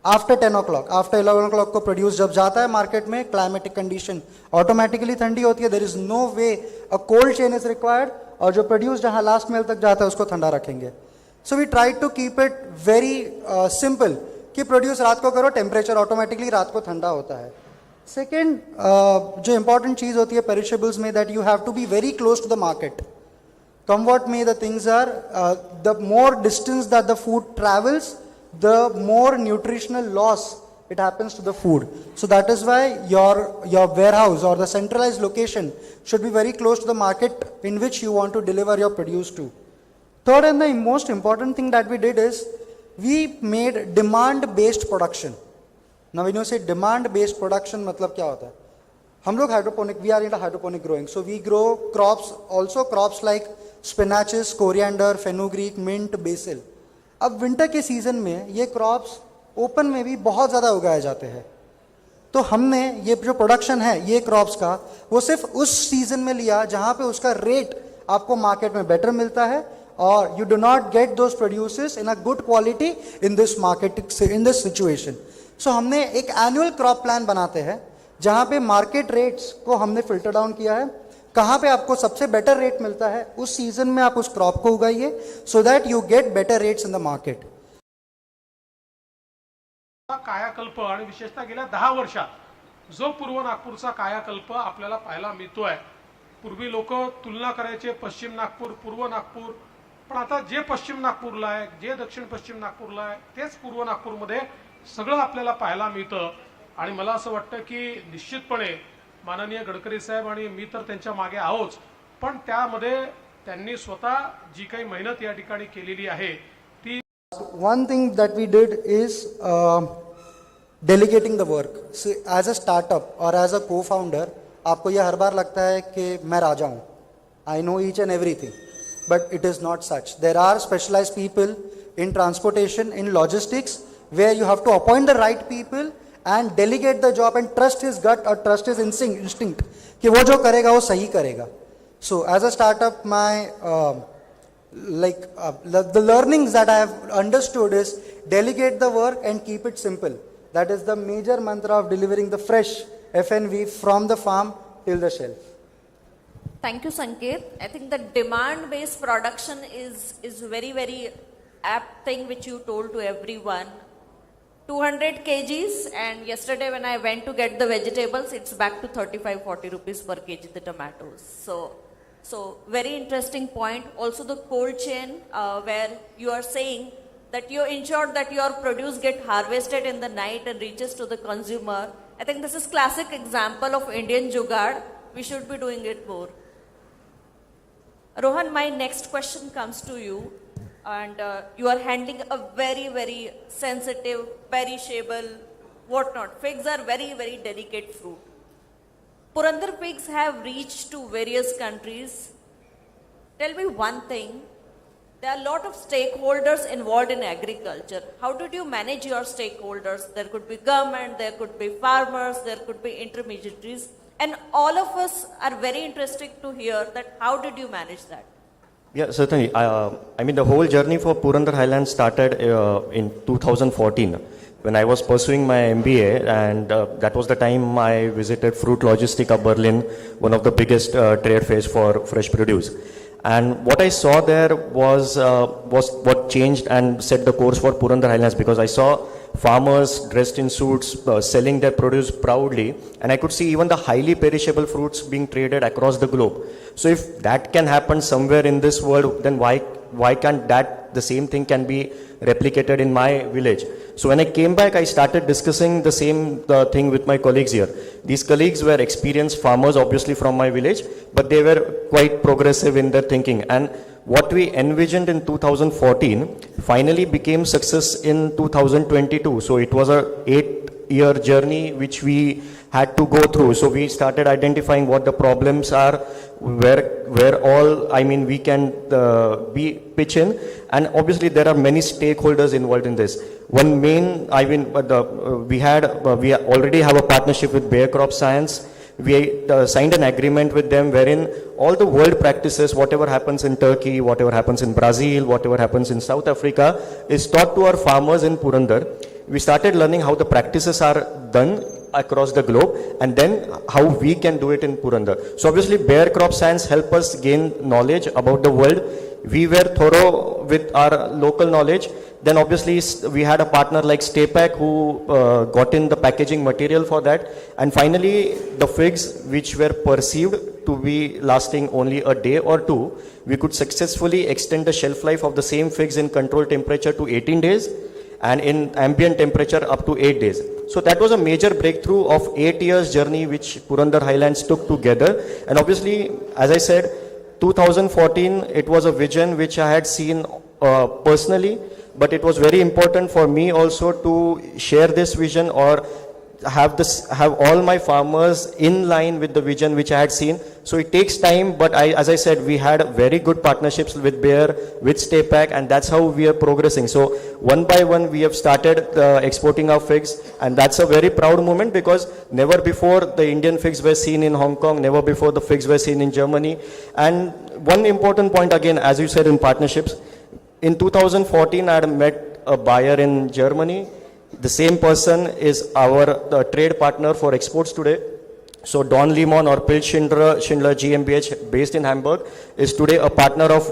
आफ्टर 10 o'clock, आफ्टर 11 o'clock को प्रोड्यूस जब जाता है मार्केट में, क्लाइमेटिक कंडीशन ऑटोमेटिकली ठंडी होती है, there is no way a cold chain is required, और जो प्रोड्यूस जहां लास्ट मेल तक जाता है उसको ठंडा रखेंगे. So we try to keep it very simple कि प्रोड्यूस रात को करो, टेम्परेचर ऑटोमेटिकली रात को ठंडा होता है. सेकेंड जो इंपॉर्टेंट चीज होती है पेरिशेबल्स में, that you have to be very close to the market. Come what may, the things are, the more distance that the food travels, the more nutritional loss it happens to the food. So that is why your warehouse or the centralized location should be very close to the market in which you want to deliver your produce to. Third and the most important thing that we did is we made demand-based production. Now when you say demand-based production, मतलब क्या होता है? हम लोग hydroponic, we are into hydroponic growing. So we grow crops, also crops like spinaches, coriander, fenugreek, mint, basil. अब winter के season में ये क्रॉप्स ओपन में भी बहुत ज़्यादा उगाए जाते हैं. तो हमने ये जो प्रोडक्शन है ये क्रॉप्स का, वो सिर्फ उस सीजन में लिया जहाँ पे उसका रेट आपको मार्केट में बेटर मिलता है, और you do not get those produces in a good quality in this market, in this situation. So हमने एक एनुअल क्रॉप प्लान बनाते हैं जहाँ पे मार्केट रेट्स को हमने फिल्टर डाउन किया है, कहाँ पे आपको सबसे बेटर रेट मिलता है उस सीजन में आप उस क्रॉप को उगाइए, so that you get better rates in the market. कायाकल्प आणि विशेषतः गेल्या 10 वर्षात जो पूर्व नागपूरचा कायाकल्प आपल्याला पाहायला मिळतोय. पूर्वी लोक तुलना करायचे, पश्चिम नागपूर, पूर्व नागपूर, पण आता जे पश्चिम नागपूरला आहे, जे दक्षिण पश्चिम नागपूरला आहे, तेच पूर्व नागपूरमध्ये सगळं आपल्याला पाहायला मिळतं. आणि मला असं वाटतं की निश्चितपणे माननीय गडकरी साहेब आणि मी तर त्यांच्या मागे आहोच, पण त्यामध्ये त्यांनी स्वतः जी काही मेहनत या ठिकाणी केलेली आहे ती. One thing that we did is delegating the work. So as a startup or as a co-founder, आपको ये हर बार लगता है कि मैं राजा हूँ, I know each and everything, but it is not such. There are specialized people in transportation, in logistics, where you have to appoint the right people and delegate the job and trust his gut or trust his instinct कि वो जो करेगा वो सही करेगा. So as a startup, my the learnings that I have understood is delegate the work and keep it simple. That is the major mantra of delivering the fresh FNV from the farm till the shelf. Thank you, Sanket. I think the demand-based production is very, very apt thing which you told to everyone. 200 kgs, and yesterday when I went to get the vegetables, it's back to 35-40 rupees per kg, the tomatoes. So very interesting point. Also the cold chain, where you are saying that you ensure that your produce get harvested in the night and reaches to the consumer. I think this is classic example of Indian jugaad. We should be doing it more. Rohan, my next question comes to you. And you are handling a very, very sensitive, perishable, whatnot. Figs are very, very delicate fruit. Purandar figs have reached to various countries. Tell me one thing. There are a lot of stakeholders involved in agriculture. How did you manage your stakeholders? There could be government, there could be farmers, there could be intermediaries. And all of us are very interested to hear that how did you manage that? Yeah, certainly. I mean, the whole journey for Purandar Highlands started in 2014 when I was pursuing my MBA, and that was the time I visited Fruit Logistica Berlin, one of the biggest trade fairs for fresh produce. And what I saw there was what changed and set the course for Purandar Highlands, because I saw farmers dressed in suits selling their produce proudly, and I could see even the highly perishable fruits being traded across the globe. So if that can happen somewhere in this world, then why can't the same thing can be replicated in my village? So when I came back, I started discussing the same thing with my colleagues here. These colleagues were experienced farmers, obviously from my village, but they were quite progressive in their thinking. And what we envisioned in 2014 finally became success in 2022. So it was a 8-year journey which we had to go through. So we started identifying what the problems are, where all, I mean, we can be pitch in. And obviously there are many stakeholders involved in this. One main, I mean, we already have a partnership with Bayer Crop Science. We signed an agreement with them wherein all the world practices, whatever happens in Turkey, whatever happens in Brazil, whatever happens in South Africa, is taught to our farmers in Purandar. We started learning how the practices are done across the globe, and then how we can do it in Purandar. So obviously Bayer Crop Science helped us gain knowledge about the world. We were thorough with our local knowledge. Then obviously we had a partner like Staypack who got in the packaging material for that. And finally the figs which were perceived to be lasting only a day or two, we could successfully extend the shelf life of the same figs in controlled temperature to 18 days and in ambient temperature up to 8 days. So that was a major breakthrough of 8 years journey which Purandar Highlands took together. And obviously, as I said, 2014, it was a vision which I had seen personally, but it was very important for me also to share this vision or have all my farmers in line with the vision which I had seen. So it takes time, but as I said, we had very good partnerships with Bayer, with Staypack, and that's how we are progressing. So one by one, we have started exporting our figs, and that's a very proud moment because never before the Indian figs were seen in Hong Kong, never before the figs were seen in Germany. And one important point again, as you said, in partnerships, in 2014, I had met a buyer in Germany. The same person is our trade partner for exports today. So Don Limon or Pill Schindler GmbH based in Hamburg is today a partner of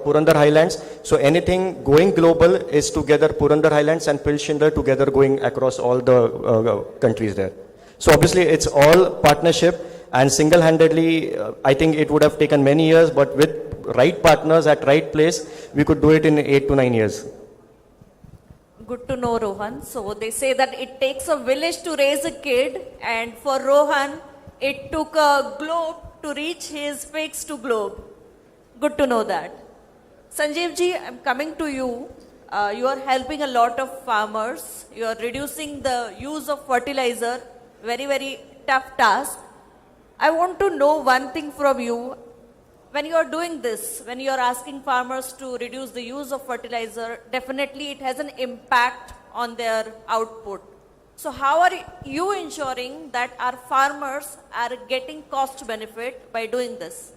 Purandar Highlands. So anything going global is together Purandar Highlands and Pill Schindler together going across all the countries there. So obviously it's all partnership, And single-handedly, I think it would have taken many years, but with right partners at right place, we could do it in 8 to 9 years. Good to know, Rohan. So they say that it takes a village to raise a kid, and for Rohan, it took a globe to reach his fix to globe. Good to know that. Sanjeev ji, I'm coming to you. You are helping a lot of farmers. You are reducing the use of fertilizer. Very, very tough task. I want to know one thing from you. When you are doing this, when you are asking farmers to reduce the use of fertilizer, definitely it has an impact on their output. So how are you ensuring that our farmers are getting cost benefit by doing this?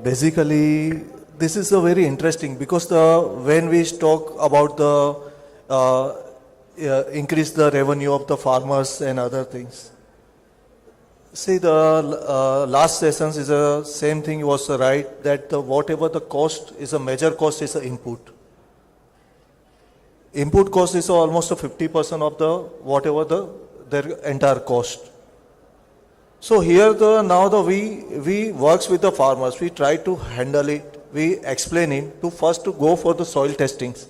Basically, this is a very interesting because when we talk about the increase the revenue of the farmers and other things. See, the last sessions is the same thing was right, that whatever the cost is a major cost is the input. Input cost is almost a 50% of the whatever their entire cost. So here we works with the farmers. We try to handle it. We explain him to first to go for the soil testings,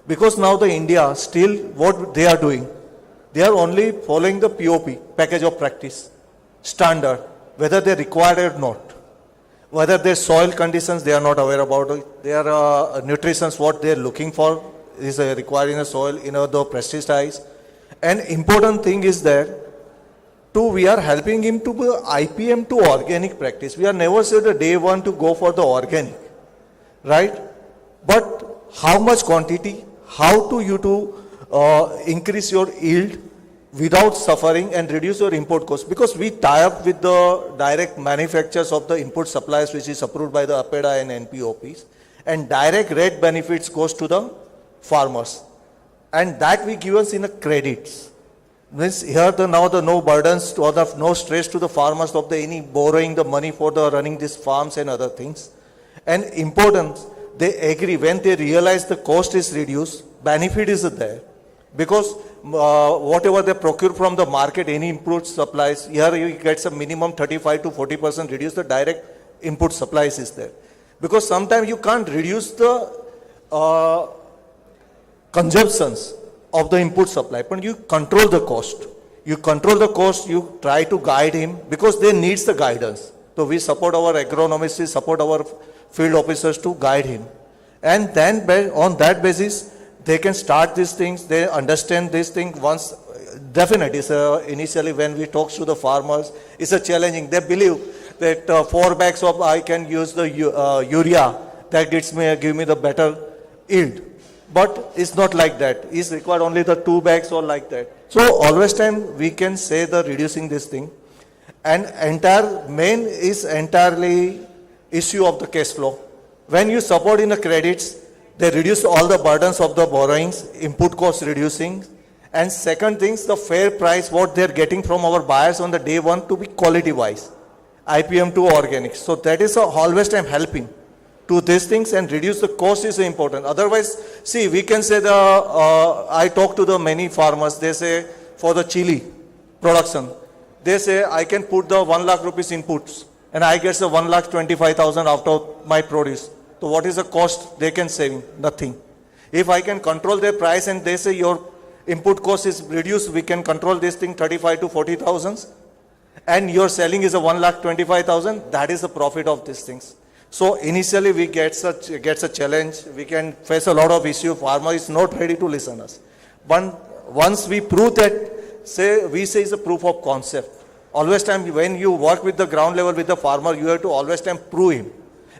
because now the India still what they are doing, they are only following the POP, package of practice standard, whether they require it or not. Whether their soil conditions, they are not aware about it. Their nutritions, what they are looking for is required in the soil, the pesticides. And important thing is that we are helping him to be IPM to organic practice. We are never said a day one to go for the organic, right? But how much quantity, how to you to increase your yield without suffering and reduce your import cost, because we tie up with the direct manufacturers of the input supplies, which is approved by the APEDA and NPOPs, and direct rate benefits goes to the farmers, and that we give us in a credits. Means here now the no burdens to other, no stress to the farmers of the any borrowing the money for the running these farms and other things. And important, they agree when they realize the cost is reduced, benefit is there, because whatever they procure from the market, any input supplies, here you get some minimum 35 to 40% reduce the direct input supplies is there. Because sometimes you can't reduce the consumptions of the input supply, but you control the cost. You control the cost, you try to guide him, because they needs the guidance. So we support our agronomists, we support our field officers to guide him. And then on that basis, they can start these things, they understand these things once. Definitely, initially when we talk to the farmers, it's a challenging. They believe that 4 bags of I can use the urea, that give me the better yield. But it's not like that. It's required only the 2 bags or like that. So always time we can say the reducing this thing. And main is entirely issue of the cash flow. When you support in the credits, they reduce all the burdens of the borrowings, input costs reducing. And second things, the fair price, what they're getting from our buyers on the day one to be quality wise. IPM to organics. So that is always time helping to these things, and reduce the cost is important. Otherwise, see, we can say I talk to the many farmers, they say for the chili production, they say I can put the 1 lakh rupees inputs and I get the 1,25,000 out of my produce. So what is the cost they can save? Nothing. If I can control their price and they say your input cost is reduced, we can control this thing 35 to 40,000, and your selling is a 1,25,000, that is the profit of these things. So initially we gets a challenge, we can face a lot of issue, farmer is not ready to listen us. But once we prove that, we say it's a proof of concept. Always time when you work with the ground level with the farmer, you have to always time prove him.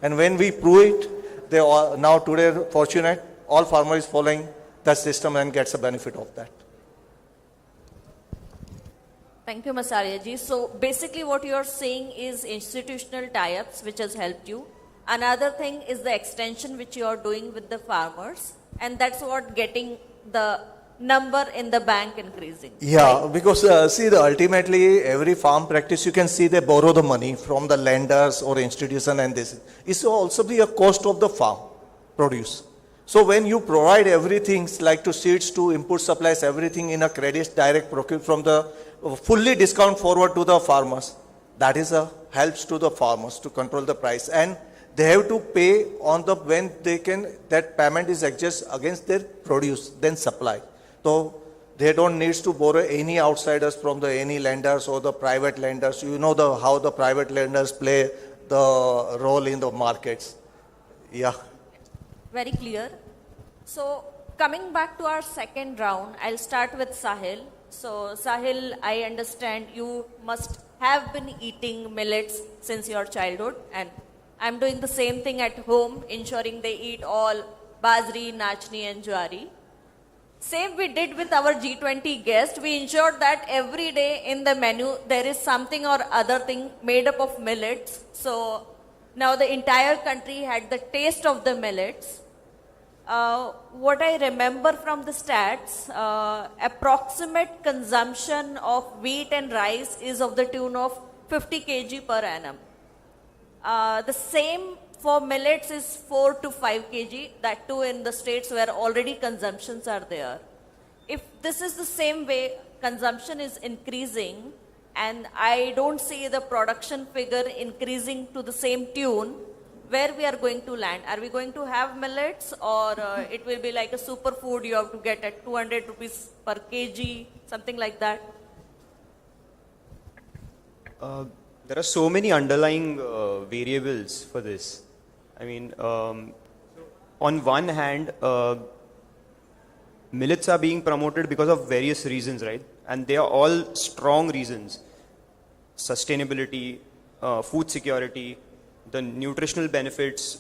And when we prove it, they are now today fortunate, all farmers is following that system and gets a benefit of that. Thank you, Masaria ji. So basically what you are saying is institutional tie-ups which has helped you. Another thing is the extension which you are doing with the farmers, and that's what getting the number in the bank increasing. Yeah, right? Because ultimately every farm practice you can see they borrow the money from the lenders or institution, and this is also be a cost of the farm produce. So when you provide everything like to seeds, to input supplies, everything in a credit direct procure from the fully discount forward to the farmers, that is a helps to the farmers to control the price, and they have to pay on the when they can, that payment is adjust against their produce then supply. So they don't need to borrow any outsiders from the any lenders or the private lenders. You know the how the private lenders play the role in the markets. Yeah. Very clear. So coming back to our second round, I'll start with Sahil. So Sahil, I understand you must have been eating millets since your childhood, and I'm doing the same thing at home, ensuring they eat all bajri, nachni and jwari. Same we did with our G20 guest. We ensured that every day in the menu there is something or other thing made up of millets. So now the entire country had the taste of the millets. What I remember from the stats, approximate consumption of wheat and rice is of the tune of 50 kg per annum. The same for millets is 4 to 5 kg, that too in the states where already consumptions are there. If this is the same way consumption is increasing, and I don't see the production figure increasing to the same tune, where we are going to land? Are we going to have millets, or it will be like a superfood you have to get at 200 rupees per kg, something like that? There are so many underlying variables for this. I mean, on one hand, millets are being promoted because of various reasons, right? And they are all strong reasons. Sustainability, food security, the nutritional benefits,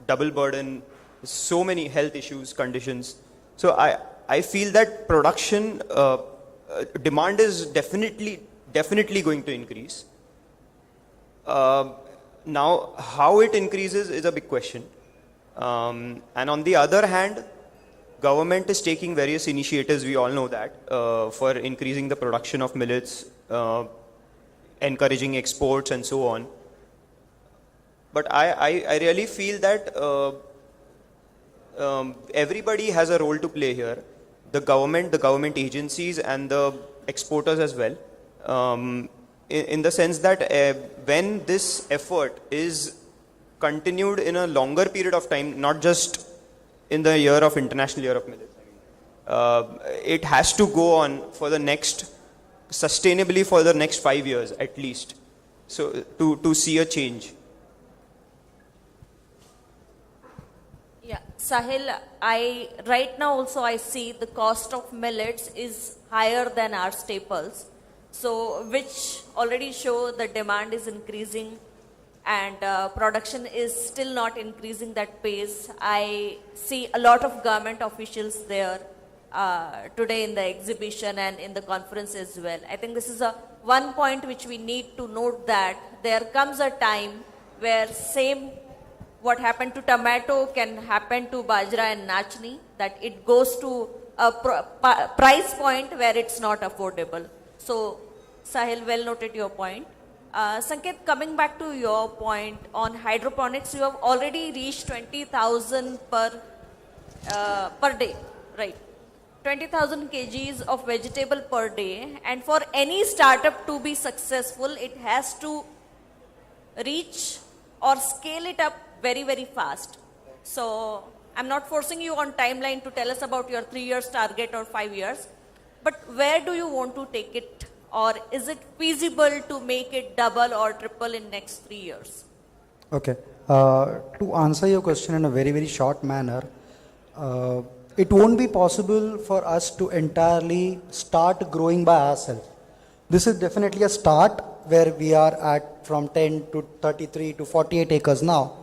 double burden, so many health issues, conditions. So I feel that production, demand is definitely going to increase. Now, how it increases is a big question. And on the other hand, government is taking various initiatives, we all know that, for increasing the production of millets, encouraging exports and so on. But I really feel that everybody has a role to play here. The government agencies and the exporters as well. In the sense that when this effort is continued in a longer period of time, not just in the year of International Year of Millets, it has to go on for the next, sustainably for the next 5 years at least, so to see a change. Yeah, Sahil, right now also I see the cost of millets is higher than our staples. So, which already show the demand is increasing and production is still not increasing that pace. I see a lot of government officials there today in the exhibition and in the conference as well. I think this is one point which we need to note, that there comes a time where same what happened to tomato can happen to bajra and nachni, that it goes to a price point where it's not affordable. So, Sahil, well noted your point. Sanket, coming back to your point on hydroponics, you have already reached 20,000 per day, right? 20,000 kgs of vegetable per day, and for any startup to be successful, it has to reach or scale it up very, very fast. So, I'm not forcing you on timeline to tell us about your 3 years target or 5 years, but where do you want to take it? Or is it feasible to make it double or triple in next 3 years? Okay. To answer your question in a very, very short manner, it won't be possible for us to entirely start growing by ourselves. This is definitely a start where we are at from 10 to 33 to 48 acres now.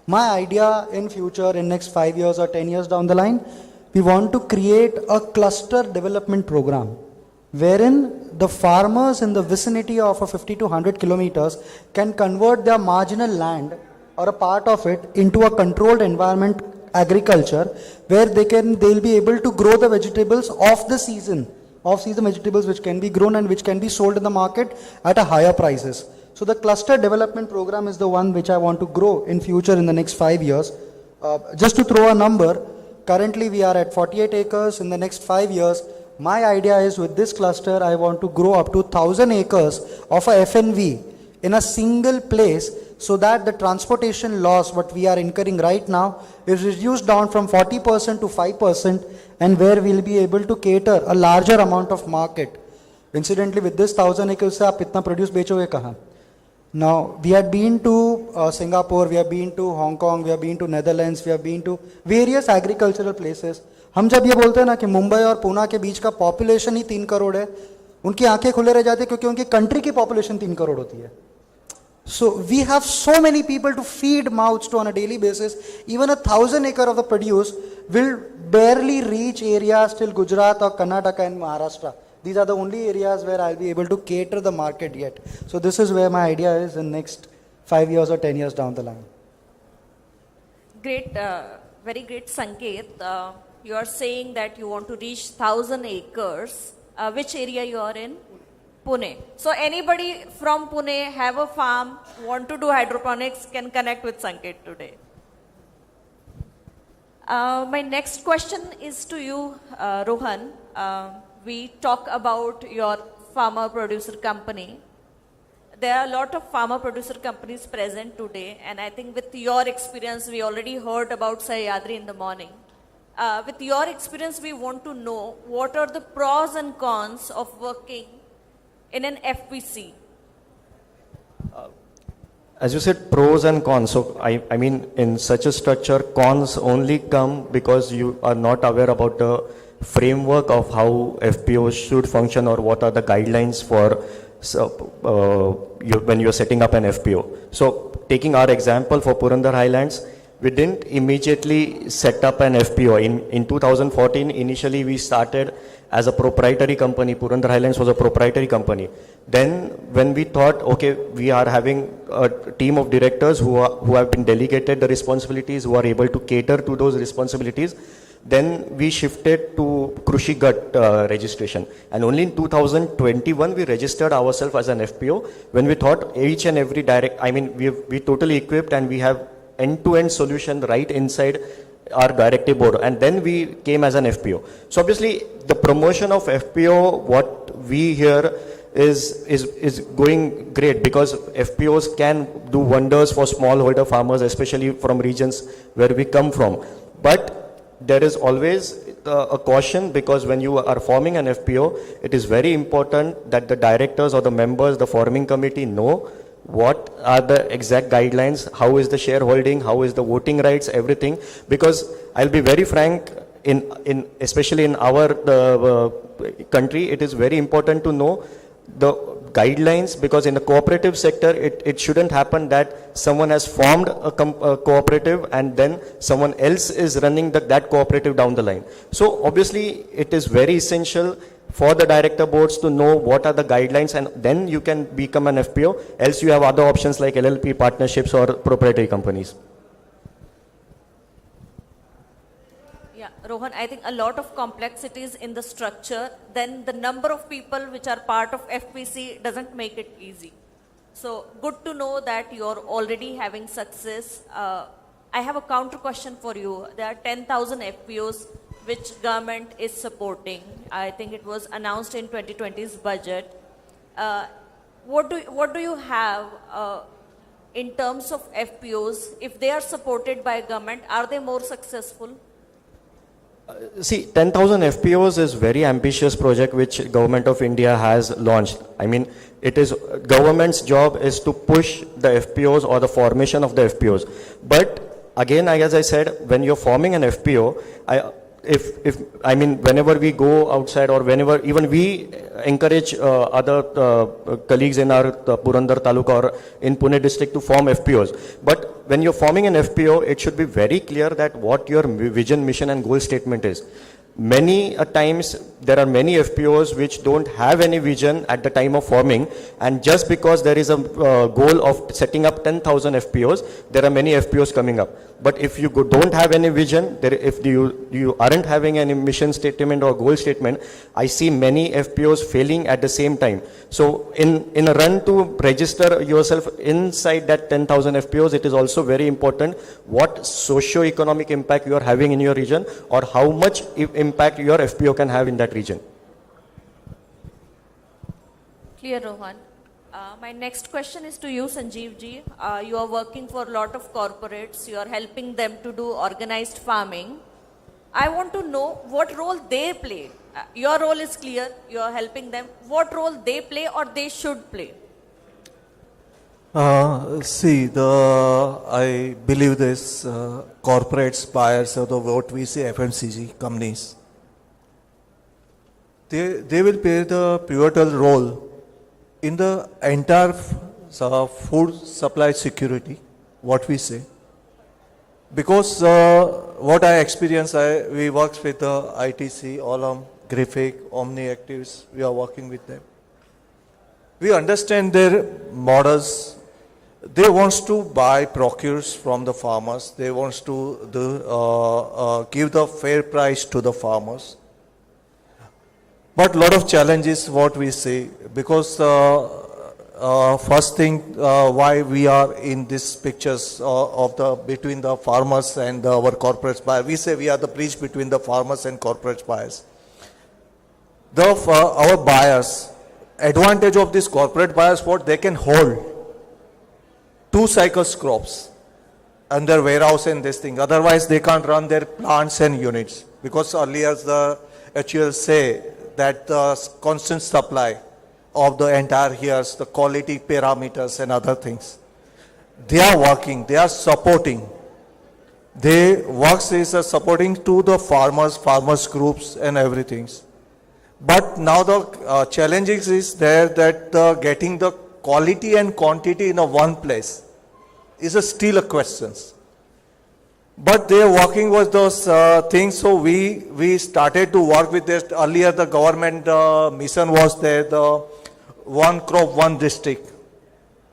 My idea in future, in next 5 years or 10 years down the line, we want to create a cluster development program wherein the farmers in the vicinity of 50 to 100 kilometers can convert their marginal land or a part of it into a controlled environment agriculture, where they'll be able to grow the vegetables off-season vegetables which can be grown and which can be sold in the market at a higher prices. So the cluster development program is the one which I want to grow in future in the next 5 years. Just to throw a number, currently we are at 48 acres. In the next 5 years, my idea is with this cluster, I want to grow up to 1,000 acres of a FNV in a single place, so that the transportation loss what we are incurring right now is reduced down from 40% to 5%, and where we'll be able to cater a larger amount of market. Incidentally, with this 1,000 acres se aap itna produce bechoge kahan? Now, we have been to Singapore, we have been to Hong Kong, we have been to Netherlands, we have been to various agricultural places. हम जब ये बोलते हैं ना कि मुंबई और पुणे के बीच का पॉपुलेशन ही 3 करोड़ है, उनकी आंखें खुले रह जाती क्योंकि उनकी कंट्री की पॉपुलेशन 3 करोड़ होती है. So we have so many people to feed mouths to on a daily basis. Even 1,000 acre of the produce will barely reach areas till Gujarat or Karnataka and Maharashtra. These are the only areas where I'll be able to cater the market yet. So this is where my idea is in next 5 years or 10 years down the line. Great, very great, Sanket. You are saying that you want to reach 1,000 acres. Which area you are in? Pune. So anybody from Pune have a farm, want to do hydroponics, can connect with Sanket today. My next question is to you, Rohan. We talk about your farmer producer company. There are a lot of farmer producer companies present today, and I think with your experience, we already heard about Sahyadri in the morning. With your experience, we want to know what are the pros and cons of working in an FPC. As you said, pros and cons. So I mean, in such a structure, cons only come because you are not aware about the framework of how FPOs should function or what are the guidelines for when you're setting up an FPO. So taking our example for Purandar Highlands, we didn't immediately set up an FPO. In 2014, initially we started as a proprietary company. Purandar Highlands was a proprietary company. Then when we thought, okay, we are having a team of directors who have been delegated the responsibilities, who are able to cater to those responsibilities, then we shifted to Krushi gut registration. And only in 2021, we registered ourselves as an FPO when we thought each and every we totally equipped and we have end-to-end solution right inside our directive board, and then we came as an FPO. So obviously the promotion of FPO, what we hear is going great, because FPOs can do wonders for smallholder farmers, especially from regions where we come from. But there is always a caution, because when you are forming an FPO, it is very important that the directors or the members, the forming committee know what are the exact guidelines, how is the shareholding, how is the voting rights, everything. Because I'll be very frank, especially in our country, it is very important to know the guidelines, because in the cooperative sector, it shouldn't happen that someone has formed a cooperative and then someone else is running that cooperative down the line. So obviously, it is very essential for the director boards to know what are the guidelines, and then you can become an FPO. Else you have other options like LLP partnerships or proprietary companies. Yeah, Rohan, I think a lot of complexities in the structure, then the number of people which are part of FPC doesn't make it easy. So good to know that you're already having success. I have a counter question for you. There are 10,000 FPOs which government is supporting. I think it was announced in 2020's budget. What do you have in terms of FPOs? If they are supported by government, are they more successful? See, 10,000 FPOs is very ambitious project which Government of India has launched. I mean, it is government's job is to push the FPOs or the formation of the FPOs. But again, as I said, when you're forming an FPO, whenever we go outside or whenever, even we encourage other colleagues in our Purandar Taluka or in Pune district to form FPOs. But when you're forming an FPO, it should be very clear that what your vision, mission and goal statement is. Many a times there are many FPOs which don't have any vision at the time of forming, and just because there is a goal of setting up 10,000 FPOs, there are many FPOs coming up. But if you don't have any vision, if you aren't having any mission statement or goal statement, I see many FPOs failing at the same time. So in a run to register yourself inside that 10,000 FPOs, it is also very important what socio-economic impact you are having in your region, or how much impact your FPO can have in that region. Clear, Rohan. My next question is to you, Sanjeev ji. You are working for a lot of corporates. You are helping them to do organized farming. I want to know what role they play. Your role is clear. You are helping them. What role they play or they should play? I believe this corporates, buyers, or what we say FMCG companies, they will play the pivotal role in the entire food supply security, what we say. Because what I experience, we work with the ITC, Olam, Graphic, Omni Actives, we are working with them. We understand their models. They want to buy, procures from the farmers. They want to give the fair price to the farmers. But a lot of challenges, what we see, because first thing, why we are in these pictures between the farmers and our corporate buyers. We say we are the bridge between the farmers and corporate buyers. Our buyers, advantage of these corporate buyers, what they can hold 2 cycles crops and their warehouse and this thing. Otherwise, they can't run their plants and units, because earlier the HUL say that the constant supply of the entire years, the quality parameters and other things. They are working, they are supporting. They works is supporting to the farmers groups and everything. But now the challenges is there that getting the quality and quantity in a one place is still a question. But they are working with those things, so we started to work with this. Earlier the government mission was there, the one crop, one district.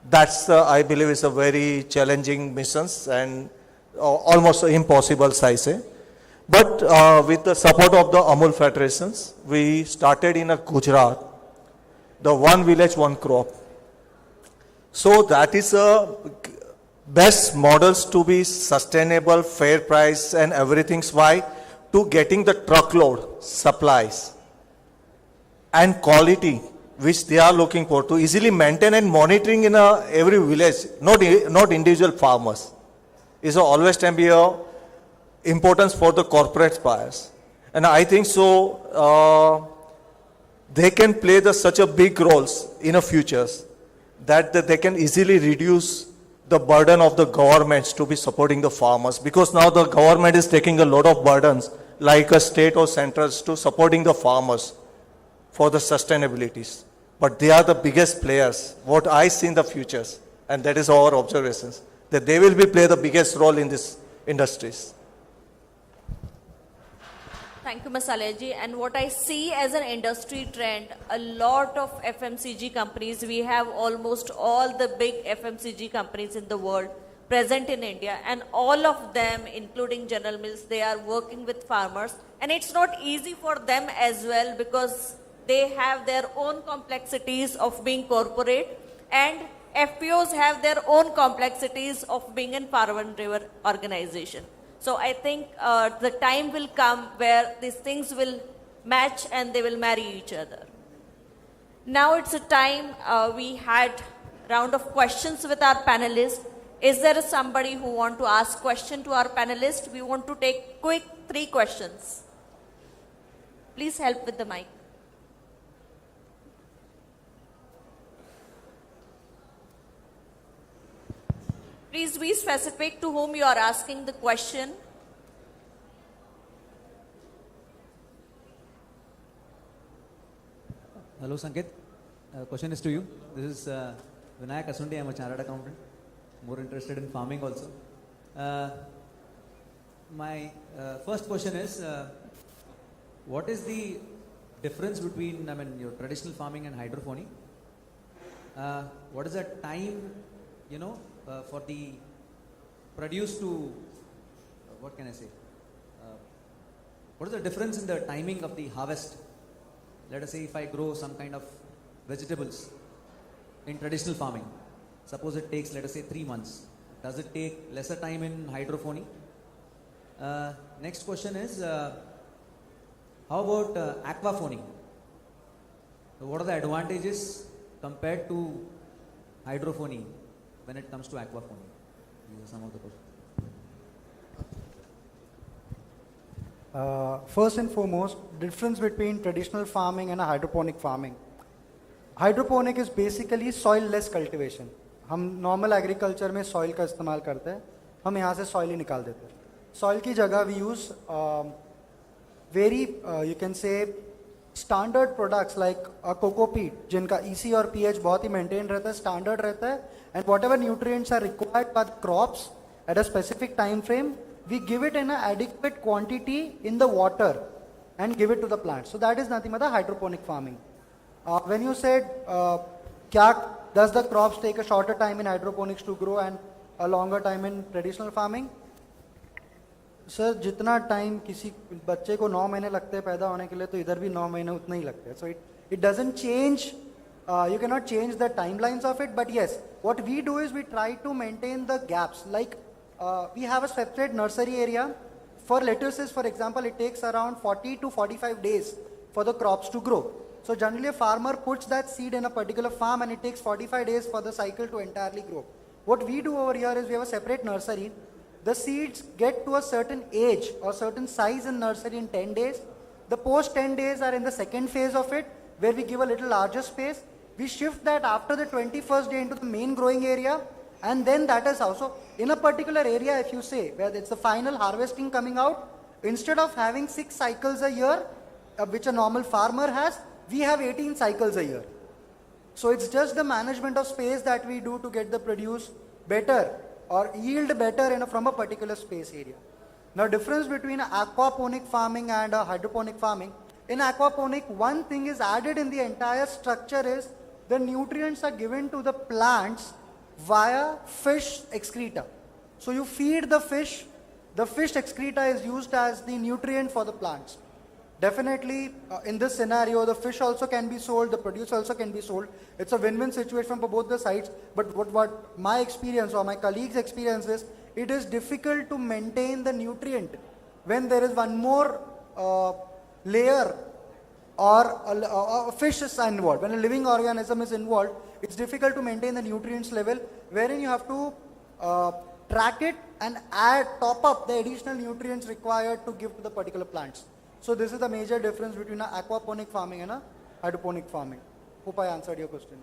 That's, I believe, is a very challenging mission and almost impossible, I say. But with the support of the Amul Federations, we started in Gujarat, the one village, one crop. So that is a best models to be sustainable, fair price and everything. Why? To getting the truckload supplies and quality which they are looking for, to easily maintain and monitoring in every village, not individual farmers, is always can be a importance for the corporate buyers. And I think so they can play such a big roles in the futures that they can easily reduce the burden of the governments to be supporting the farmers, because now the government is taking a lot of burdens like a state or centers to supporting the farmers for the sustainabilities. But they are the biggest players, what I see in the futures, and that is our observations, that they will play the biggest role in these industries. Thank you, Masaleji. And what I see as an industry trend, a lot of FMCG companies, we have almost all the big FMCG companies in the world present in India, and all of them, including General Mills, they are working with farmers. And it's not easy for them as well, because they have their own complexities of being corporate, and FPOs have their own complexities of being a farmer-driven organization. So I think the time will come where these things will match and they will marry each other. Now it's a time we had round of questions with our panelists. Is there somebody who want to ask question to our panelists? We want to take quick 3 questions. Please help with the mic. Please be specific to whom you are asking the question. Hello, Sanket. Question is to you. This is Vinayak Asundi. I am a chartered accountant, more interested in farming also. My first question is, what is the difference between, your traditional farming and hydroponic? What is the time, for the produce to, what can I say? What is the difference in the timing of the harvest? Let us say if I grow some kind of vegetables in traditional farming, suppose it takes, let us say, 3 months. Does it take lesser time in hydroponic? Next question is, how about aquaponic? So what are the advantages compared to hydroponic when it comes to aquaponic? These are some of the questions. First and foremost, difference between traditional farming and a hydroponic farming. Hydroponic is basically soil-less cultivation. हम normal agriculture में soil का इस्तेमाल करते हैं, हम यहाँ से soil ही निकाल देते हैं. Soil की जगह we use very, you can say, standard products like a coco peat, जिनका EC और pH बहुत ही maintained रहता है, standard रहता है, and whatever nutrients are required by the crops at a specific time frame, we give it in an adequate quantity in the water and give it to the plant. So that is nothing but the hydroponic farming. When you said, does the crops take a shorter time in hydroponics to grow and a longer time in traditional farming? Sir, जितना time किसी बच्चे को 9 महीने लगते हैं पैदा होने के लिए, तो इधर भी 9 महीने उतना ही लगते हैं. So it doesn't change. You cannot change the timelines of it. But yes, what we do is we try to maintain the gaps. Like we have a separate nursery area for lettuces, for example. It takes around 40 to 45 days for the crops to grow. So generally a farmer puts that seed in a particular farm and it takes 45 days for the cycle to entirely grow. What we do over here is we have a separate nursery. The seeds get to a certain age or certain size in nursery in 10 days. The post 10 days are in the second phase of it, where we give a little larger space. We shift that after the 21st day into the main growing area, and then that is how. So in a particular area, if you say, where it's the final harvesting coming out, instead of having 6 cycles a year, which a normal farmer has, we have 18 cycles a year. So it's just the management of space that we do to get the produce better or yield better from a particular space area. Now, difference between aquaponic farming and hydroponic farming. In aquaponic, one thing is added in the entire structure is the nutrients are given to the plants via fish excreta. So you feed the fish excreta is used as the nutrient for the plants. Definitely, in this scenario, the fish also can be sold, the produce also can be sold. It's a win-win situation for both the sides. But what my experience or my colleagues' experience is, it is difficult to maintain the nutrient when there is one more layer or a fish is involved. When a living organism is involved, it's difficult to maintain the nutrients level, wherein you have to track it and top up the additional nutrients required to give to the particular plants. So this is the major difference between aquaponic farming and a hydroponic farming. Hope I answered your question.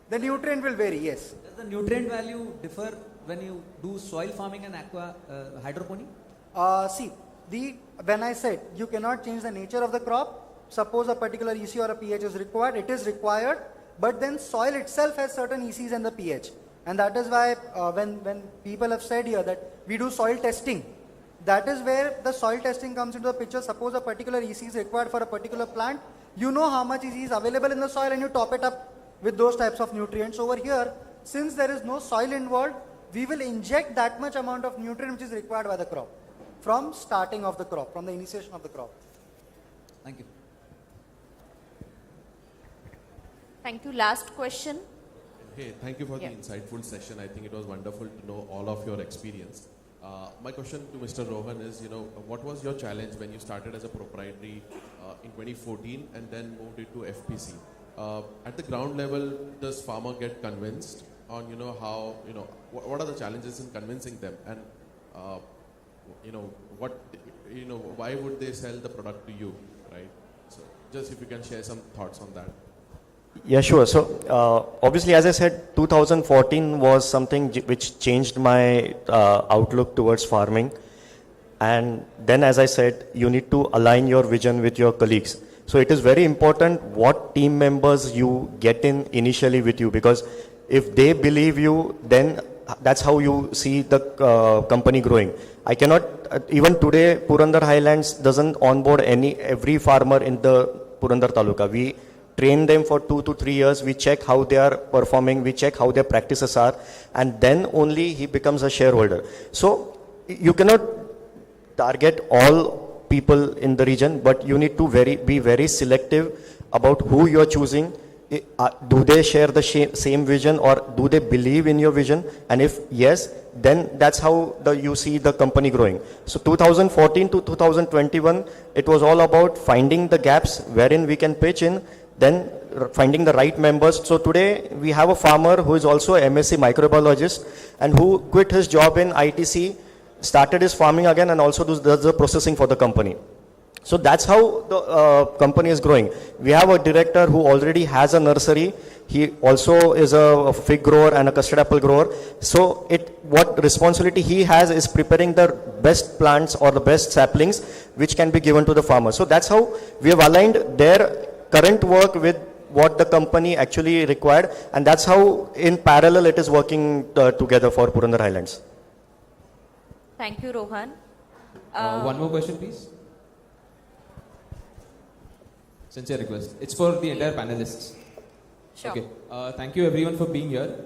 The nutrient will vary, yes. Does the nutrient value differ when you do soil farming and hydroponic? See, when I said you cannot change the nature of the crop, suppose a particular EC or a pH is required, it is required, but then soil itself has certain ECs and the pH. And that is why when people have said here that we do soil testing, that is where the soil testing comes into the picture. Suppose a particular EC is required for a particular plant, you know how much EC is available in the soil and you top it up with those types of nutrients. Over here, since there is no soil involved, we will inject that much amount of nutrient which is required by the crop from starting of the crop, from the initiation of the crop. Thank you. Thank you. Last question. Hey, thank you for the insightful session. I think it was wonderful to know all of your experience. My question to Mr. Rohan is, what was your challenge when you started as a proprietary in 2014 and then moved into FPC? At the ground level, does farmer get convinced on, how, what are the challenges in convincing them? And, why would they sell the product to you, right? So just if you can share some thoughts on that. Yeah, sure. So obviously, as I said, 2014 was something which changed my outlook towards farming. And then, as I said, you need to align your vision with your colleagues. So it is very important what team members you get in initially with you, because if they believe you, then that's how you see the company growing. I cannot, even today, Purandar Highlands doesn't onboard every farmer in the Purandar Taluka. We train them for 2 to 3 years, we check how they are performing, we check how their practices are, and then only he becomes a shareholder. So you cannot target all people in the region, but you need to be very selective about who you are choosing. Do they share the same vision, or do they believe in your vision? And if yes, then that's how you see the company growing. So 2014 to 2021, it was all about finding the gaps wherein we can pitch in, then finding the right members. So today we have a farmer who is also a MSc microbiologist and who quit his job in ITC, started his farming again, and also does the processing for the company. So that's how the company is growing. We have a director who already has a nursery. He also is a fig grower and a custard apple grower. So what responsibility he has is preparing the best plants or the best saplings which can be given to the farmer. So that's how we have aligned their current work with what the company actually required, and that's how in parallel it is working together for Purandar Highlands. Thank you, Rohan. One more question, please. Sincere request. It's for the entire panelists. Sure. Okay. Thank you everyone for being here.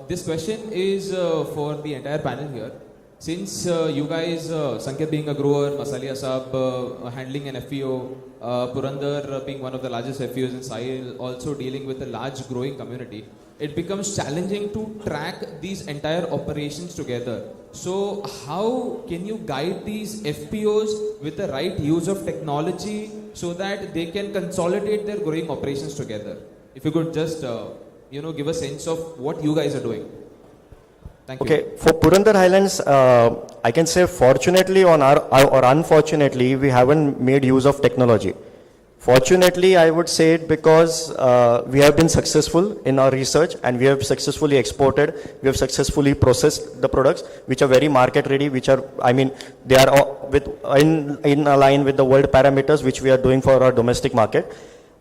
This question is for the entire panel here. Since you guys, Sanket being a grower, Masalia Saab handling an FPO, Purandar being one of the largest FPOs in Sahil, also dealing with a large growing community, it becomes challenging to track these entire operations together. So how can you guide these FPOs with the right use of technology so that they can consolidate their growing operations together? If you could just give a sense of what you guys are doing. Thank you. Okay, for Purandar Highlands, I can say fortunately or unfortunately, we haven't made use of technology. Fortunately, I would say it because we have been successful in our research and we have successfully exported, we have successfully processed the products which are very market ready, which are, they are in line with the world parameters which we are doing for our domestic market.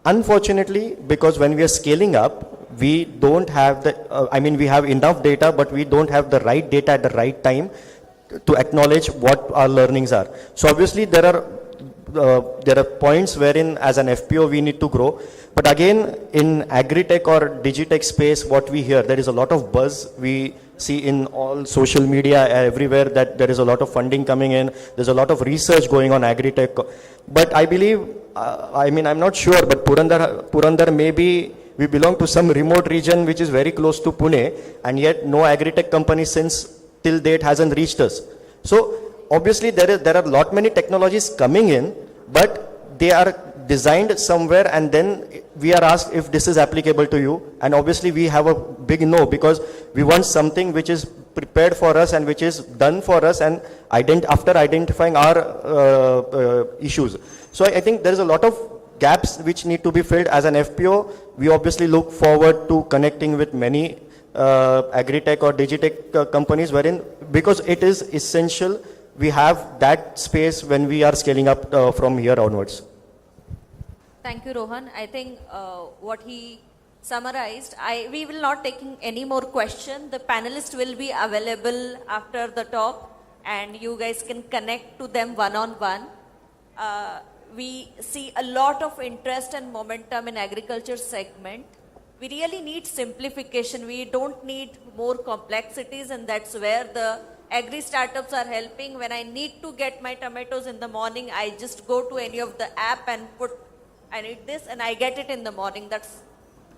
Unfortunately, because when we are scaling up, we don't have we have enough data, but we don't have the right data at the right time to acknowledge what our learnings are. So obviously there are points wherein as an FPO we need to grow. But again, in agri-tech or digitech space, what we hear, there is a lot of buzz. We see in all social media everywhere that there is a lot of funding coming in. There's a lot of research going on agri-tech. But I believe, I'm not sure, but Purandar maybe we belong to some remote region which is very close to Pune, and yet no agri-tech company since till date hasn't reached us. So obviously there are lot many technologies coming in, but they are designed somewhere and then we are asked if this is applicable to you, and obviously we have a big no, because we want something which is prepared for us and which is done for us and after identifying our issues. So I think there is a lot of gaps which need to be filled. As an FPO, we obviously look forward to connecting with many agri-tech or digitech companies wherein, because it is essential, we have that space when we are scaling up from here onwards. Thank you, Rohan. I think what he summarized, we will not take any more questions. The panelists will be available after the talk and you guys can connect to them one-on-one. We see a lot of interest and momentum in agriculture segment. We really need simplification. We don't need more complexities, and that's where the agri startups are helping. When I need to get my tomatoes in the morning, I just go to any of the app and I need this and I get it in the morning. That's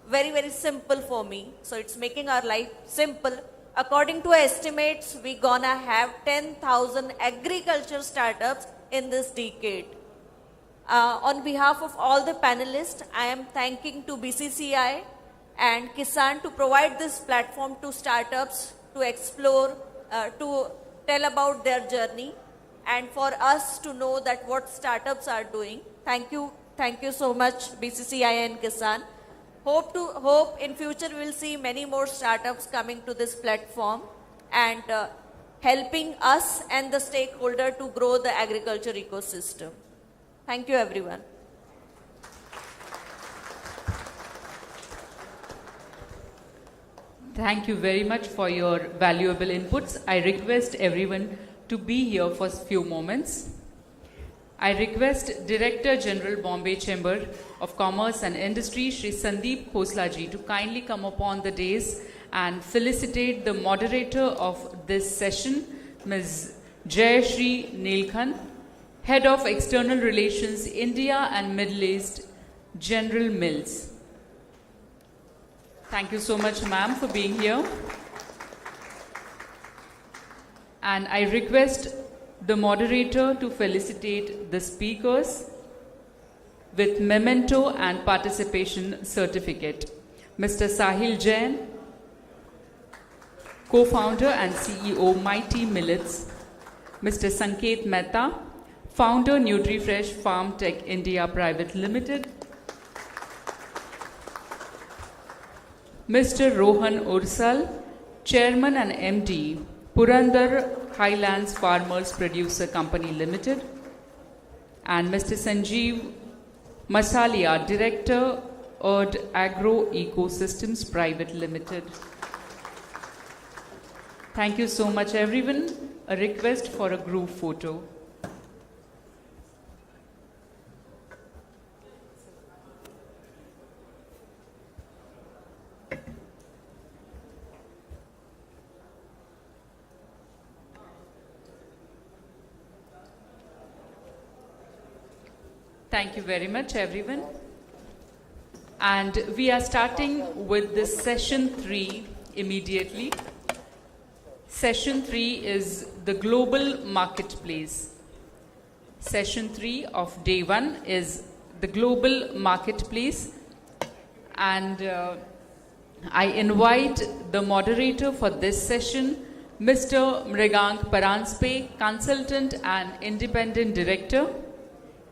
very, very simple for me. So it's making our life simple. According to our estimates, we're gonna have 10,000 agriculture startups in this decade. On behalf of all the panelists, I am thanking to BCCI and Kisan to provide this platform to startups to explore, to tell about their journey, and for us to know that what startups are doing. Thank you so much, BCCI and Kisan. Hope in future we will see many more startups coming to this platform and helping us and the stakeholder to grow the agriculture ecosystem. Thank you, everyone. Thank you very much for your valuable inputs. I request everyone to be here for a few moments. I request Director General Bombay Chamber of Commerce and Industry, Shri Sandeep Khosla ji, to kindly come upon the dais and felicitate the moderator of this session, Ms. Jayashri Neelkhan, Head of External Relations, India and Middle East, General Mills. Thank you so much, ma'am, for being here. And I request the moderator to felicitate the speakers with memento and participation certificate. Mr. Sahil Jain, co-founder and CEO, Mighty Millets. Mr. Sanket Mehta, founder, NutriFresh Farm Tech India Private Limited. Mr. Rohan Ursal, Chairman and MD, Purandar Highlands Farmers Producer Company Limited. And Mr. Sanjeev Masalia, Director, Erd Agro Ecosystems Private Limited. Thank you so much, everyone. A request for a group photo. Thank you very much, everyone. And we are starting with this session 3 immediately. Session 3 is the global marketplace. Session 3 of day 1 is the global marketplace. And I invite the moderator for this session, Mr. Mrigank Paranspe, Consultant and Independent Director.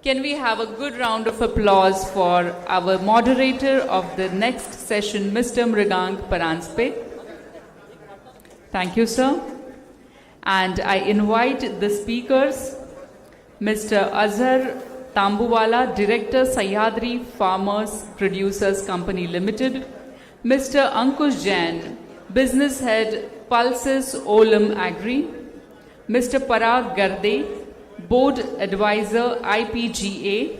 Can we have a good round of applause for our moderator of the next session, Mr. Mrigank Paranspe? Thank you, sir. And I invite the speakers, Mr. Azhar Tambuwala, Director, Sahyadri Farmers Producers Company Limited, Mr. Ankush Jain, Business Head, Pulses Olam Agri, Mr. Parag Garde, Board Advisor, IPGA,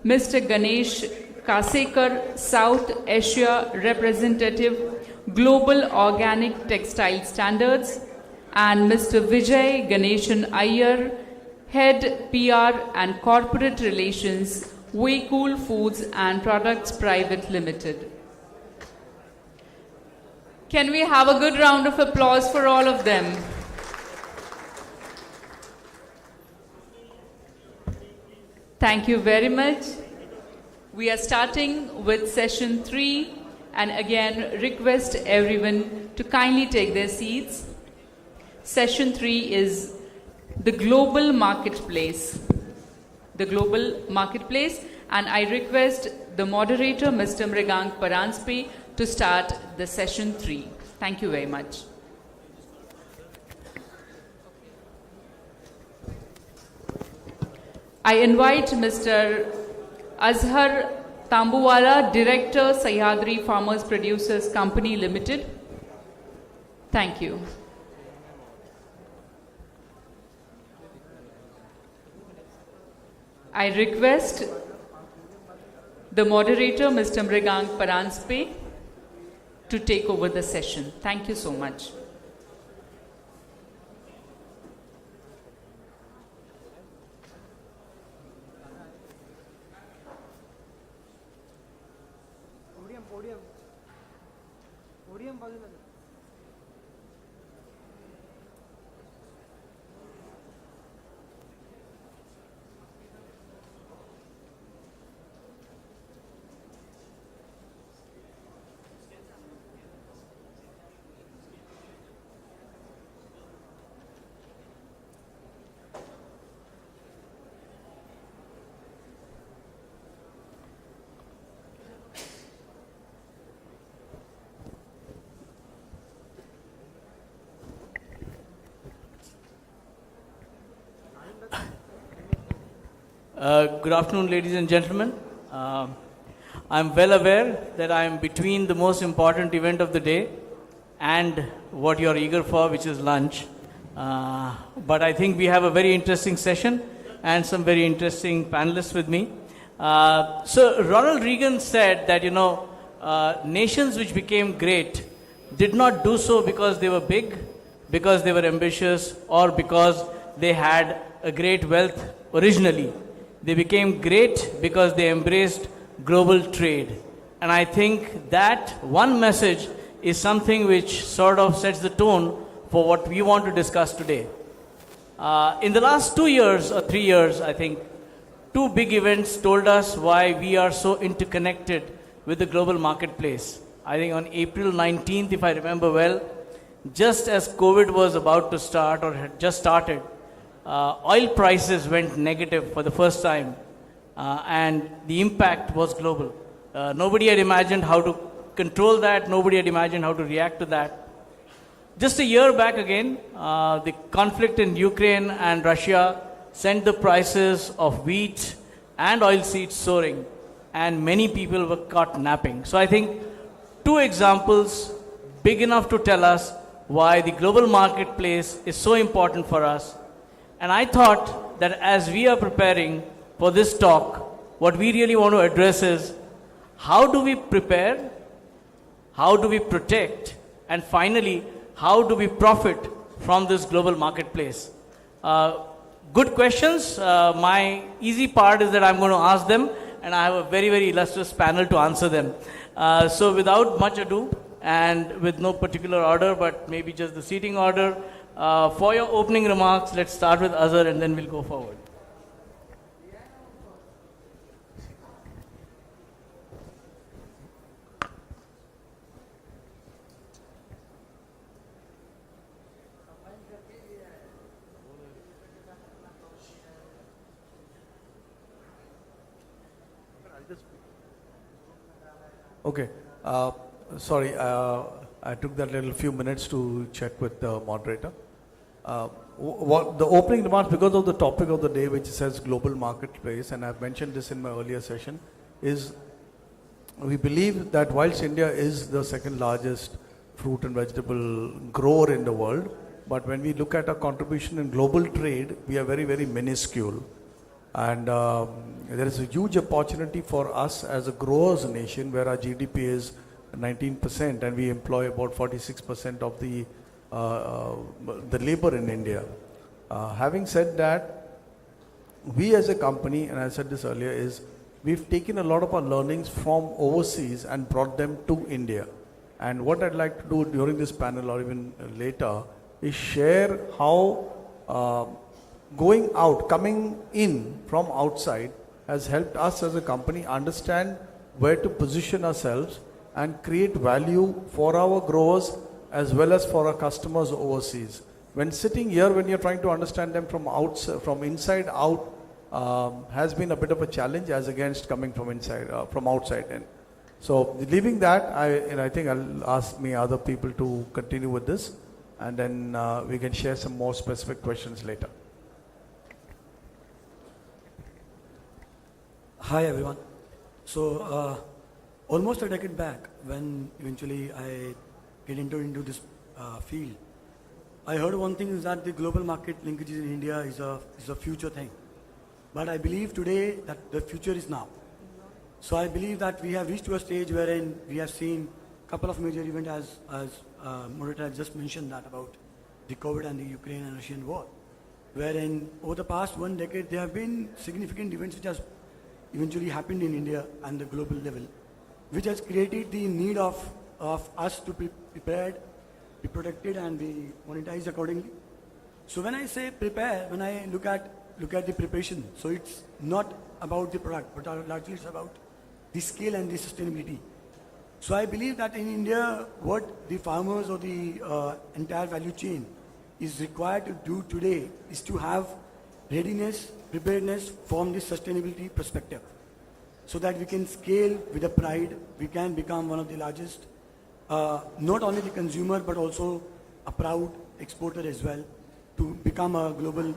Mr. Ganesh Kasekar, South Asia Representative, Global Organic Textile Standards, and Mr. Vijay Ganeshan Iyer, Head PR and Corporate Relations, Way Cool Foods and Products Private Limited. Can we have a good round of applause for all of them? Thank you very much. We are starting with session 3, and again request everyone to kindly take their seats. Session 3 is the global marketplace. The global marketplace, and I request the moderator, Mr. Mrigank Paranspe, to start the session 3. Thank you very much. I invite Mr. Azhar Tambuwala, Director, Sahyadri Farmers Producers Company Limited. Thank you. I request the moderator, Mr. Mrigank Paranspe, to take over the session. Thank you so much. Good afternoon, ladies and gentlemen. I'm well aware that I am between the most important event of the day and what you're eager for, which is lunch. But I think we have a very interesting session and some very interesting panelists with me. So Ronald Reagan said that, nations which became great did not do so because they were big, because they were ambitious, or because they had a great wealth originally. They became great because they embraced global trade. And I think that one message is something which sort of sets the tone for what we want to discuss today. In the last 2 years or 3 years, I think, two big events told us why we are so interconnected with the global marketplace. I think on April 19th, if I remember well, just as COVID was about to start or had just started, oil prices went negative for the first time, and the impact was global. Nobody had imagined how to control that. Nobody had imagined how to react to that. Just a year back again, the conflict in Ukraine and Russia sent the prices of wheat and oilseeds soaring, and many people were caught napping. So I think two examples big enough to tell us why the global marketplace is so important for us. And I thought that as we are preparing for this talk, what we really want to address is how do we prepare, how do we protect, and finally, how do we profit from this global marketplace? Good questions. My easy part is that I'm going to ask them, and I have a very, very illustrious panel to answer them. So without much ado, and with no particular order, but maybe just the seating order, for your opening remarks, let's start with Azhar and then we'll go forward. Okay. Sorry, I took that little few minutes to check with the moderator. What the opening remarks, because of the topic of the day, which says global marketplace, and I've mentioned this in my earlier session, is we believe that whilst India is the second largest fruit and vegetable grower in the world, but when we look at our contribution in global trade, we are very, very minuscule. And there is a huge opportunity for us as a growers nation, where our GDP is 19% and we employ about 46% of the labor in India. Having said that, we as a company, and I said this earlier, is we've taken a lot of our learnings from overseas and brought them to India. And what I'd like to do during this panel or even later is share how coming in from outside has helped us as a company understand where to position ourselves and create value for our growers as well as for our customers overseas. When sitting here, when you're trying to understand them from outside, from inside out, has been a bit of a challenge as against coming from inside, from outside in. So leaving that, I think I'll ask other people to continue with this, and then we can share some more specific questions later. Hi everyone. So almost a decade back, when eventually I get into this field, I heard one thing is that the global market linkages in India is a future thing. But I believe today that the future is now. So I believe that we have reached to a stage wherein we have seen a couple of major events, as Moderator has just mentioned that about the COVID and the Ukraine and Russian war, wherein over the past 1 decade there have been significant events which has eventually happened in India and the global level, which has created the need of us to be prepared, be protected, and be monetized accordingly. So when I say prepare, when I look at the preparation, so it's not about the product, but largely it's about the scale and the sustainability. So I believe that in India, what the farmers or the entire value chain is required to do today is to have readiness, preparedness from the sustainability perspective, so that we can scale with a pride, we can become one of the largest, not only the consumer, but also a proud exporter as well, to become a global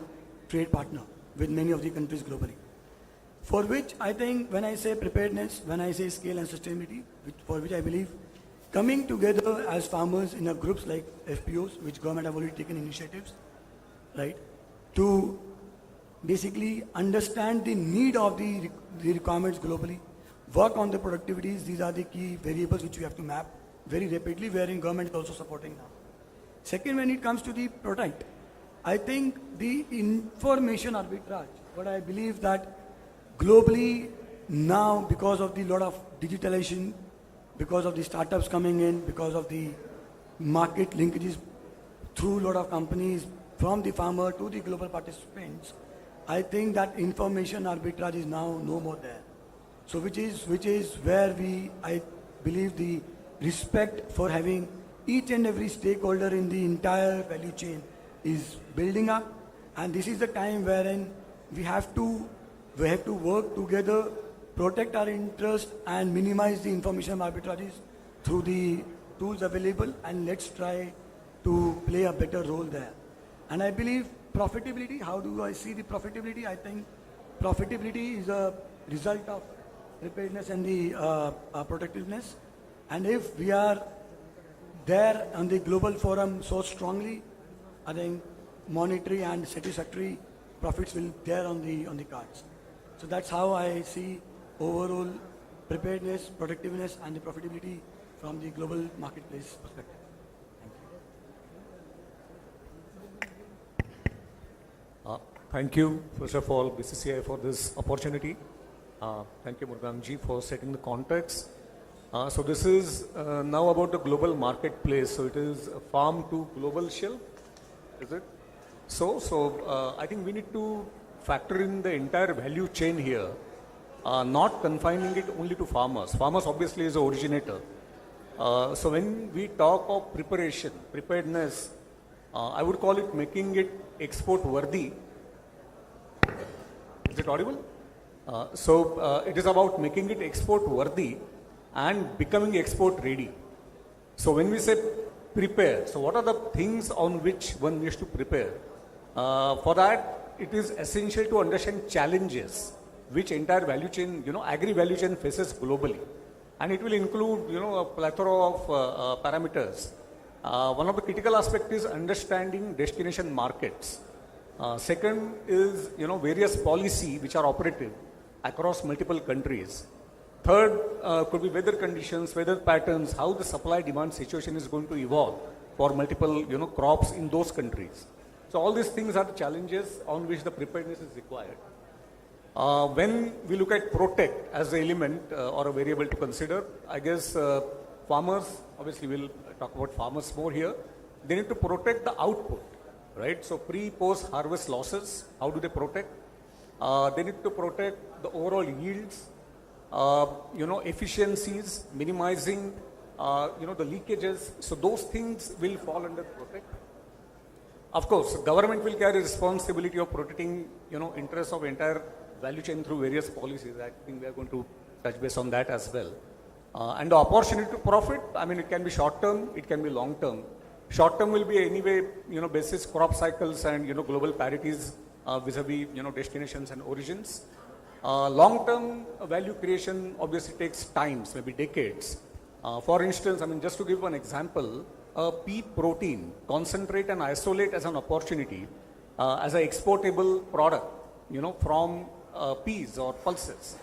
trade partner with many of the countries globally. For which I think when I say preparedness, when I say scale and sustainability, for which I believe coming together as farmers in a groups like FPOs, which government have already taken initiatives, right, to basically understand the need of the requirements globally, work on the productivities. These are the key variables which we have to map very rapidly, wherein government is also supporting now. Second, when it comes to the product, I think the information arbitrage, what I believe that globally now, because of the lot of digitalization, because of the startups coming in, because of the market linkages through a lot of companies from the farmer to the global participants, I think that information arbitrage is now no more there. So which is where I believe the respect for having each and every stakeholder in the entire value chain is building up, and this is the time wherein we have to work together, protect our interest and minimize the information arbitrages through the tools available, and let's try to play a better role there. And I believe profitability, how do I see the profitability? I think profitability is a result of preparedness and the protectiveness. And if we are there on the global forum so strongly, I think monetary and satisfactory profits will be there on the cards. So that's how I see overall preparedness, protectiveness and the profitability from the global marketplace perspective. Thank you, first of all, BCCI for this opportunity. Thank you, Murgamji, for setting the context. So this is now about the global marketplace. So it is a farm to global shelf, is it? So I think we need to factor in the entire value chain here, not confining it only to farmers. Farmers obviously is the originator. So when we talk of preparedness, I would call it making it export worthy. Is it audible? It is about making it export worthy and becoming export ready. So when we say prepare, so what are the things on which one needs to prepare? For that, it is essential to understand challenges which entire value chain, agri-value chain faces globally. And it will include, a plethora of parameters. One of the critical aspects is understanding destination markets. Second is, various policy which are operative across multiple countries. Third could be weather conditions, weather patterns, how the supply-demand situation is going to evolve for multiple, crops in those countries. So all these things are the challenges on which the preparedness is required. When we look at protect as an element or a variable to consider, I guess farmers, obviously we'll talk about farmers more here, they need to protect the output, right? So pre-post harvest losses, how do they protect? They need to protect the overall yields, efficiencies, minimizing, the leakages. So those things will fall under protect. Of course, government will carry responsibility of protecting, interests of entire value chain through various policies. I think we are going to touch base on that as well. And the opportunity to profit, it can be short term, it can be long term. Short term will be anyway, basis crop cycles and, global parities vis-a-vis, destinations and origins. Long term value creation obviously takes times, maybe decades. For instance, just to give one example, a pea protein, concentrate and isolate as an opportunity, as an exportable product, from peas or pulses.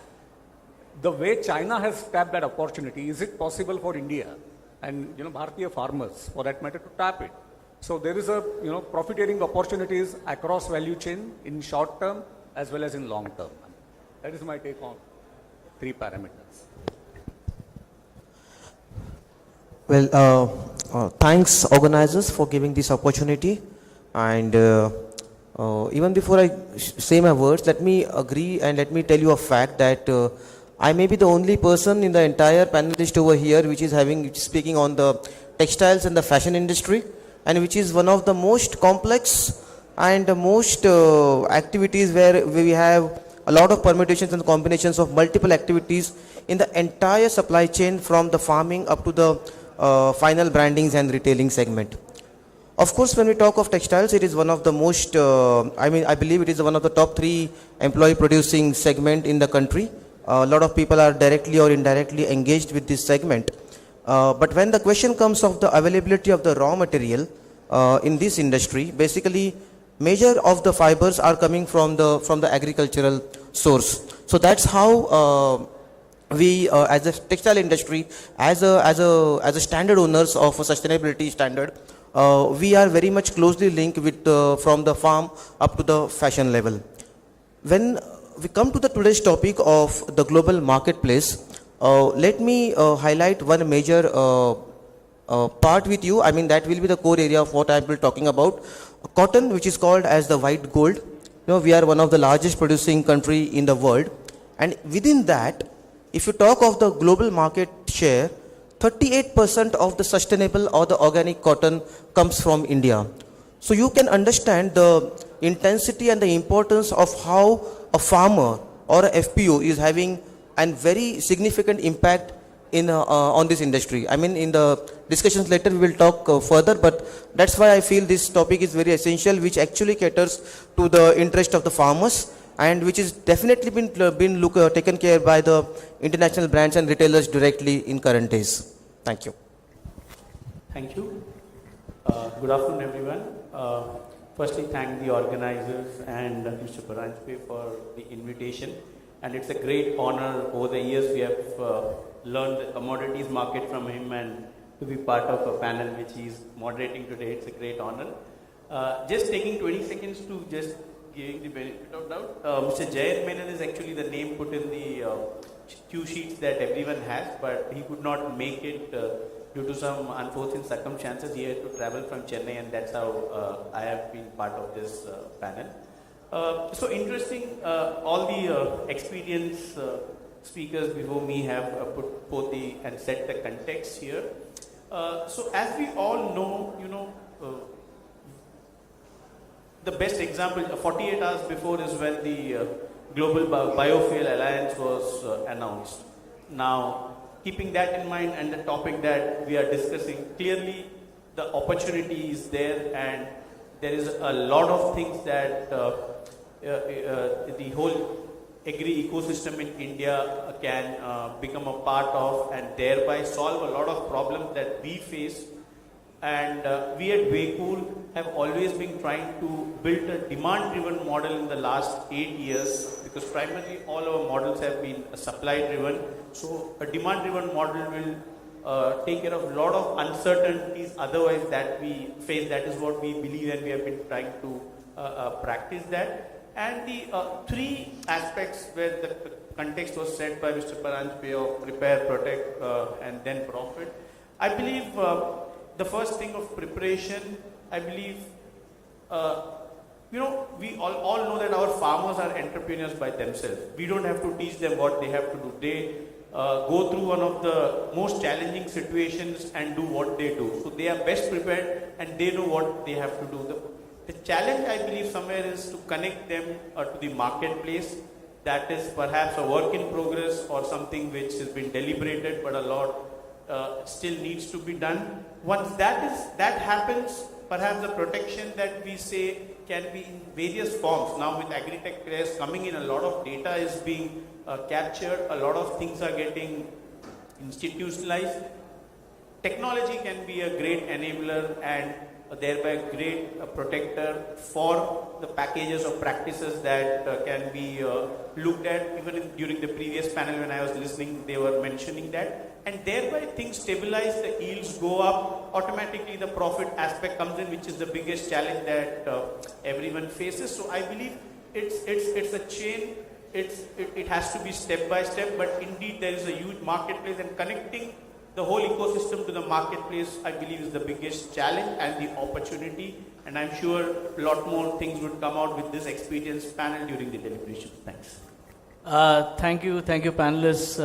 The way China has tapped that opportunity, is it possible for India and, Bharatiya farmers, for that matter, to tap it? So there is a, profiteering opportunities across value chain in short term as well as in long term. That is my take on 3 parameters. Well, thanks organizers for giving this opportunity, and even before I say my words, let me agree and let me tell you a fact that I may be the only person in the entire panelist over here which is speaking on the textiles and the fashion industry, and which is one of the most complex and the most activities where we have a lot of permutations and combinations of multiple activities in the entire supply chain from the farming up to the final brandings and retailing segment. Of course, when we talk of textiles, it is one of the most, I believe it is one of the top 3 employee producing segment in the country. A lot of people are directly or indirectly engaged with this segment. But when the question comes of the availability of the raw material in this industry, basically major of the fibers are coming from the agricultural source. So that's how we as a textile industry, as a standard owners of a sustainability standard, we are very much closely linked with from the farm up to the fashion level. When we come to the today's topic of the global marketplace, let me highlight one major part with you. I mean, that will be the core area of what I will be talking about. Cotton, which is called as the white gold. We are one of the largest producing country in the world, and within that, if you talk of the global market share, 38% of the sustainable or the organic cotton comes from India. So you can understand the intensity and the importance of how a farmer or a FPO is having a very significant impact in on this industry. I mean, in the discussions later we will talk further, but that's why I feel this topic is very essential, which actually caters to the interest of the farmers, and which is definitely been taken care by the international brands and retailers directly in current days. Thank you. Thank you. Good afternoon, everyone. Firstly, thank the organizers and Mr. Paranjpe for the invitation. And it's a great honor. Over the years, we have learned the commodities market from him, and to be part of a panel which he's moderating today, it's a great honor. Just taking 20 seconds to just giving the benefit of doubt. Mr. Jayant Menon is actually the name put in the cue sheets that everyone has, but he could not make it due to some unforeseen circumstances. He had to travel from Chennai, and that's how I have been part of this panel. So interesting, all the experienced speakers before me have put both and set the context here. So as we all know, the best example, 48 hours before, is when the Global Biofuel Alliance was announced. Now, keeping that in mind and the topic that we are discussing, clearly the opportunity is there, and there is a lot of things that the whole agri ecosystem in India can become a part of, and thereby solve a lot of problems that we face. And we at Waycool have always been trying to build a demand-driven model in the last 8 years, because primarily all our models have been supply-driven. So a demand-driven model will take care of a lot of uncertainties otherwise that we face. That is what we believe, and we have been trying to practice that. And the three aspects where the context was set by Mr. Paranjpe of prepare, protect, and then profit. I believe the first thing of preparation, I believe, we all know that our farmers are entrepreneurs by themselves. We don't have to teach them what they have to do. They go through one of the most challenging situations and do what they do. So they are best prepared, and they know what they have to do. The challenge, I believe, somewhere is to connect them to the marketplace. That is perhaps a work in progress or something which has been deliberated, but a lot still needs to be done. Once that happens, perhaps the protection that we say can be in various forms. Now with agri-tech players coming in, a lot of data is being captured, a lot of things are getting institutionalized. Technology can be a great enabler and thereby a great protector for the packages of practices that can be looked at. Even during the previous panel when I was listening, they were mentioning that. And thereby things stabilize, the yields go up, automatically the profit aspect comes in, which is the biggest challenge that everyone faces. So I believe it's a chain, it has to be step by step, but indeed there is a huge marketplace, and connecting the whole ecosystem to the marketplace, I believe, is the biggest challenge and the opportunity. And I'm sure a lot more things would come out with this experienced panel during the deliberations. Thanks. Thank you, panelists.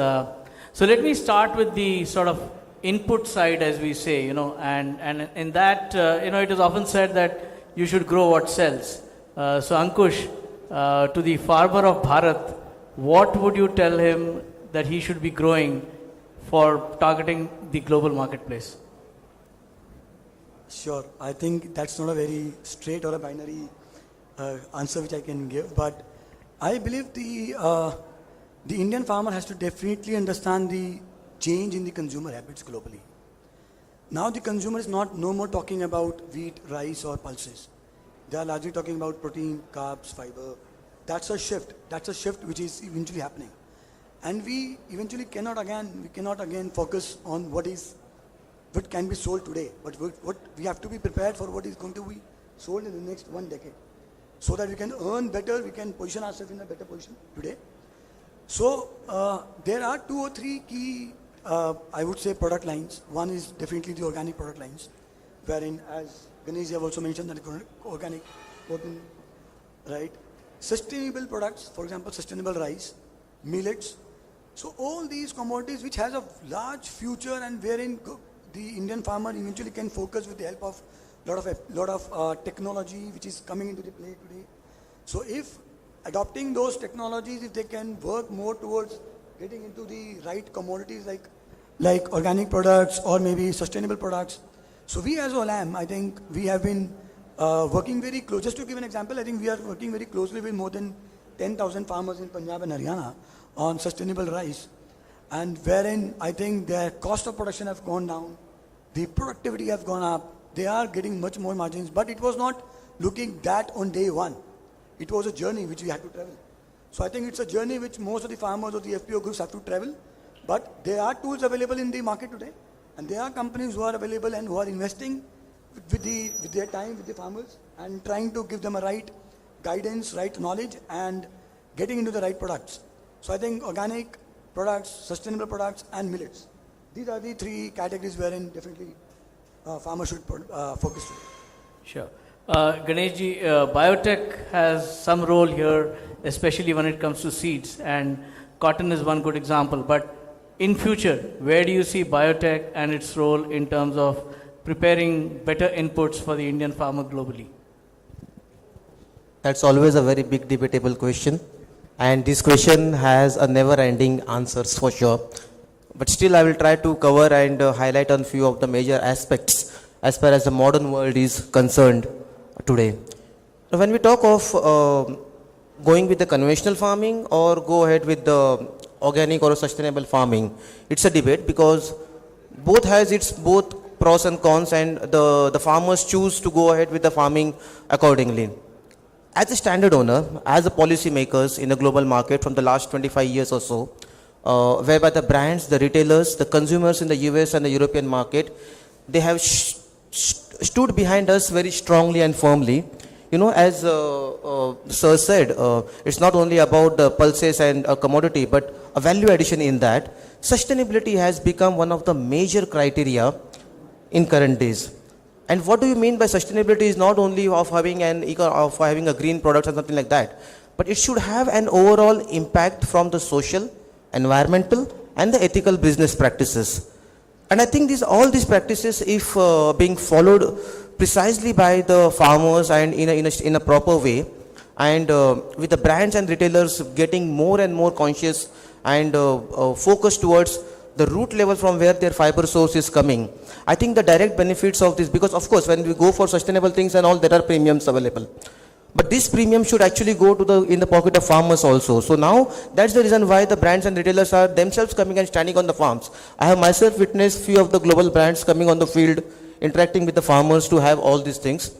So let me start with the sort of input side, as we say, and in that, it is often said that you should grow what sells. So Ankush, to the farmer of Bharat, what would you tell him that he should be growing for targeting the global marketplace? Sure. I think that's not a very straight or a binary answer which I can give, but I believe the Indian farmer has to definitely understand the change in the consumer habits globally. Now the consumer is no more talking about wheat, rice or pulses. They are largely talking about protein, carbs, fiber. That's a shift. That's a shift which is eventually happening. And we eventually cannot again focus on what can be sold today. But what we have to be prepared for what is going to be sold in the next 1 decade. So that we can earn better, we can position ourselves in a better position today. So there are 2 or 3 key, I would say, product lines. One is definitely the organic product lines, wherein, as Ganesh have also mentioned, that organic protein, right? Sustainable products, for example, sustainable rice, millets. So all these commodities which has a large future and wherein the Indian farmer eventually can focus with the help of lot of technology which is coming into the play today. So if adopting those technologies, if they can work more towards getting into the right commodities like organic products or maybe sustainable products. So we as Olam, I think we have been working very close. Just to give an example, I think we are working very closely with more than 10,000 farmers in Punjab and Haryana on sustainable rice, and wherein I think their cost of production have gone down, the productivity have gone up, they are getting much more margins, but it was not looking that on day one. It was a journey which we had to travel. So I think it's a journey which most of the farmers or the FPO groups have to travel, but there are tools available in the market today, and there are companies who are available and who are investing with their time with the farmers and trying to give them a right guidance, right knowledge, and getting into the right products. So I think organic products, sustainable products, and millets. These are the 3 categories wherein definitely farmers should focus on. Sure. Ganeshji, biotech has some role here, especially when it comes to seeds, and cotton is one good example. But in future, where do you see biotech and its role in terms of preparing better inputs for the Indian farmer globally? That's always a very big debatable question. And this question has a never-ending answers for sure. But still I will try to cover and highlight on few of the major aspects as far as the modern world is concerned today. So when we talk of going with the conventional farming or go ahead with the organic or sustainable farming, it's a debate because both has its both pros and cons, and the farmers choose to go ahead with the farming accordingly. As a standard owner, as a policy makers in the global market from the last 25 years or so, whereby the brands, the retailers, the consumers in the US and the European market, they have stood behind us very strongly and firmly. You know, as Sir said, it's not only about the pulses and a commodity, but a value addition in that. Sustainability has become one of the major criteria in current days. And what do you mean by sustainability is not only of having a green product or something like that, but it should have an overall impact from the social, environmental, and the ethical business practices. And I think all these practices, if being followed precisely by the farmers and in a proper way, and with the brands and retailers getting more and more conscious and focused towards the root level from where their fiber source is coming, I think the direct benefits of this, because of course when we go for sustainable things and all, there are premiums available. But this premium should actually go to in the pocket of farmers also. So now that's the reason why the brands and retailers are themselves coming and standing on the farms. I have myself witnessed few of the global brands coming on the field, interacting with the farmers to have all these things.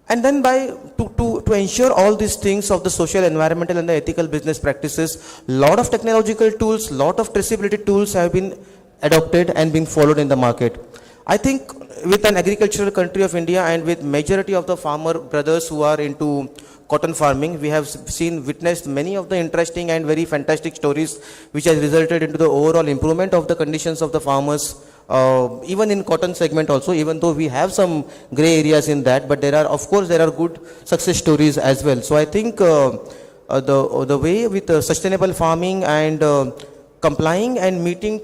And then to ensure all these things of the social, environmental and the ethical business practices, lot of technological tools, lot of traceability tools have been adopted and being followed in the market. I think with an agricultural country of India and with majority of the farmer brothers who are into cotton farming, we have witnessed many of the interesting and very fantastic stories which has resulted into the overall improvement of the conditions of the farmers, even in cotton segment also, even though we have some gray areas in that, but there are good success stories as well. So I think the way with sustainable farming and complying and mitigating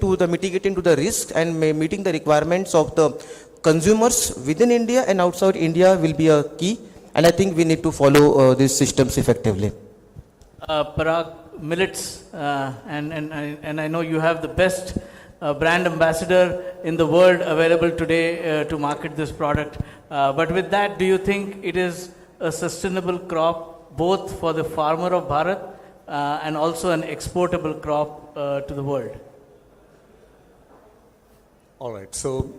to the risk and meeting the requirements of the consumers within India and outside India will be a key, and I think we need to follow these systems effectively. Parag, millets, and I know you have the best brand ambassador in the world available today to market this product. But with that, do you think it is a sustainable crop both for the farmer of Bharat and also an exportable crop to the world? All right. So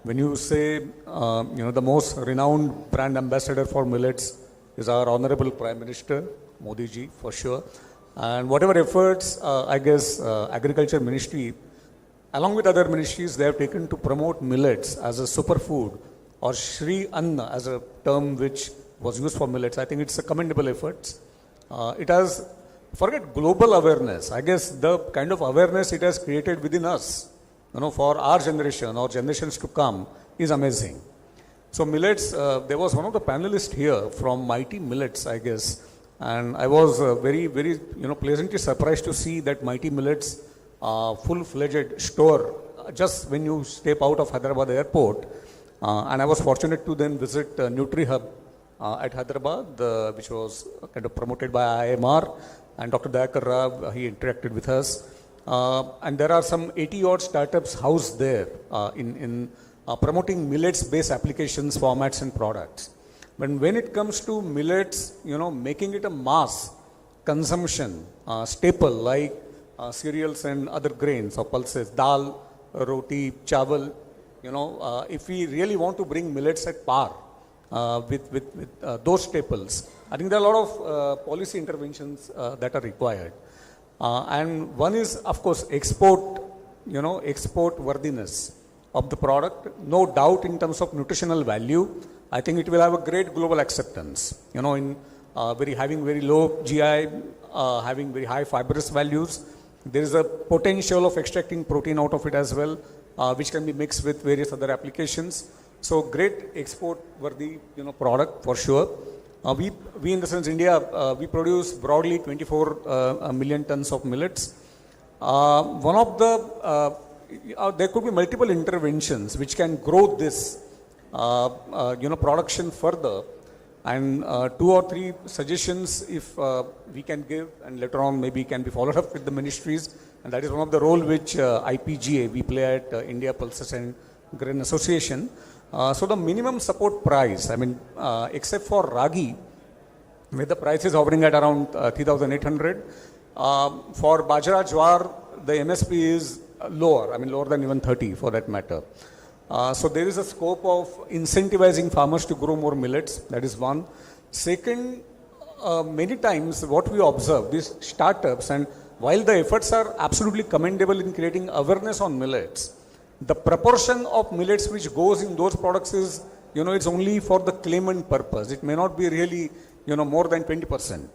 when you say, the most renowned brand ambassador for millets is our Honorable Prime Minister, Modi ji, for sure. And whatever efforts, I guess, Agriculture Ministry, along with other ministries, they have taken to promote millets as a superfood or Shri Anna as a term which was used for millets. I think it's a commendable effort. It has, forget global awareness, I guess the kind of awareness it has created within us, for our generation or generations to come is amazing. So millets, there was one of the panelists here from Mighty Millets, I guess, and I was very, very, pleasantly surprised to see that Mighty Millets full-fledged store just when you step out of Hyderabad airport. And I was fortunate to then visit NutriHub at Hyderabad, which was kind of promoted by IMR, and Dr. Dayakar Rao, he interacted with us. And there are some 80 odd startups housed there in promoting millets-based applications, formats and products. But when it comes to millets, making it a mass consumption staple like cereals and other grains or pulses, dal, roti, chawal, if we really want to bring millets at par with those staples, I think there are a lot of policy interventions that are required. And one is, of course, export worthiness of the product. No doubt in terms of nutritional value, I think it will have a great global acceptance. In having very low GI, having very high fibrous values. There is a potential of extracting protein out of it as well, which can be mixed with various other applications. So great export worthy, product for sure. We in the sense India, we produce broadly 24 million tons of millets. One of the, there could be multiple interventions which can grow this, production further. And 2 or 3 suggestions if we can give, and later on maybe can be followed up with the ministries. And that is one of the role which IPGA, we play at India Pulses and Grain Association. So the minimum support price, except for ragi, where the price is hovering at around 3,800. For bajra jwar, the MSP is lower, lower than even 30 for that matter. So there is a scope of incentivizing farmers to grow more millets. That is one. Second, many times what we observe, these startups, and while the efforts are absolutely commendable in creating awareness on millets, the proportion of millets which goes in those products is, it's only for the claimant purpose. It may not be really, more than 20%,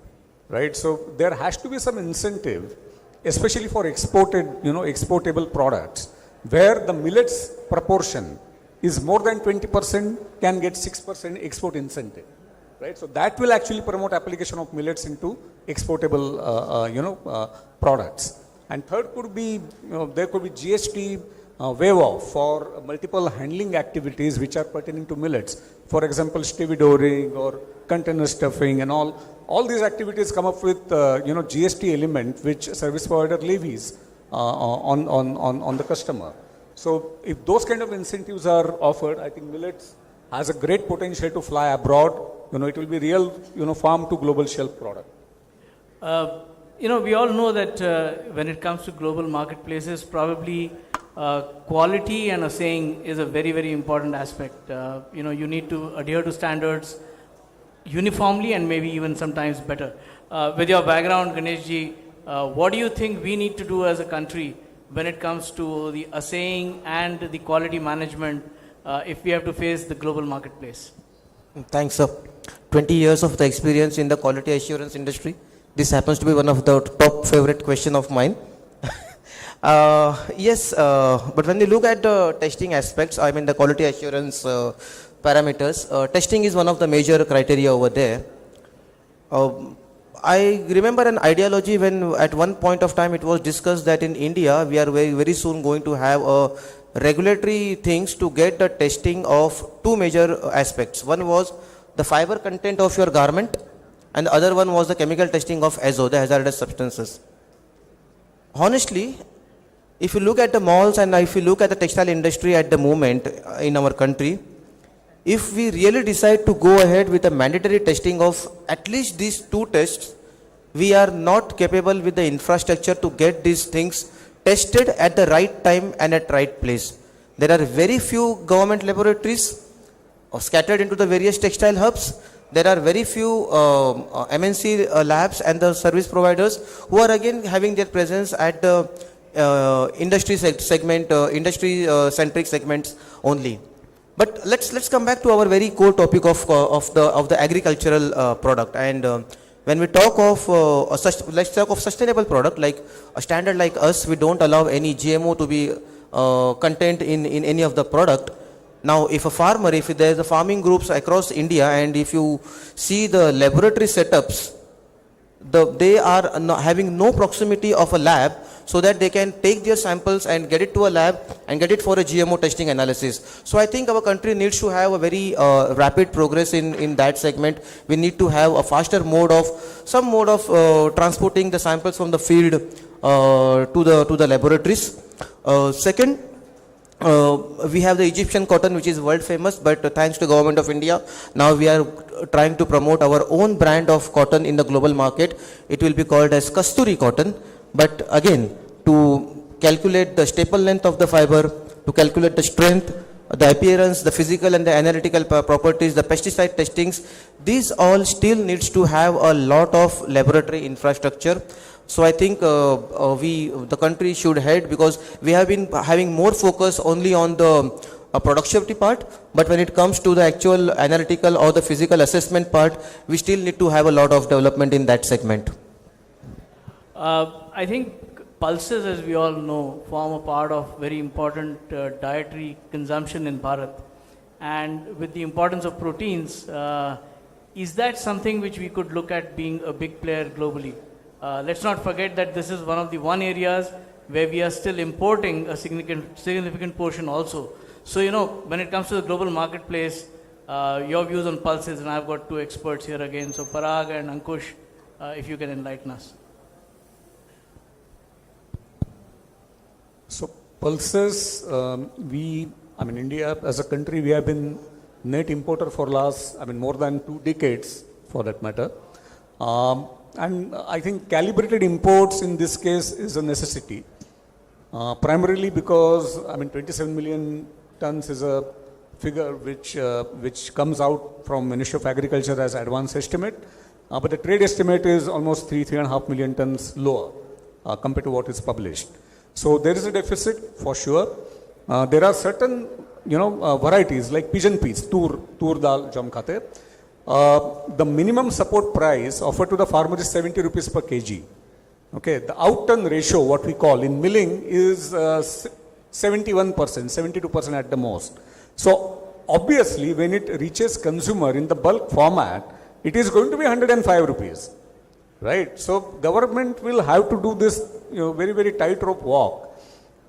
right? So there has to be some incentive, especially for exported, exportable products, where the millets proportion is more than 20%, can get 6% export incentive, right? So that will actually promote application of millets into exportable, products. And third could be, there could be GST waive off for multiple handling activities which are pertaining to millets. For example, stevedoring or container stuffing and all these activities come up with, GST element which service provider levies on the customer. So if those kind of incentives are offered, I think millets has a great potential to fly abroad. It will be real, farm to global shelf product. We all know that when it comes to global marketplaces, probably quality and assaying is a very, very important aspect. You need to adhere to standards uniformly and maybe even sometimes better. With your background, Ganeshji, what do you think we need to do as a country when it comes to the assaying and the quality management if we have to face the global marketplace? Thanks, sir. 20 years of the experience in the quality assurance industry. This happens to be one of the top favorite question of mine. Yes, but when you look at the testing aspects, the quality assurance parameters, testing is one of the major criteria over there. I remember an ideology when at one point of time it was discussed that in India we are very, very soon going to have regulatory things to get the testing of 2 major aspects. One was the fiber content of your garment and the other one was the chemical testing of azo, the hazardous substances. Honestly, if you look at the malls and if you look at the textile industry at the moment in our country, if we really decide to go ahead with a mandatory testing of at least these 2 tests, we are not capable with the infrastructure to get these things tested at the right time and at right place. There are very few government laboratories scattered into the various textile hubs. There are very few MNC labs and the service providers who are again having their presence at the industry segment, industry-centric segments only. But let's come back to our very core topic of the agricultural product. And when we talk of let's talk of sustainable product, like a standard like us, we don't allow any GMO to be content in any of the product. Now, if a farmer, if there's a farming groups across India, and if you see the laboratory setups, they are having no proximity of a lab, so that they can take their samples and get it to a lab and get it for a GMO testing analysis. So I think our country needs to have a very rapid progress in that segment. We need to have a faster mode of transporting the samples from the field to the laboratories. Second, we have the Egyptian cotton, which is world famous, but thanks to government of India, now we are trying to promote our own brand of cotton in the global market. It will be called as Kasturi cotton. But again, to calculate the staple length of the fiber, to calculate the strength, the appearance, the physical and the analytical properties, the pesticide testings, these all still needs to have a lot of laboratory infrastructure. So I think the country should head, because we have been having more focus only on the productivity part, but when it comes to the actual analytical or the physical assessment part, we still need to have a lot of development in that segment. I think pulses, as we all know, form a part of very important dietary consumption in Bharat. And with the importance of proteins, is that something which we could look at being a big player globally? Let's not forget that this is one of the areas where we are still importing a significant portion also. So, when it comes to the global marketplace, your views on pulses, and I've got two experts here again, so Parag and Ankush, if you can enlighten us. So pulses, India as a country, we have been net importer for last, more than 2 decades for that matter. And I think calibrated imports in this case is a necessity. Primarily because, 27 million tons is a figure which comes out from Ministry of Agriculture as advanced estimate. But the trade estimate is almost 3.5 million tons lower compared to what is published. So there is a deficit for sure. There are certain, varieties like pigeon peas, tur dal jam khate. The minimum support price offered to the farmer is 70 rupees per kg. Okay, the out-ton ratio, what we call in milling, is 71%, 72% at the most. So obviously, when it reaches consumer in the bulk format, it is going to be 105 rupees. Right, so government will have to do this, very, very tightrope walk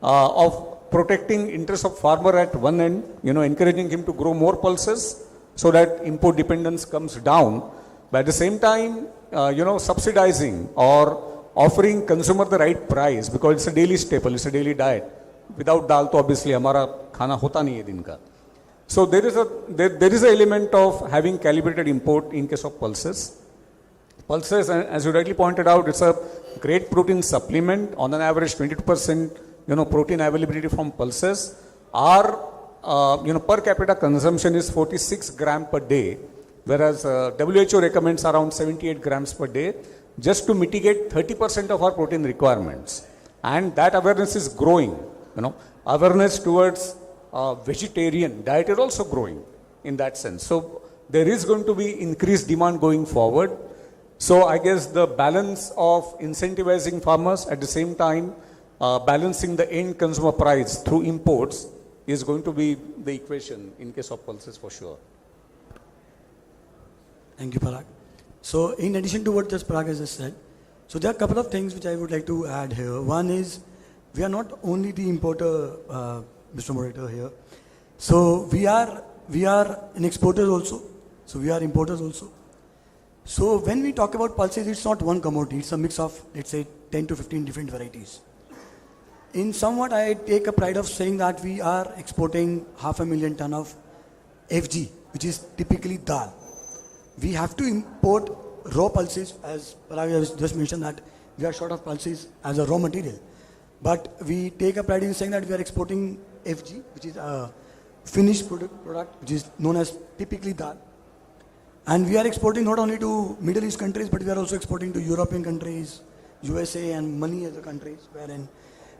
of protecting interests of farmer at one end, encouraging him to grow more pulses so that import dependence comes down. But at the same time, subsidizing or offering consumer the right price, because it's a daily staple, it's a daily diet. Without dal, to obviously hamara khana hota nahi hai din ka. So there is an element of having calibrated import in case of pulses. Pulses, as you rightly pointed out, it's a great protein supplement. On an average, 22%, protein availability from pulses. Our, per capita consumption is 46 grams per day, whereas WHO recommends around 78 grams per day, just to mitigate 30% of our protein requirements. And that awareness is growing. Awareness towards vegetarian diet is also growing in that sense. So there is going to be increased demand going forward. So I guess the balance of incentivizing farmers at the same time balancing the end consumer price through imports is going to be the equation in case of pulses for sure. Thank you, Parag. So in addition to what just Parag has just said, so there are a couple of things which I would like to add here. One is, we are not only the importer, Mr. Moderator here. So we are an exporter also. So we are importers also. So when we talk about pulses, it's not one commodity, it's a mix of, let's say, 10 to 15 different varieties. In somewhat, I take a pride of saying that we are exporting 500,000 ton of FG, which is typically dal. We have to import raw pulses, as Parag has just mentioned that we are short of pulses as a raw material. But we take a pride in saying that we are exporting FG, which is a finished product which is known as typically dal. And we are exporting not only to Middle East countries, but we are also exporting to European countries, USA and many other countries, wherein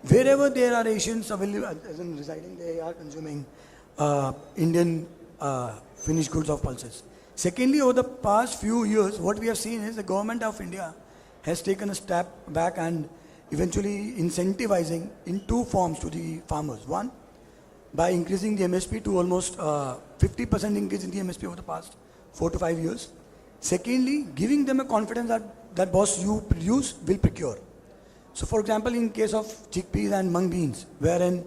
wherever there are Asians available, as in residing, they are consuming Indian finished goods of pulses. Secondly, over the past few years, what we have seen is the government of India has taken a step back and eventually incentivizing in two forms to the farmers. One, by increasing the MSP to almost 50% increase in the MSP over the past 4 to 5 years. Secondly, giving them a confidence that boss, you produce, will procure. So for example, in case of chickpeas and mung beans, wherein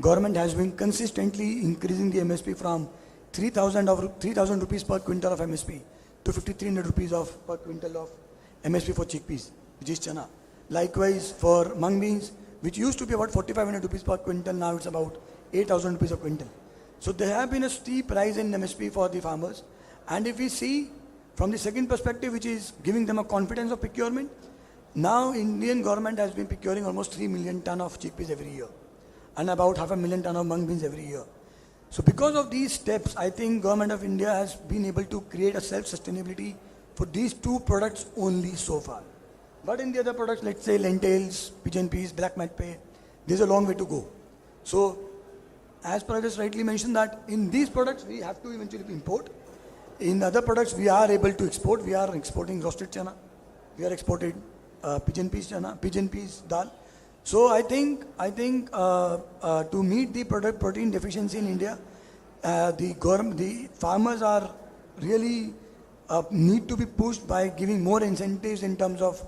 government has been consistently increasing the MSP from 3,000 rupees per quintal of MSP to 5,300 rupees per quintal of MSP for chickpeas, which is chana. Likewise for mung beans, which used to be about 4,500 rupees per quintal, now it's about 8,000 rupees a quintal. So there have been a steep rise in MSP for the farmers. And if we see from the second perspective, which is giving them a confidence of procurement, now Indian government has been procuring almost 3 million ton of chickpeas every year and about 500,000 ton of mung beans every year. So because of these steps, I think government of India has been able to create a self-sustainability for these two products only so far. But in the other products, let's say lentils, pigeon peas, black pea, there's a long way to go. So as Parishad rightly mentioned that in these products, we have to eventually import. In other products, we are able to export. We are exporting roasted chana. We are exporting pigeon peas chana, pigeon peas dal. So I think to meet the protein deficiency in India, the farmers are really need to be pushed by giving more incentives in terms of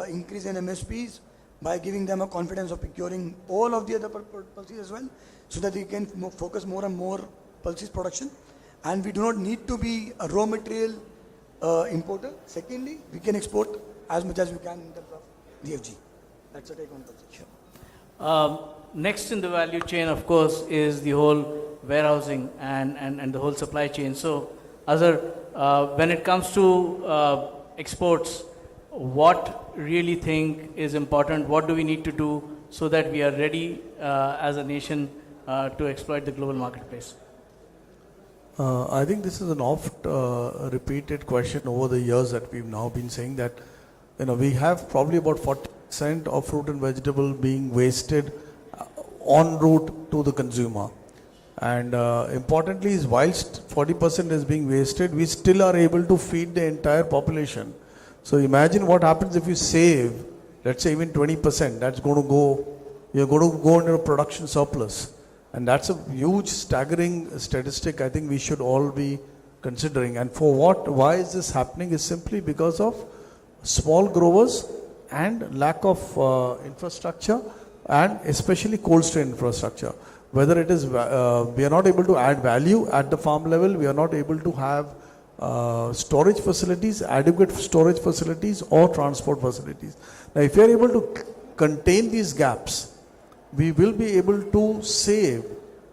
increase in MSPs, by giving them a confidence of procuring all of the other pulses as well, so that they can focus more and more pulses production. And we do not need to be a raw material importer. Secondly, we can export as much as we can in terms of DFG. That's a take on pulses. Next in the value chain, of course, is the whole warehousing and the whole supply chain. So, Azhar, when it comes to exports, what really think is important? What do we need to do so that we are ready as a nation to exploit the global marketplace? I think this is an oft repeated question over the years that we've now been saying that, we have probably about 40% of fruit and vegetable being wasted en route to the consumer. And importantly is whilst 40% is being wasted, we still are able to feed the entire population. So imagine what happens if you save, let's say even 20%, that's going to go, you're going to go into a production surplus. And that's a huge staggering statistic I think we should all be considering. And why is this happening is simply because of small growers and lack of infrastructure and especially cold chain infrastructure. Whether it is, we are not able to add value at the farm level, we are not able to have storage facilities, adequate storage facilities or transport facilities. Now if we are able to contain these gaps, we will be able to save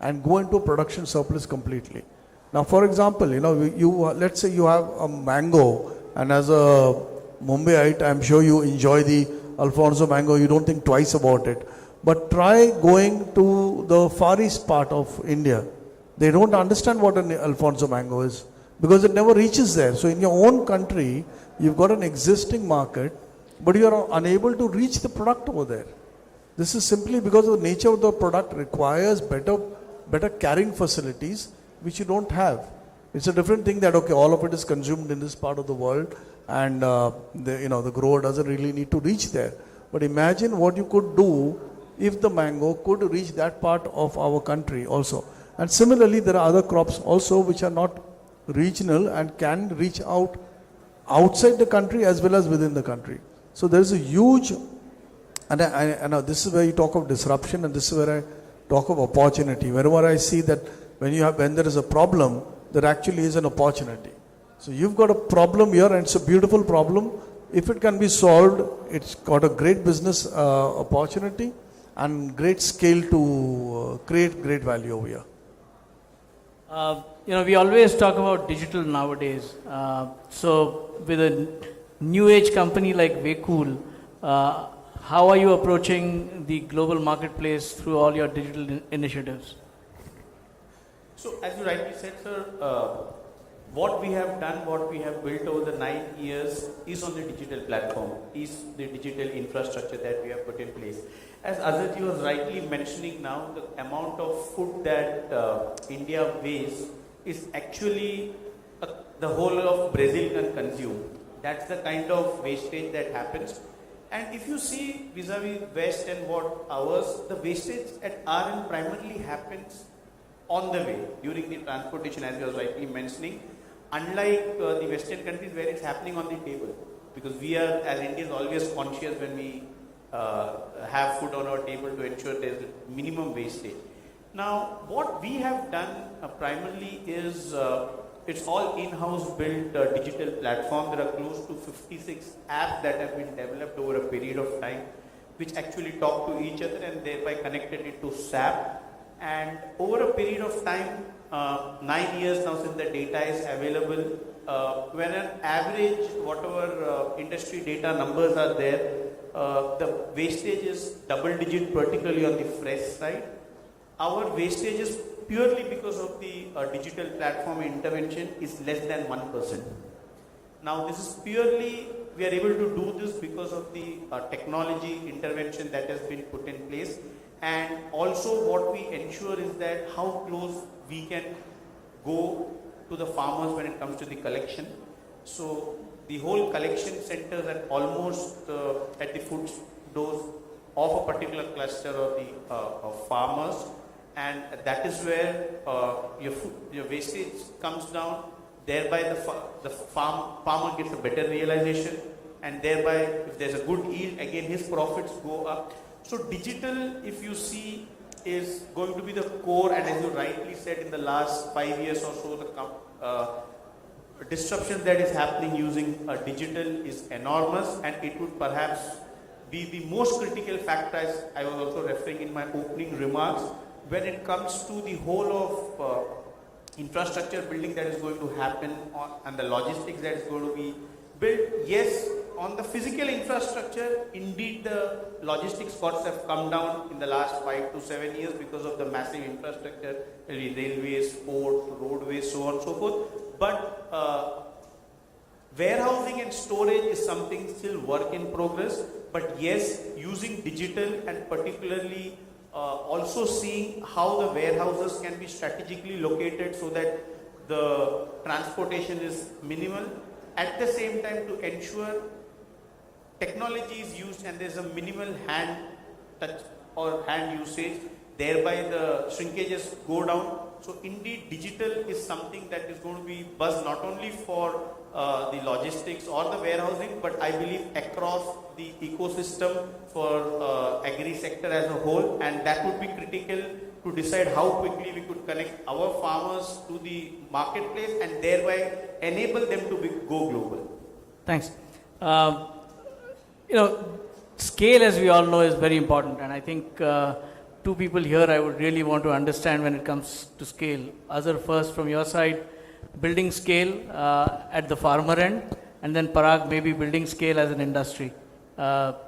and go into a production surplus completely. Now, for example, let's say you have a mango, and as a Mumbaiite, I'm sure you enjoy the Alfonso mango. You don't think twice about it. But try going to the far east part of India. They don't understand what an Alfonso mango is because it never reaches there. So in your own country, you've got an existing market, but you are unable to reach the product over there. This is simply because of the nature of the product requires better carrying facilities, which you don't have. It's a different thing that, okay, all of it is consumed in this part of the world and the grower doesn't really need to reach there. But imagine what you could do if the mango could reach that part of our country also. And similarly, there are other crops also which are not regional and can reach out outside the country as well as within the country. So there is a huge, and I know this is where you talk of disruption and this is where I talk of opportunity. Wherever I see that when there is a problem, there actually is an opportunity. So you've got a problem here and it's a beautiful problem. If it can be solved, it's got a great business opportunity and great scale to create great value over here. We always talk about digital nowadays. So with a new age company like Vekul, how are you approaching the global marketplace through all your digital initiatives? So, as you rightly said, sir, what we have done, what we have built over the 9 years is on the digital platform, is the digital infrastructure that we have put in place. As Azadji was rightly mentioning now, the amount of food that India wastes is actually the whole of Brazil can consume. That's the kind of wastage that happens. And if you see vis-a-vis West and what ours, the wastage at our end primarily happens on the way, during the transportation, as you was rightly mentioning, unlike the Western countries where it's happening on the table. Because we are, as Indians, always conscious when we have food on our table to ensure there's minimum wastage. Now, what we have done primarily is, it's all in-house built digital platform. There are close to 56 apps that have been developed over a period of time, which actually talk to each other and thereby connected it to SAP. And over a period of time, 9 years now since the data is available, when an average, whatever industry data numbers are there, the wastage is double digit, particularly on the fresh side. Our wastage is purely because of the digital platform intervention is less than 1%. Now this is purely, we are able to do this because of the technology intervention that has been put in place. And also what we ensure is that how close we can go to the farmers when it comes to the collection. So the whole collection centers are almost at the food doors of a particular cluster of the of farmers, and that is where your wastage comes down. Thereby the farmer gets a better realization, and thereby if there's a good yield, again his profits go up. So digital, if you see, is going to be the core, and as you rightly said, in the last 5 years or so, the disruption that is happening using digital is enormous, and it would perhaps be the most critical factor, as I was also referring in my opening remarks, when it comes to the whole of infrastructure building that is going to happen and the logistics that is going to be built. Yes, on the physical infrastructure, indeed the logistics costs have come down in the last 5 to 7 years because of the massive infrastructure, railways, ports, roadways, so on and so forth. But warehousing and storage is something still work in progress. But yes, using digital and particularly also seeing how the warehouses can be strategically located so that the transportation is minimal. At the same time, to ensure technology is used and there's a minimal hand touch or hand usage, thereby the shrinkages go down. So indeed, digital is something that is going to be buzz not only for the logistics or the warehousing, but I believe across the ecosystem for agri sector as a whole, and that would be critical to decide how quickly we could connect our farmers to the marketplace and thereby enable them to go global. Thanks. Scale, as we all know, is very important, and I think two people here I would really want to understand when it comes to scale. Azhar, first from your side, building scale at the farmer end, and then Parag, maybe building scale as an industry.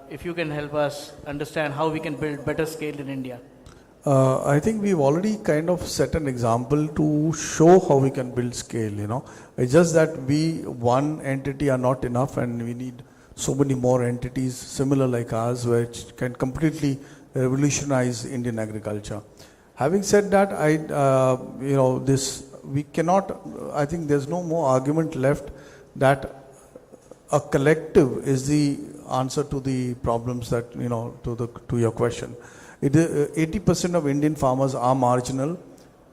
If you can help us understand how we can build better scale in India. I think we've already kind of set an example to show how we can build scale, It's just that one entity are not enough, and we need so many more entities similar like ours which can completely revolutionize Indian agriculture. Having said that, we cannot, I think there's no more argument left that a collective is the answer to the problems that, to your question. 80% of Indian farmers are marginal,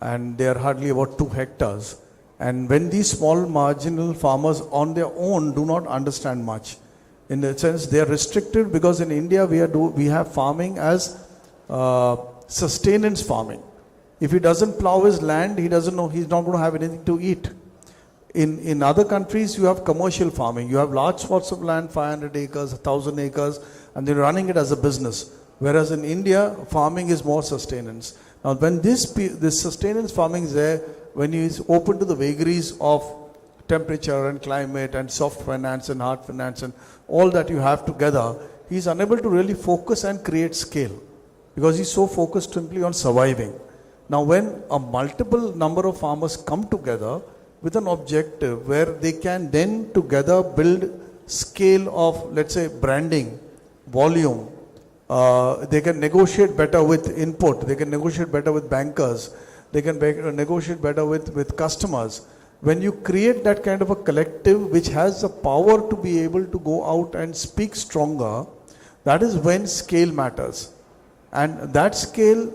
and they are hardly about 2 hectares. And when these small marginal farmers on their own do not understand much, in the sense they are restricted, because in India we have farming as sustenance farming. If he doesn't plow his land, he doesn't know, he's not going to have anything to eat. In other countries, you have commercial farming. You have large swaths of land, 500 acres, 1,000 acres, and they're running it as a business. Whereas in India, farming is more sustenance. Now, when this sustenance farming is there, when he is open to the vagaries of temperature and climate and soft finance and hard finance and all that you have together, he's unable to really focus and create scale because he's so focused simply on surviving. Now, when a multiple number of farmers come together with an objective where they can then together build scale of, let's say, branding, volume, they can negotiate better with input, they can negotiate better with bankers, they can negotiate better with customers. When you create that kind of a collective which has the power to be able to go out and speak stronger, that is when scale matters. And that scale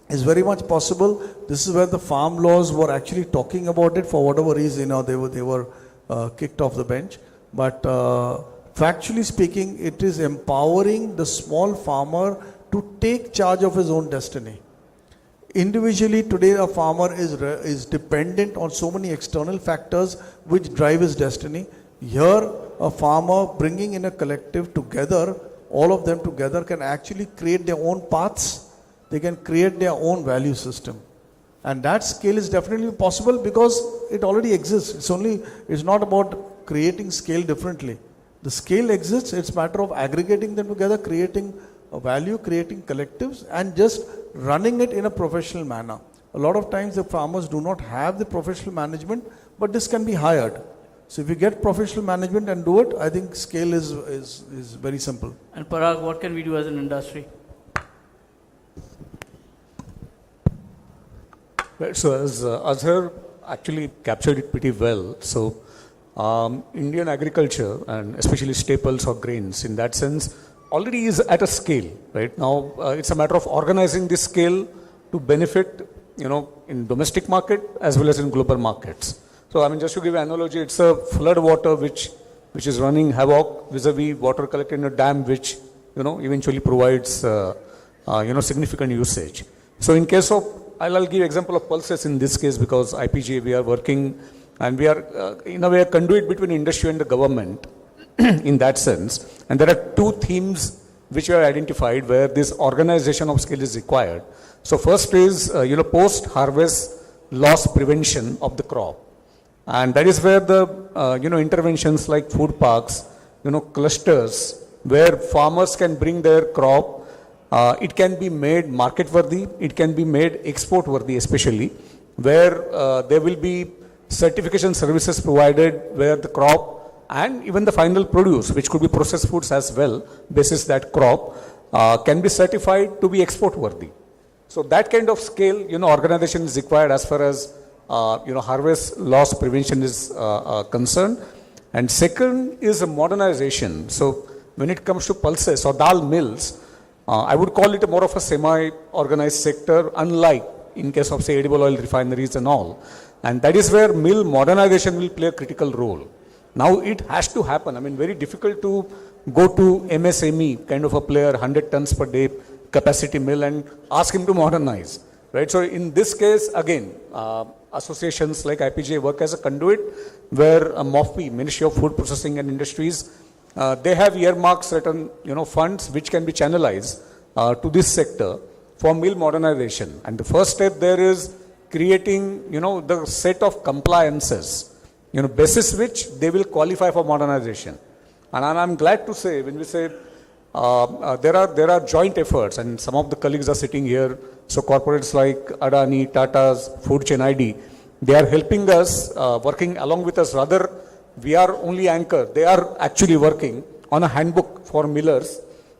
is very much possible. This is where the farm laws were actually talking about it. For whatever reason, they were kicked off the bench. But factually speaking, it is empowering the small farmer to take charge of his own destiny. Individually, today a farmer is dependent on so many external factors which drive his destiny. Here, a farmer bringing in a collective together, all of them together can actually create their own paths. They can create their own value system. And that scale is definitely possible because it already exists. It's not about creating scale differently. The scale exists, it's a matter of aggregating them together, creating a value, creating collectives, and just running it in a professional manner. A lot of times the farmers do not have the professional management, but this can be hired. So if you get professional management and do it, I think scale is very simple. And Parag, what can we do as an industry? Right, so as Azhar actually captured it pretty well. So Indian agriculture and especially staples or grains in that sense already is at a scale, right? Now it's a matter of organizing this scale to benefit, in domestic market as well as in global markets. So just to give an analogy, it's a flood water which is running havoc vis-a-vis water collected in a dam which, eventually provides, significant usage. So in case of, I'll give example of pulses in this case because IPJ, we are working and we are in a way a conduit between industry and the government in that sense. And there are two themes which we have identified where this organization of scale is required. So first is, post-harvest loss prevention of the crop. And that is where the, interventions like food parks, clusters, where farmers can bring their crop. It can be made market worthy, it can be made export worthy especially, where there will be certification services provided where the crop and even the final produce, which could be processed foods as well, basis that crop, can be certified to be export worthy. So that kind of scale, organization is required as far as, harvest loss prevention is concerned. And second is a modernization. So when it comes to pulses or dal mills, I would call it more of a semi-organized sector, unlike in case of say edible oil refineries and all. And that is where mill modernization will play a critical role. Now it has to happen. Very difficult to go to MSME kind of a player, 100 tons per day capacity mill and ask him to modernize, right? So in this case, again, associations like IPJ work as a conduit where MOFPI, Ministry of Food Processing and Industries, they have earmarked certain, funds which can be channelized to this sector for mill modernization. And the first step there is creating, the set of compliances, basis which they will qualify for modernization. And I'm glad to say, when we say there are joint efforts, and some of the colleagues are sitting here, so corporates like Adani, Tata's, Food Chain ID, they are helping us, working along with us. Rather, we are only anchor. They are actually working on a handbook for millers,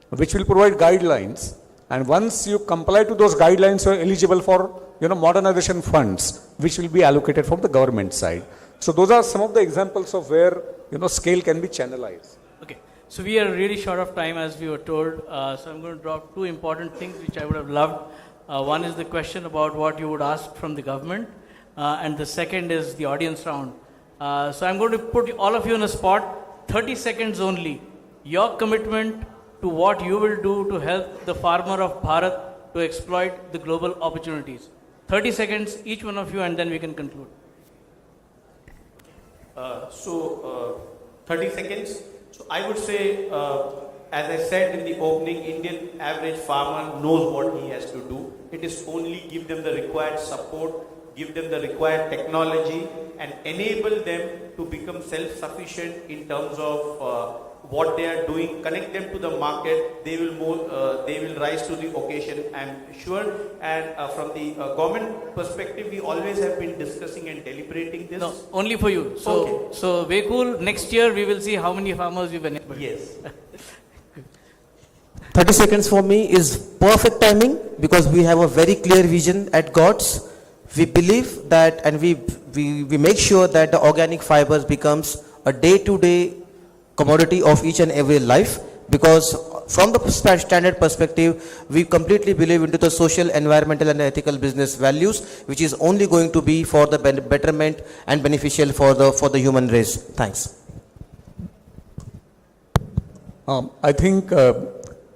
which will provide guidelines. And once you comply to those guidelines, you are eligible for, modernization funds, which will be allocated from the government side. So those are some of the examples of where, scale can be channelized. Okay. So we are really short of time as we were told. So I'm going to drop two important things which I would have loved. One is the question about what you would ask from the government. And the second is the audience round. So I'm going to put all of you on a spot, 30 seconds only. Your commitment to what you will do to help the farmer of Bharat to exploit the global opportunities. 30 seconds, each one of you, and then we can conclude. 30 seconds. So I would say, as I said in the opening, Indian average farmer knows what he has to do. It is only give them the required support, give them the required technology, and enable them to become self-sufficient in terms of what they are doing, connect them to the market, they will rise to the occasion, I'm sure. And from the government perspective, we always have been discussing and deliberating this. No, only for you. So, Okay. so very cool. Next year we will see how many farmers we've enabled. Yes. 30 seconds for me is perfect timing because we have a very clear vision at GOTS. We believe that and we make sure that the organic fibers becomes a day-to-day commodity of each and every life, because from the standard perspective, we completely believe into the social, environmental and ethical business values, which is only going to be for the betterment and beneficial for the human race. Thanks. I think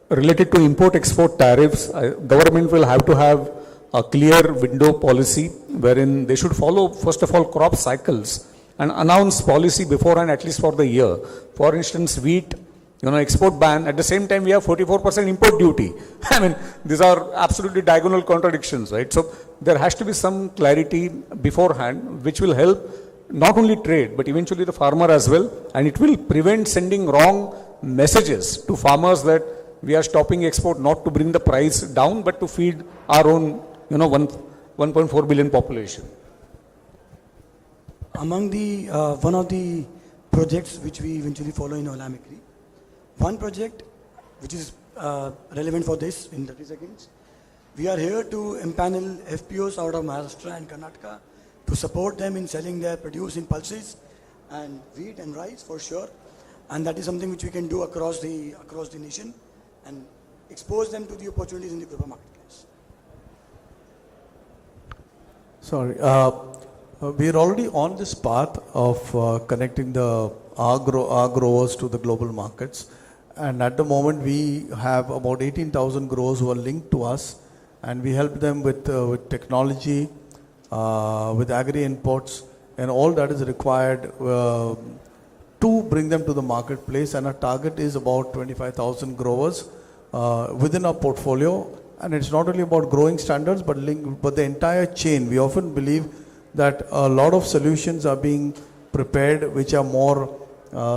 related to import-export tariffs, government will have to have a clear window policy wherein they should follow, first of all, crop cycles and announce policy beforehand, at least for the year. For instance, wheat, export ban. At the same time, we have 44% import duty. I mean, these are absolutely diagonal contradictions, right? So there has to be some clarity beforehand, which will help not only trade, but eventually the farmer as well. And it will prevent sending wrong messages to farmers that we are stopping export not to bring the price down, but to feed our own, 1.4 billion population. Among the one of the projects which we eventually follow in Olamicry, one project which is relevant for this in 30 seconds, we are here to empanel FPOs out of Maharashtra and Karnataka to support them in selling their produce in pulses and wheat and rice for sure, and that is something which we can do across the nation and expose them to the opportunities in the global marketplace. Sorry. We are already on this path of connecting our growers to the global markets, and at the moment we have about 18,000 growers who are linked to us, and we help them with technology, with agri inputs, and all that is required to bring them to the marketplace. And our target is about 25,000 growers within our portfolio, and it's not only about growing standards but the entire chain. We often believe that a lot of solutions are being prepared which are more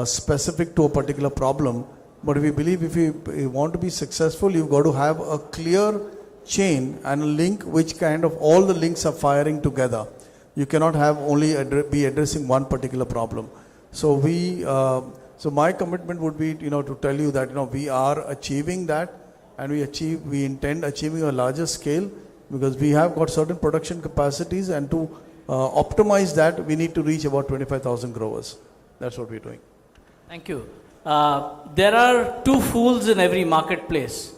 specific to a particular problem. But we believe if you want to be successful, you've got to have a clear chain and a link which kind of all the links are firing together. You cannot have only be addressing one particular problem. So so my commitment would be, to tell you that, we are achieving that, and we intend achieving a larger scale because we have got certain production capacities, and to optimize that, we need to reach about 25,000 growers. That's what we're doing. Thank you. There are two fools in every marketplace.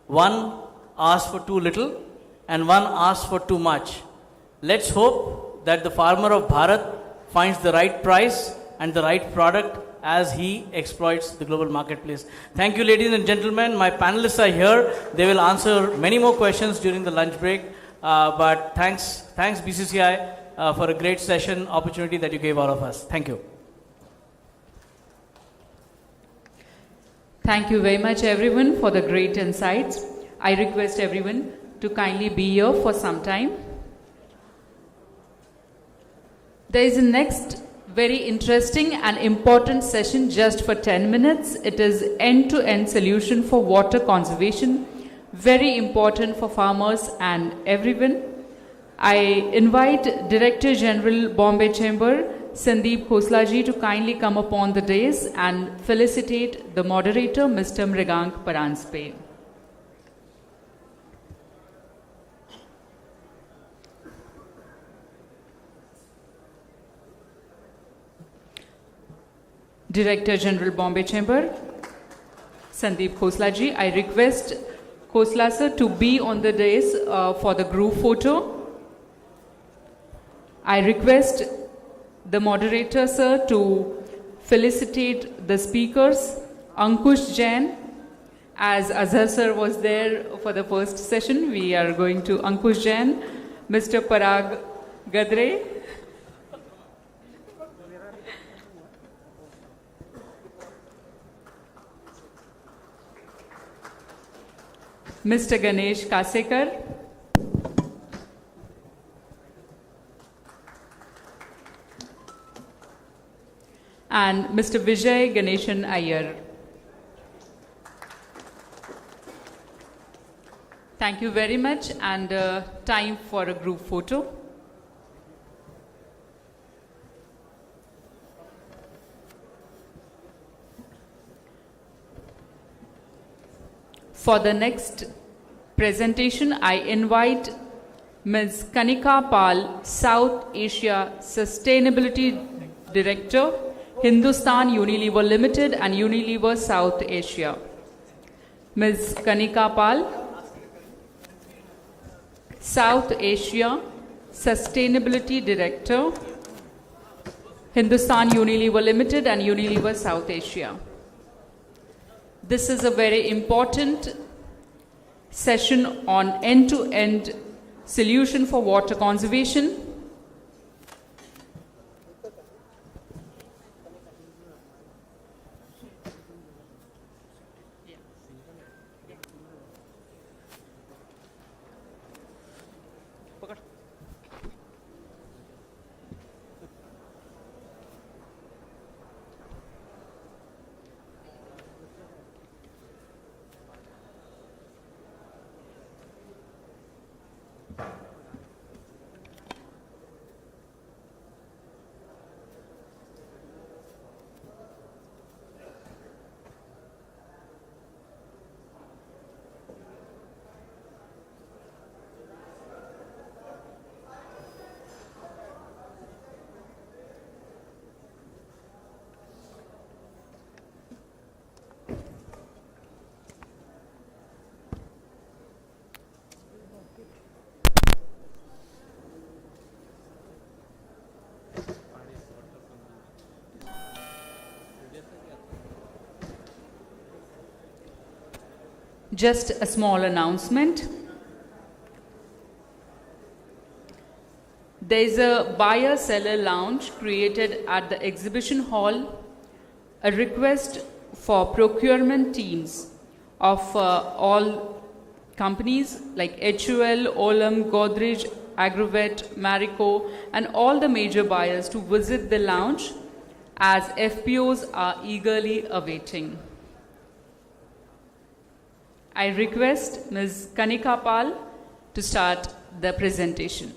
One asks for too little and one asks for too much. Let's hope that the farmer of Bharat finds the right price and the right product as he exploits the global marketplace. Thank you, ladies and gentlemen. My panelists are here. They will answer many more questions during the lunch break. But thanks BCCI for a great session opportunity that you gave all of us. Thank you. Thank you very much, everyone, for the great insights. I request everyone to kindly be here for some time. There is a next very interesting and important session just for 10 minutes. It is end-to-end solution for water conservation, very important for farmers and everyone. I invite Director General Bombay Chamber, Sandeep Khoslaji, to kindly come upon the dais and felicitate the moderator, Mr. Mrigank Paranspe. Director General Bombay Chamber, Sandeep Khoslaji, I request Khosla sir to be on the dais for the group photo. I request the moderator sir to felicitate the speakers, Ankush Jain. As Azhar sir was there for the first session, we are going to Ankush Jain, Mr. Parag Gadre, Mr. Ganesh Kasekar, and Mr. Vijay Ganeshan Iyer. Thank you very much, and time for a group photo. For the next presentation, I invite Ms. Kanika Pal, South Asia Sustainability Director, Hindustan Unilever Limited and Unilever South Asia. Ms. Kanika Pal, South Asia Sustainability Director, Hindustan Unilever Limited and Unilever South Asia. This is a very important session on end-to-end solution for water conservation. Just a small announcement. There is a buyer-seller lounge created at the exhibition hall. A request for procurement teams of all companies like HUL, Olam, Godrej, Agrovet, Marico, and all the major buyers to visit the lounge, as FPOs are eagerly awaiting. I request Ms. Kanika Pal to start the presentation.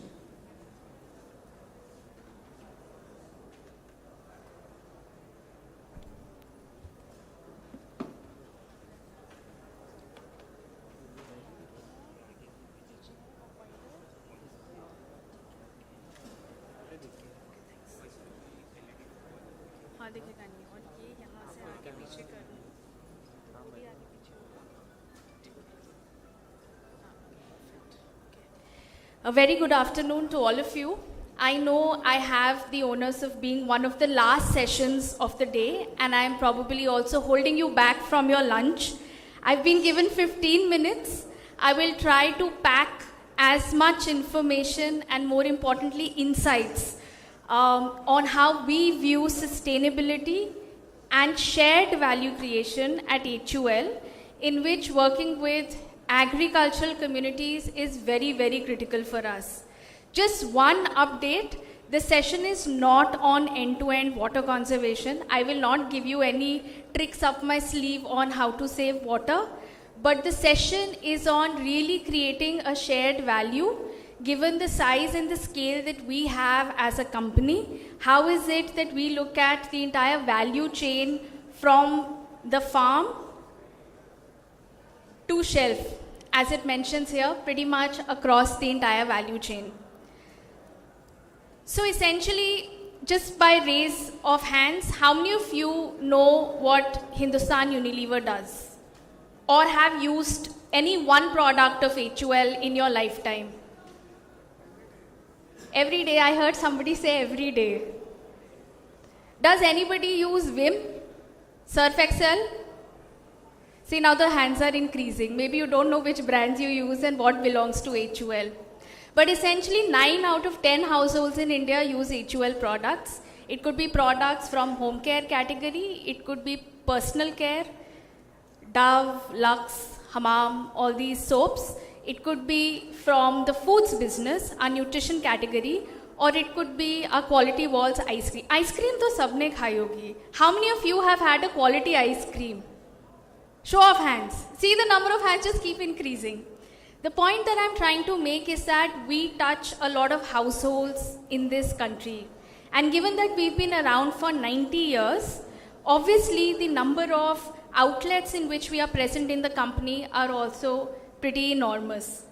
A very good afternoon to all of you. I know I have the honors of being one of the last sessions of the day, and I am probably also holding you back from your lunch. I've been given 15 minutes. I will try to pack as much information and, more importantly, insights on how we view sustainability and shared value creation at HUL, in which working with agricultural communities is very, very critical for us. Just one update, the session is not on end-to-end water conservation. I will not give you any tricks up my sleeve on how to save water, but the session is on really creating a shared value given the size and the scale that we have as a company. How is it that we look at the entire value chain from the farm to shelf, as it mentions here, pretty much across the entire value chain. So essentially, just by raise of hands, how many of you know what Hindustan Unilever does? Or have used any one product of HUL in your lifetime? Every day, I heard somebody say every day. Does anybody use Vim? Surf Excel? See, now the hands are increasing. Maybe you don't know which brands you use and what belongs to HUL. But essentially, 9 out of 10 households in India use HUL products. It could be products from home care category. It could be personal care, Dove, Lux, Hamam, all these soaps. It could be from the foods business, our nutrition category, or it could be our Quality Walls ice cream. Ice cream to sabne khai hogi. How many of you have had a quality ice cream? Show of hands. See, the number of hands just keep increasing. The point that I'm trying to make is that we touch a lot of households in this country. And given that we've been around for 90 years, obviously the number of outlets in which we are present in the company are also pretty enormous.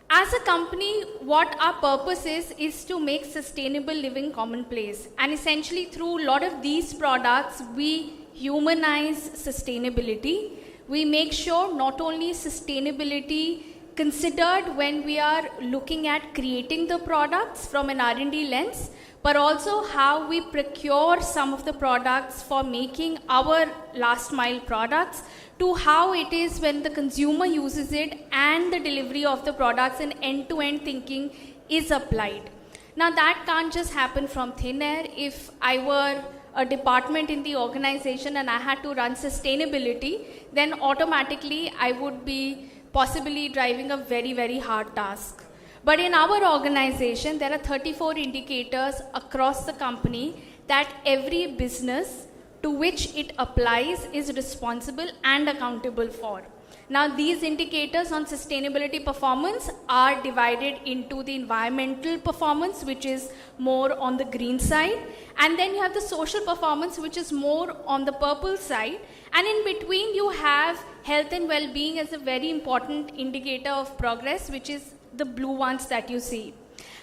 As a company, what our purpose is to make sustainable living commonplace. And essentially through a lot of these products, we humanize sustainability. We make sure not only sustainability considered when we are looking at creating the products from an R&D lens, but also how we procure some of the products for making our last mile products, to how it is when the consumer uses it and the delivery of the products and end-to-end thinking is applied. Now that can't just happen from thin air. If I were a department in the organization and I had to run sustainability, then automatically I would be possibly driving a very, very hard task. But in our organization, there are 34 indicators across the company that every business to which it applies is responsible and accountable for. Now, these indicators on sustainability performance are divided into the environmental performance, which is more on the green side, and then you have the social performance, which is more on the purple side, and in between you have health and well-being as a very important indicator of progress, which is the blue ones that you see.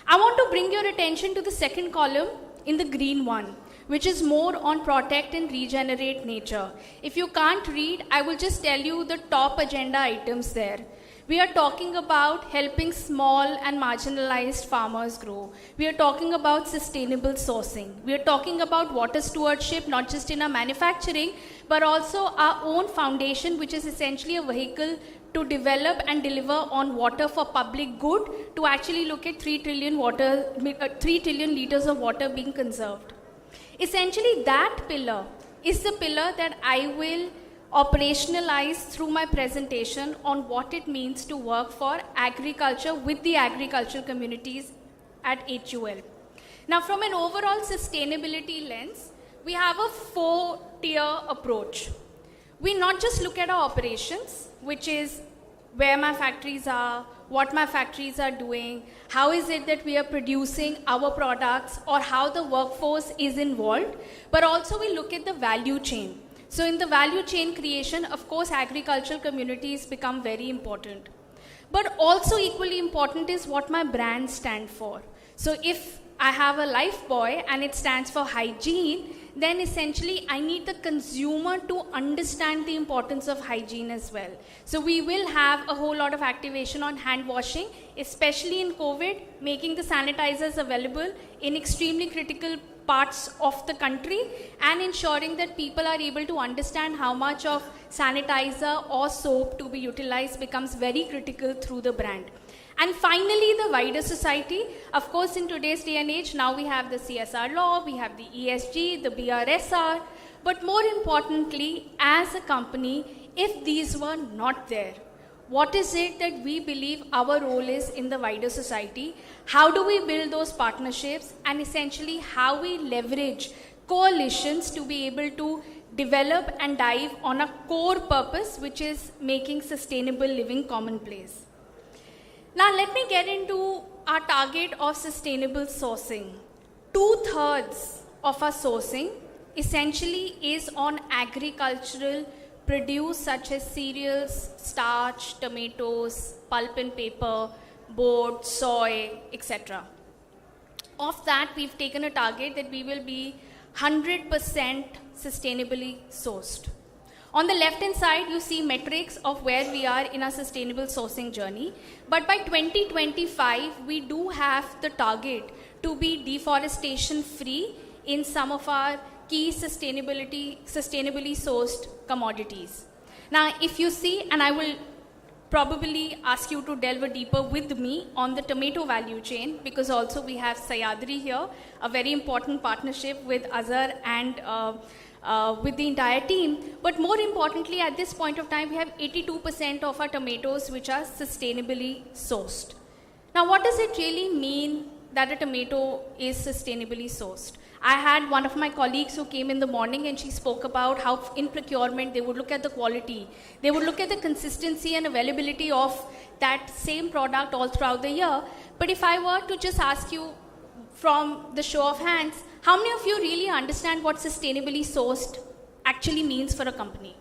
I want to bring your attention to the second column in the green one, which is more on protect and regenerate nature. If you can't read, I will just tell you the top agenda items there. We are talking about helping small and marginalized farmers grow. We are talking about sustainable sourcing. We are talking about water stewardship, not just in our manufacturing, but also our own foundation, which is essentially a vehicle to develop and deliver on water for public good, to actually look at 3 trillion liters of water being conserved. Essentially, that pillar is the pillar that I will operationalize through my presentation on what it means to work for agriculture with the agricultural communities at HUL. Now, from an overall sustainability lens, we have a 4-tier approach. We not just look at our operations, which is where my factories are, what my factories are doing, how is it that we are producing our products, or how the workforce is involved, but also we look at the value chain. So in the value chain creation, of course, agricultural communities become very important. But also equally important is what my brands stand for. So if I have a Lifebuoy and it stands for hygiene, then essentially I need the consumer to understand the importance of hygiene as well. So we will have a whole lot of activation on hand washing, especially in COVID, making the sanitizers available in extremely critical parts of the country, and ensuring that people are able to understand how much of sanitizer or soap to be utilized becomes very critical through the brand. And finally, the wider society. Of course, in today's day and age, now we have the CSR law, we have the ESG, the BRSR. But more importantly, as a company, if these were not there, what is it that we believe our role is in the wider society? How do we build those partnerships? And essentially, how we leverage coalitions to be able to develop and dive on a core purpose, which is making sustainable living commonplace. Now let me get into our target of sustainable sourcing. 2/3 of our sourcing essentially is on agricultural produce such as cereals, starch, tomatoes, pulp and paper, board, soy, etc. Of that, we've taken a target that we will be 100% sustainably sourced. On the left-hand side, you see metrics of where we are in our sustainable sourcing journey. But by 2025, we do have the target to be deforestation-free in some of our key sustainably sourced commodities. Now, if you see, and I will probably ask you to delve deeper with me on the tomato value chain, because also we have Sayadri here, a very important partnership with Azhar and with the entire team. But more importantly, at this point of time, we have 82% of our tomatoes which are sustainably sourced. Now, what does it really mean that a tomato is sustainably sourced? I had one of my colleagues who came in the morning and she spoke about how in procurement they would look at the quality, they would look at the consistency and availability of that same product all throughout the year. But if I were to just ask you from the show of hands, how many of you really understand what sustainably sourced actually means for a company?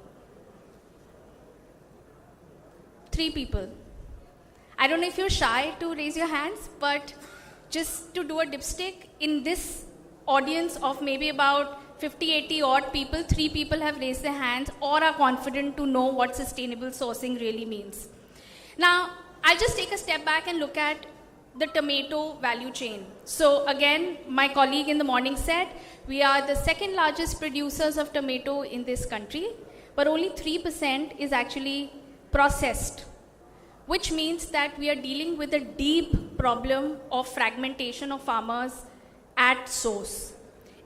3 people. I don't know if you're shy to raise your hands, but just to do a dipstick, in this audience of maybe about 50, 80 odd people, 3 people have raised their hands or are confident to know what sustainable sourcing really means. Now, I'll just take a step back and look at the tomato value chain. So again, my colleague in the morning said, we are the second largest producers of tomato in this country, but only 3% is actually processed, which means that we are dealing with a deep problem of fragmentation of farmers at source.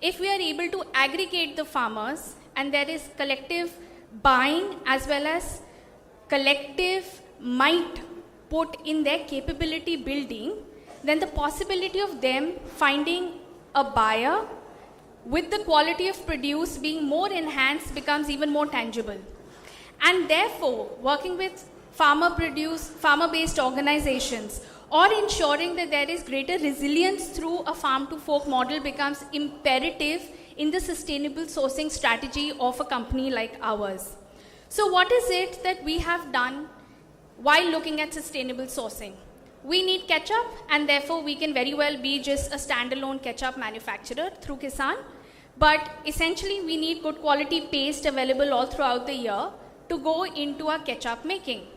If we are able to aggregate the farmers and there is collective buying as well as collective might put in their capability building, then the possibility of them finding a buyer with the quality of produce being more enhanced becomes even more tangible. And therefore, working with farmer-based organizations or ensuring that there is greater resilience through a farm-to-fork model becomes imperative in the sustainable sourcing strategy of a company like ours. So what is it that we have done while looking at sustainable sourcing? We need ketchup, and therefore we can very well be just a standalone ketchup manufacturer through Kisan. But essentially we need good quality paste available all throughout the year to go into our ketchup making.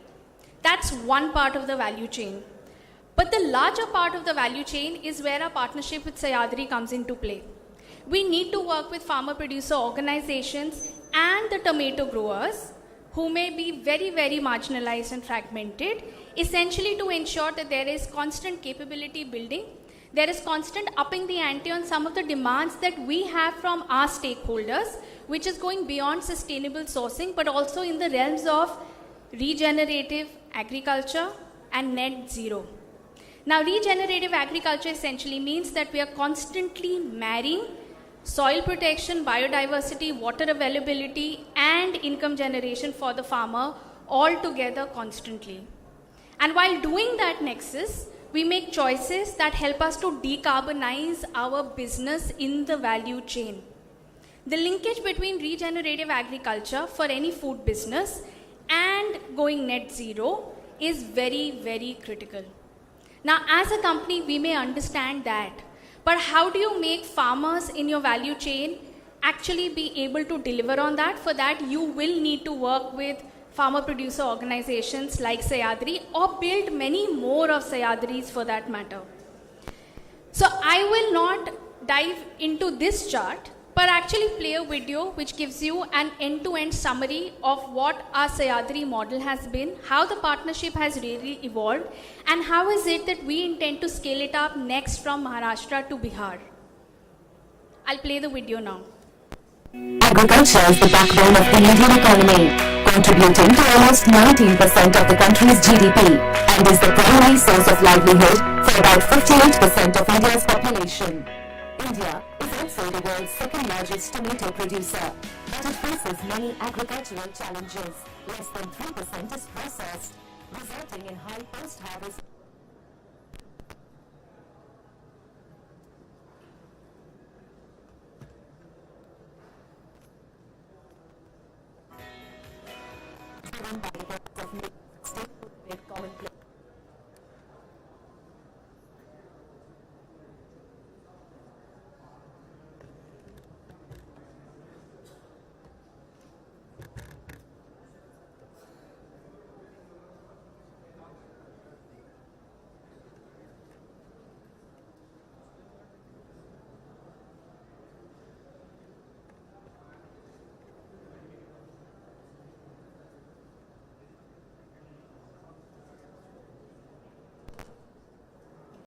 That's one part of the value chain. But the larger part of the value chain is where our partnership with Sahyadri comes into play. We need to work with farmer producer organizations and the tomato growers who may be very, very marginalized and fragmented, essentially to ensure that there is constant capability building, there is constant upping the ante on some of the demands that we have from our stakeholders, which is going beyond sustainable sourcing, but also in the realms of regenerative agriculture and net zero. Now, regenerative agriculture essentially means that we are constantly marrying soil protection, biodiversity, water availability, and income generation for the farmer all together constantly. And while doing that nexus, we make choices that help us to decarbonize our business in the value chain. The linkage between regenerative agriculture for any food business and going net zero is very, very critical. Now, as a company, we may understand that, but how do you make farmers in your value chain actually be able to deliver on that? For that, you will need to work with farmer producer organizations like Sahyadri or build many more of Sahyadris for that matter. So I will not dive into this chart, but actually play a video which gives you an end-to-end summary of what our Sahyadri model has been, how the partnership has really evolved, and how is it that we intend to scale it up next from Maharashtra to Bihar. I'll play the video now. Agriculture is the backbone of the Indian economy, contributing to almost 19% of the country's GDP and is the primary source of livelihood for about 58% of India's population. India is also the world's second largest tomato producer, but it faces many agricultural challenges. Less than 3% is processed, resulting in high post-harvest. Driven by the